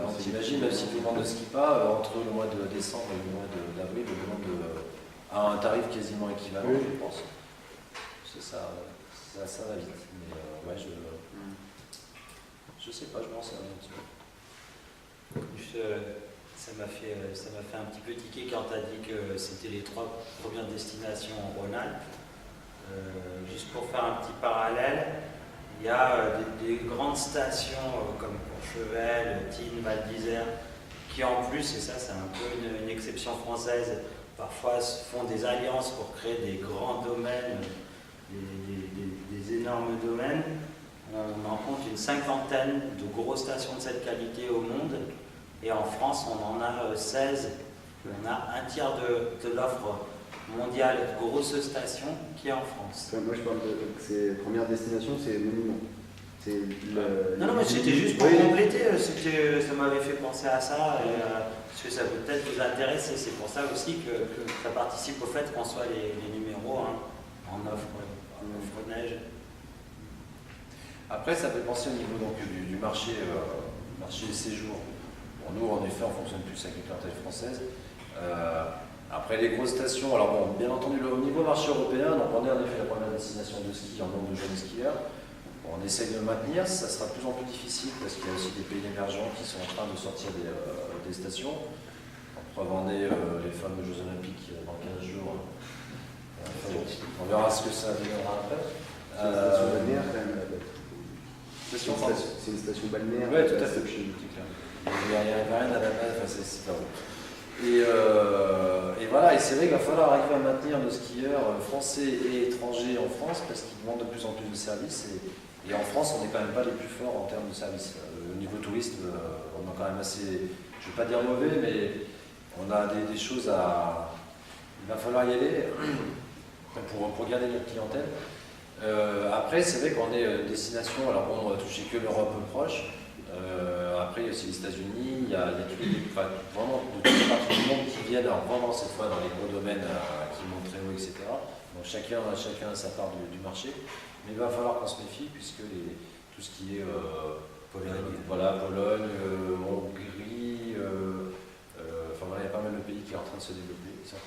Donc t'imagines, même si tout le monde ne skie pas, entre le mois de décembre et le mois d'avril, le monde a un tarif quasiment équivalent, oui. je pense. C'est ça, ça va vite. Mais ouais, je sais pas, je m'en sais un petit peu. Ça m'a fait un petit peu tiquer quand tu as dit que c'était les 3 premières destinations en Rhône-Alpes. Juste pour faire un petit parallèle, il y a des grandes stations comme Courchevel, Tignes, Val d'Isère, qui en plus, et ça c'est un peu une exception française, parfois font des alliances pour créer des grands domaines, des énormes domaines. On en compte une 50aine de grosses stations de cette qualité au monde. Et en France, on en a 16. On a un tiers de l'offre mondiale grosse station qui est en France. Moi, je parle de ces premières destinations, c'est monument. Non, mais c'était juste pour compléter. Ça m'avait fait penser à ça. Parce que ça peut peut-être vous intéresser. C'est pour ça aussi que ça participe au fait qu'on soit les numéros en offre neige. Après, ça fait penser au niveau donc, du marché des séjours. Bon, nous, en effet, on fonctionne plus avec une clientèle française. Après, les grosses stations, alors bon, bien entendu, au niveau marché européen, donc on est en effet la première destination de ski en nombre de jeunes skieurs. Bon, on essaye de le maintenir, ça sera de plus en plus difficile parce qu'il y a aussi des pays émergents qui sont en train de sortir des stations. En preuve en est les fameux Jeux Olympiques dans 15 jours. On verra ce que ça deviendra après. C'est une station balnéaire quand même. C'est une station balnéaire. Oui, tout à fait. Il n'y avait rien à la base, c'est pas bon. Et voilà, et c'est vrai qu'il va falloir arriver à maintenir nos skieurs français et étrangers en France parce qu'ils demandent de plus en plus de services. Et en France, on n'est quand même pas les plus forts en termes de services. Au niveau tourisme, on a quand même assez, je ne vais pas dire mauvais, mais on a des choses à. Il va falloir y aller pour garder notre clientèle. Après, c'est vrai qu'on est une destination, alors bon, on va toucher que l'Europe proche. Après, il y a aussi les États-Unis, il y a vraiment de toutes les parties du monde qui viennent, alors vraiment cette fois dans les gros domaines qui montent très haut, etc. Donc chacun a sa part du marché. Mais il va falloir qu'on se méfie puisque tout ce qui est Pologne, Hongrie, enfin voilà, il y a pas mal de pays qui sont en train de se développer, il va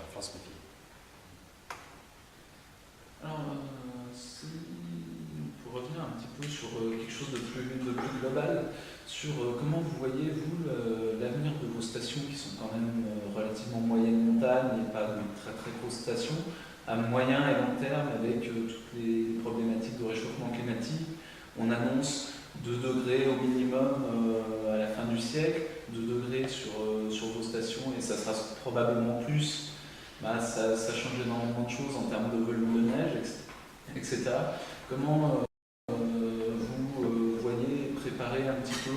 falloir se méfier. Alors, pour revenir un petit peu sur quelque chose de plus global, sur comment vous voyez, vous, l'avenir de vos stations qui sont quand même relativement moyenne montagne et pas de très très grosses stations, à moyen et long terme avec toutes les problématiques de réchauffement climatique. On annonce 2 degrés au minimum à la fin du siècle, 2 degrés sur vos stations et ça sera probablement plus. Ça change énormément de choses en termes de volume de neige, etc. Comment vous voyez préparer un petit peu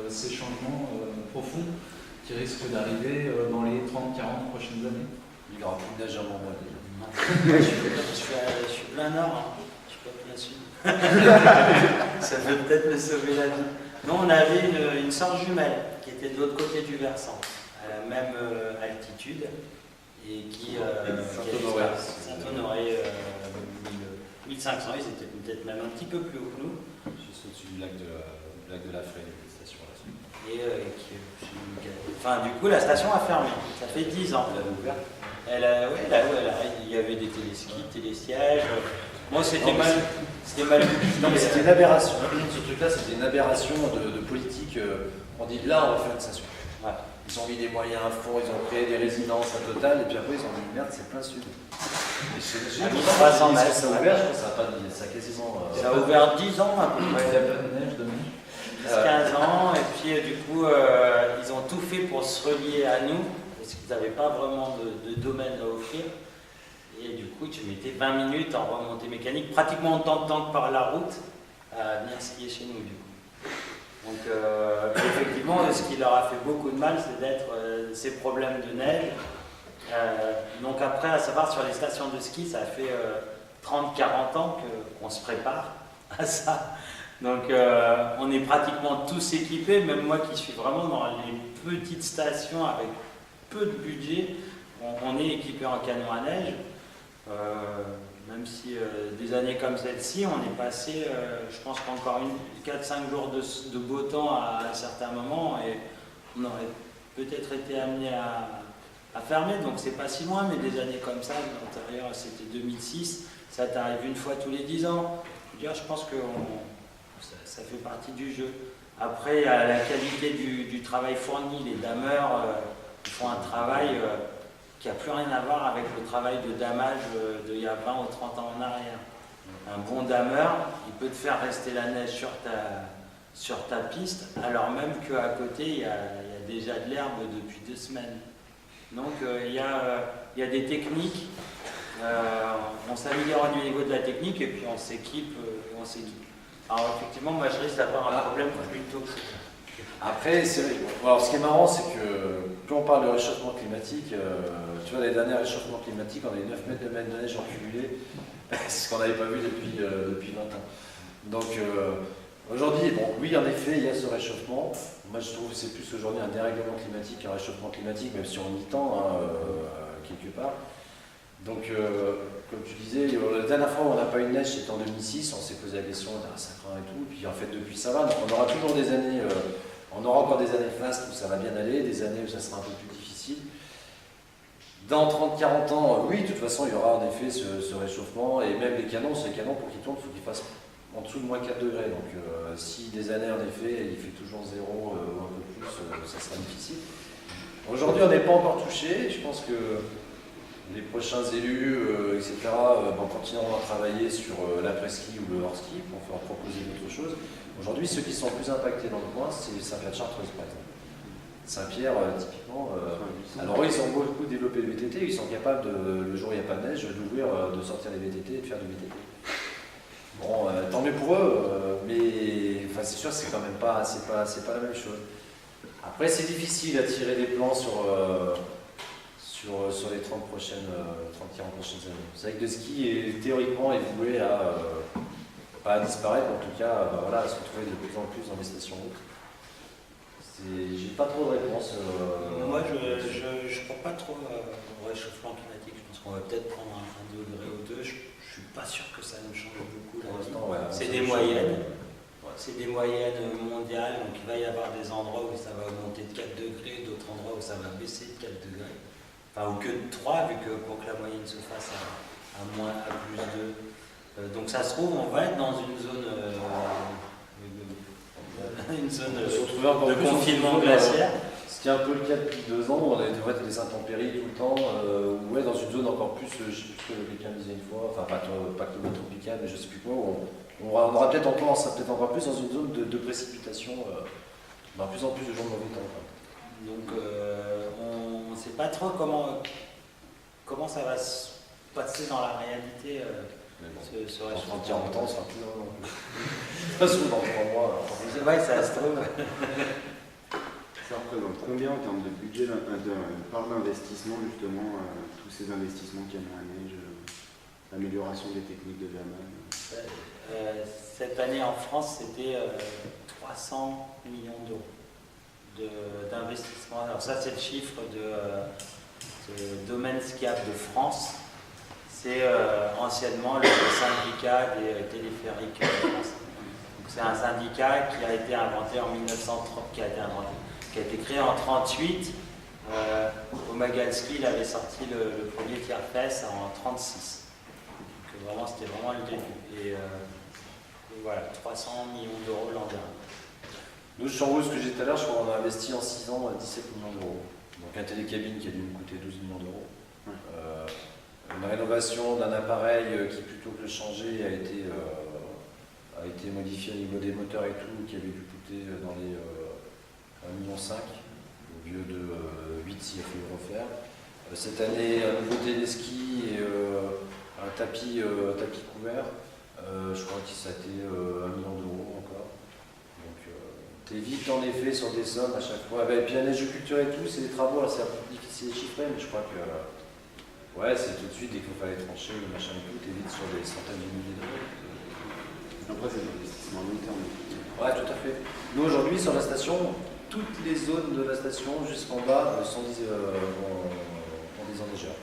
ces changements profonds qui risquent d'arriver dans les 30-40 prochaines années? Il n'y aura plus de neige avant moi. Je suis plein nord, je suis pas plein sud. Ça peut peut-être me sauver la vie. Non, on avait une sœur jumelle qui était de l'autre côté du versant, à la même altitude. Et Saint-Honoré, 1500, ils étaient peut-être même un petit peu plus haut que nous. Juste au-dessus du lac de la Fraye, cette station là. Enfin, du coup, la station a fermé. Ça fait 10 ans. Elle avait ouvert. Il y avait des téléskis, télésièges. Moi, c'était mal. Non, mais c'était une aberration. Ce truc-là, c'était une aberration de politique. On dit là, on va faire une station. Ouais. Ils ont mis des moyens à fond, ils ont créé des résidences à Total, et puis après ils ont dit merde, c'est plein sud. À 1300 mètres. Ça a ouvert, je crois, ça a quasiment. Ça a ouvert 10 ans à peu près. Il y a pas de neige demain. 15 ans, et puis du coup, ils ont tout fait pour se relier à nous, parce qu'ils n'avaient pas vraiment de domaine à offrir. Et du coup, tu mettais 20 minutes en remontée mécanique, pratiquement autant de temps que par la route, à venir skier chez nous, du coup. Donc effectivement, ce qui leur a fait beaucoup de mal, c'est d'être ces problèmes de neige. Donc après, à savoir sur les stations de ski, ça fait 30-40 ans qu'on se prépare à ça. Donc on est pratiquement tous équipés, même moi qui suis vraiment dans les petites stations avec peu de budget, on est équipé en canon à neige. Même si des années comme celle-ci, on est passé, je pense qu'encore 4-5 jours de beau temps à certains moments, et on aurait peut-être été amené à fermer, donc c'est pas si loin, mais des années comme ça, l'antérieur c'était 2006, ça t'arrive une fois tous les 10 ans. Je pense que ça fait partie du jeu. Après, il y a la qualité du travail fourni, les dameurs font un travail qui n'a plus rien à voir avec le travail de damage d'il y a 20 ou 30 ans en arrière. Un bon dameur, il peut te faire rester la neige sur ta piste, alors même qu'à côté, il y a déjà de l'herbe depuis 2 semaines. Donc il y a des techniques, on s'améliore du niveau de la technique et puis on s'équipe. Alors effectivement, moi je risque d'avoir un problème plus tôt. Après, alors, ce qui est marrant, c'est que quand on parle de réchauffement climatique, tu vois, les derniers réchauffements climatiques, on a eu 9 mètres de neige en cumulé, c'est ce qu'on n'avait pas vu depuis 20 ans. Donc aujourd'hui, bon, oui, en effet, il y a ce réchauffement. Moi, je trouve que c'est plus aujourd'hui un dérèglement climatique qu'un réchauffement climatique, même si on y tend, quelque part. Donc, comme tu disais, la dernière fois où on n'a pas eu de neige, c'était en 2006, on s'est posé la question, ça craint et tout, puis en fait, depuis ça va, donc on aura toujours des années, on aura encore des années fastes où ça va bien aller, des années où ça sera un peu plus difficile. Dans 30-40 ans, oui, de toute façon, il y aura en effet ce réchauffement, et même les canons, pour qu'ils tournent, il faut qu'ils fassent en dessous de moins 4 degrés, donc si des années, en effet, il fait toujours 0 ou un peu plus, ça sera difficile. Aujourd'hui, on n'est pas encore touché, je pense que les prochains élus, etc., continueront à travailler sur l'après-ski ou le hors-ski pour faire proposer d'autres choses. Aujourd'hui, ceux qui sont plus impactés dans le coin, c'est Saint-Pierre-de-Chartreuse, par exemple. Saint-Pierre, typiquement, alors eux, ils ont beaucoup développé le VTT, ils sont capables, le jour où il n'y a pas de neige, d'ouvrir, de sortir les VTT et de faire du VTT. Bon, tant mieux pour eux, mais c'est sûr, c'est quand même pas la même chose. Après, c'est difficile à tirer des plans sur les 30-40 prochaines années. C'est vrai que le ski théoriquement est voué à pas à disparaître, mais en tout cas à se retrouver de plus en plus dans les stations hautes. J'ai pas trop de réponse. Moi, je ne crois pas trop au réchauffement climatique. Je pense qu'on va peut-être prendre un degré ou deux. Je ne suis pas sûr que ça nous change beaucoup. C'est des moyennes. C'est des moyennes mondiales, donc il va y avoir des endroits où ça va augmenter de 4 degrés, d'autres endroits où ça va baisser de 4 degrés. Enfin, ou que de 3, vu que pour que la moyenne se fasse à plus 2. Donc ça se trouve, on va être dans une zone de confinement glaciaire. Ce qui est un peu le cas depuis 2 ans, on a des intempéries tout le temps, dans une zone encore plus, je ne sais plus ce que quelqu'un disait une fois, enfin pas climat tropical, mais je ne sais plus quoi, on aura peut-être encore plus dans une zone de précipitation, de plus en plus de jours de mauvais temps. Donc on ne sait pas trop comment ça va se passer dans la réalité. Ce réchauffement. En 40 ans, ça sera plus long. Ça se trouve dans 3 mois. C'est vrai que ça se trouve. Ça représente combien en termes de budget par l'investissement, justement, tous ces investissements canons à neige, l'amélioration des techniques de damage? Cette année en France, c'était 300 millions d'euros d'investissement. Alors ça, c'est le chiffre de Domaine Skiable de France. C'est anciennement le syndicat des téléphériques français. C'est un syndicat qui a été inventé en 1930, qui a été créé en 1938. Au Magalski, il avait sorti le premier tiers-fesse en 1936. Donc vraiment, c'était vraiment le début. Et voilà, 300 millions d'euros l'an dernier. Nous, Chamboul, ce que j'ai dit tout à l'heure, je crois qu'on a investi en 6 ans 17 millions d'euros. Donc un télécabine qui a dû nous coûter 12 millions d'euros. Une rénovation d'un appareil qui, plutôt que le changer, a été modifié au niveau des moteurs et tout, qui avait dû coûter dans les 1,5 million, au lieu de 8 s'il a fallu refaire. Cette année, un nouveau téléski et un tapis couvert. Je crois que ça a été 1 million d'euros encore. Donc vite en effet sur des sommes à chaque fois. Et puis la neige de culture et tout, c'est des travaux, alors c'est un peu difficile à chiffrer, mais je crois que ouais, c'est tout de suite dès qu'il fallait trancher, le machin et tout, t'es vite sur des centaines de milliers d'euros. Après, c'est un investissement à long terme. Ouais, tout à fait. Nous aujourd'hui sur la station, toutes les zones de la station jusqu'en bas ont des enneigeurs.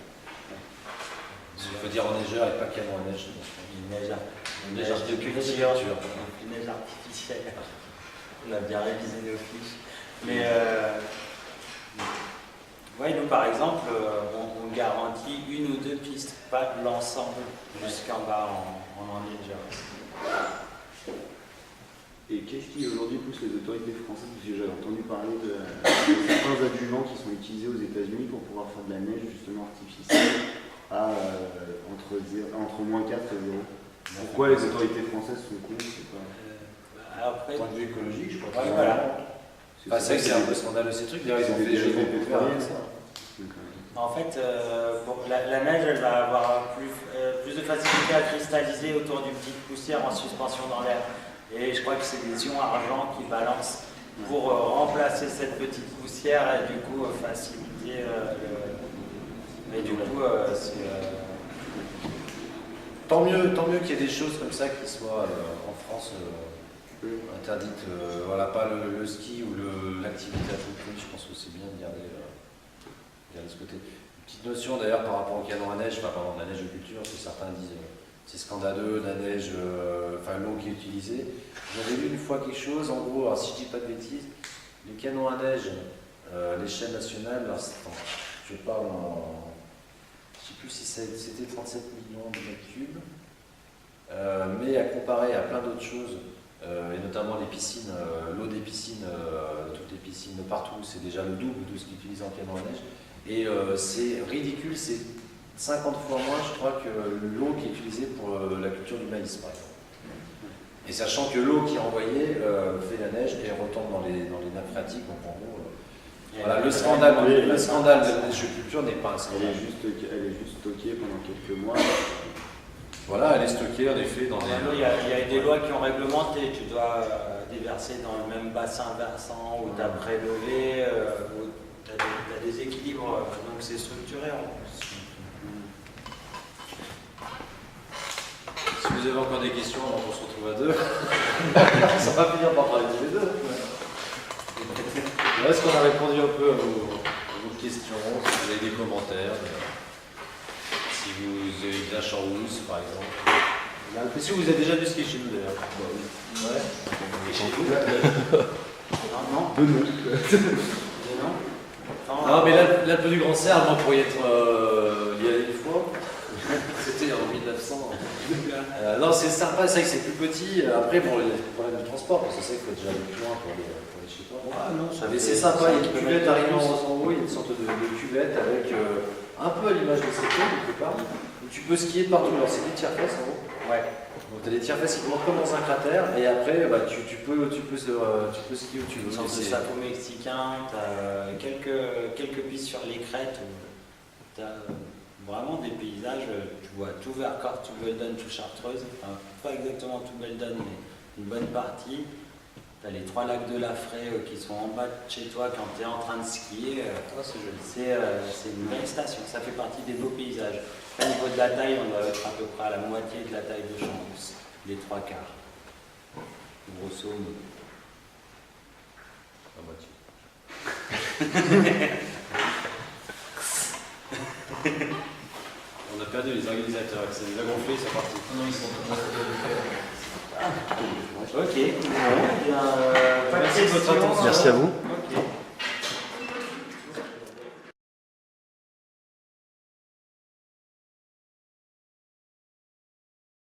Il faut dire enneigeur et pas canon à neige. Une neige de culture. Une neige artificielle. On a bien révisé nos fiches. Mais ouais, nous par exemple, on garantit une ou deux pistes, pas l'ensemble jusqu'en bas en enneigeur. Et qu'est-ce qui aujourd'hui pousse les autorités françaises? Parce que j'avais entendu parler de certains adjuvants qui sont utilisés aux États-Unis pour pouvoir faire de la neige justement artificielle à entre -4 et 0. Pourquoi les autorités françaises sont contre? Après, point de vue écologique, je crois. Ouais, voilà. C'est vrai que c'est un peu scandaleux ces trucs. D'ailleurs, ils ont fait des choses pétrolières. En fait, la neige, elle va avoir plus de facilité à cristalliser autour d'une petite poussière en suspension dans l'air. Et je crois que c'est des ions argent qui balancent pour remplacer cette petite poussière et du coup faciliter Mais du coup, c'est... Tant mieux qu'il y ait des choses comme ça qui soient en France interdites. Voilà, pas le ski ou l'activité à tout prix. Je pense que c'est bien de garder ce côté. Une petite notion d'ailleurs par rapport au canon à neige, enfin pardon, la neige de culture, que certains disent c'est scandaleux, la neige, enfin l'eau qui est utilisée. J'avais lu une fois quelque chose, en gros, alors si je dis pas de bêtises, les canons à neige, l'échelle nationale, alors, je parle en... Je ne sais plus si c'était 37 millions de mètres cubes, mais à comparer à plein d'autres choses, et notamment les piscines, l'eau des piscines, toutes les piscines de partout, c'est déjà le double de ce qui est utilisé en canon à neige. Et c'est ridicule, c'est 50 fois moins, je crois, que l'eau qui est utilisée pour la culture du maïs, par exemple. Et sachant que l'eau qui est envoyée fait la neige et retombe dans les nappes phréatiques, donc en gros, voilà, le scandale de la neige de culture n'est pas un scandale. Elle est juste stockée pendant quelques mois. Voilà, elle est stockée en effet dans des... Il y a des lois qui ont réglementé, tu dois déverser dans le même bassin versant où tu as prélevé, où tu as des équilibres, donc c'est structuré en plus. Si vous avez encore des questions, on se retrouve à deux. Ça va finir par parler tous les deux. Est-ce qu'on a répondu un peu à vos questions, si vous avez des commentaires, si vous avez bien Champs-Rousse par exemple. Est-ce que vous avez déjà vu skier chez nous d'ailleurs? Ouais. Et chez vous? Non. Non, mais l'Alpe du Grand Cerf, moi pour y être il y a une fois, c'était en 1900. Non, c'est sympa, c'est vrai que c'est plus petit. Après, bon, il y a le problème du transport, parce que c'est vrai qu'il faut déjà aller plus loin pour aller chez toi. Ah non, mais c'est sympa, il y a une cuvette arrivant en haut, il y a une sorte de cuvette avec un peu à l'image de cette eau, quelque part, où tu peux skier de partout. Alors, c'est des tire-fesses en haut. Ouais. Donc, tu as des tire-fesses qui montent comme dans un cratère, et après, bah, tu peux skier où tu veux. Une sorte de saco mexicain, tu as quelques pistes sur les crêtes où tu as vraiment des paysages, tu vois tout Vercors, tout Belledonne, tout Chartreuse, enfin, pas exactement tout Belledonne, mais une bonne partie. Tu as les 3 lacs de la Fraie qui sont en bas de chez toi quand tu es en train de skier. C'est joli. C'est une belle station, ça fait partie des beaux paysages. Au niveau de la taille, on doit être à peu près à la moitié de la taille de Champs-Rousse, les 3 quarts. Grosso modo. La moitié. On a perdu les organisateurs, c'est les a gonflés, c'est parti. Non, ils sont Ok, bon, bien, pas de Merci de votre questions. attention. Merci à vous.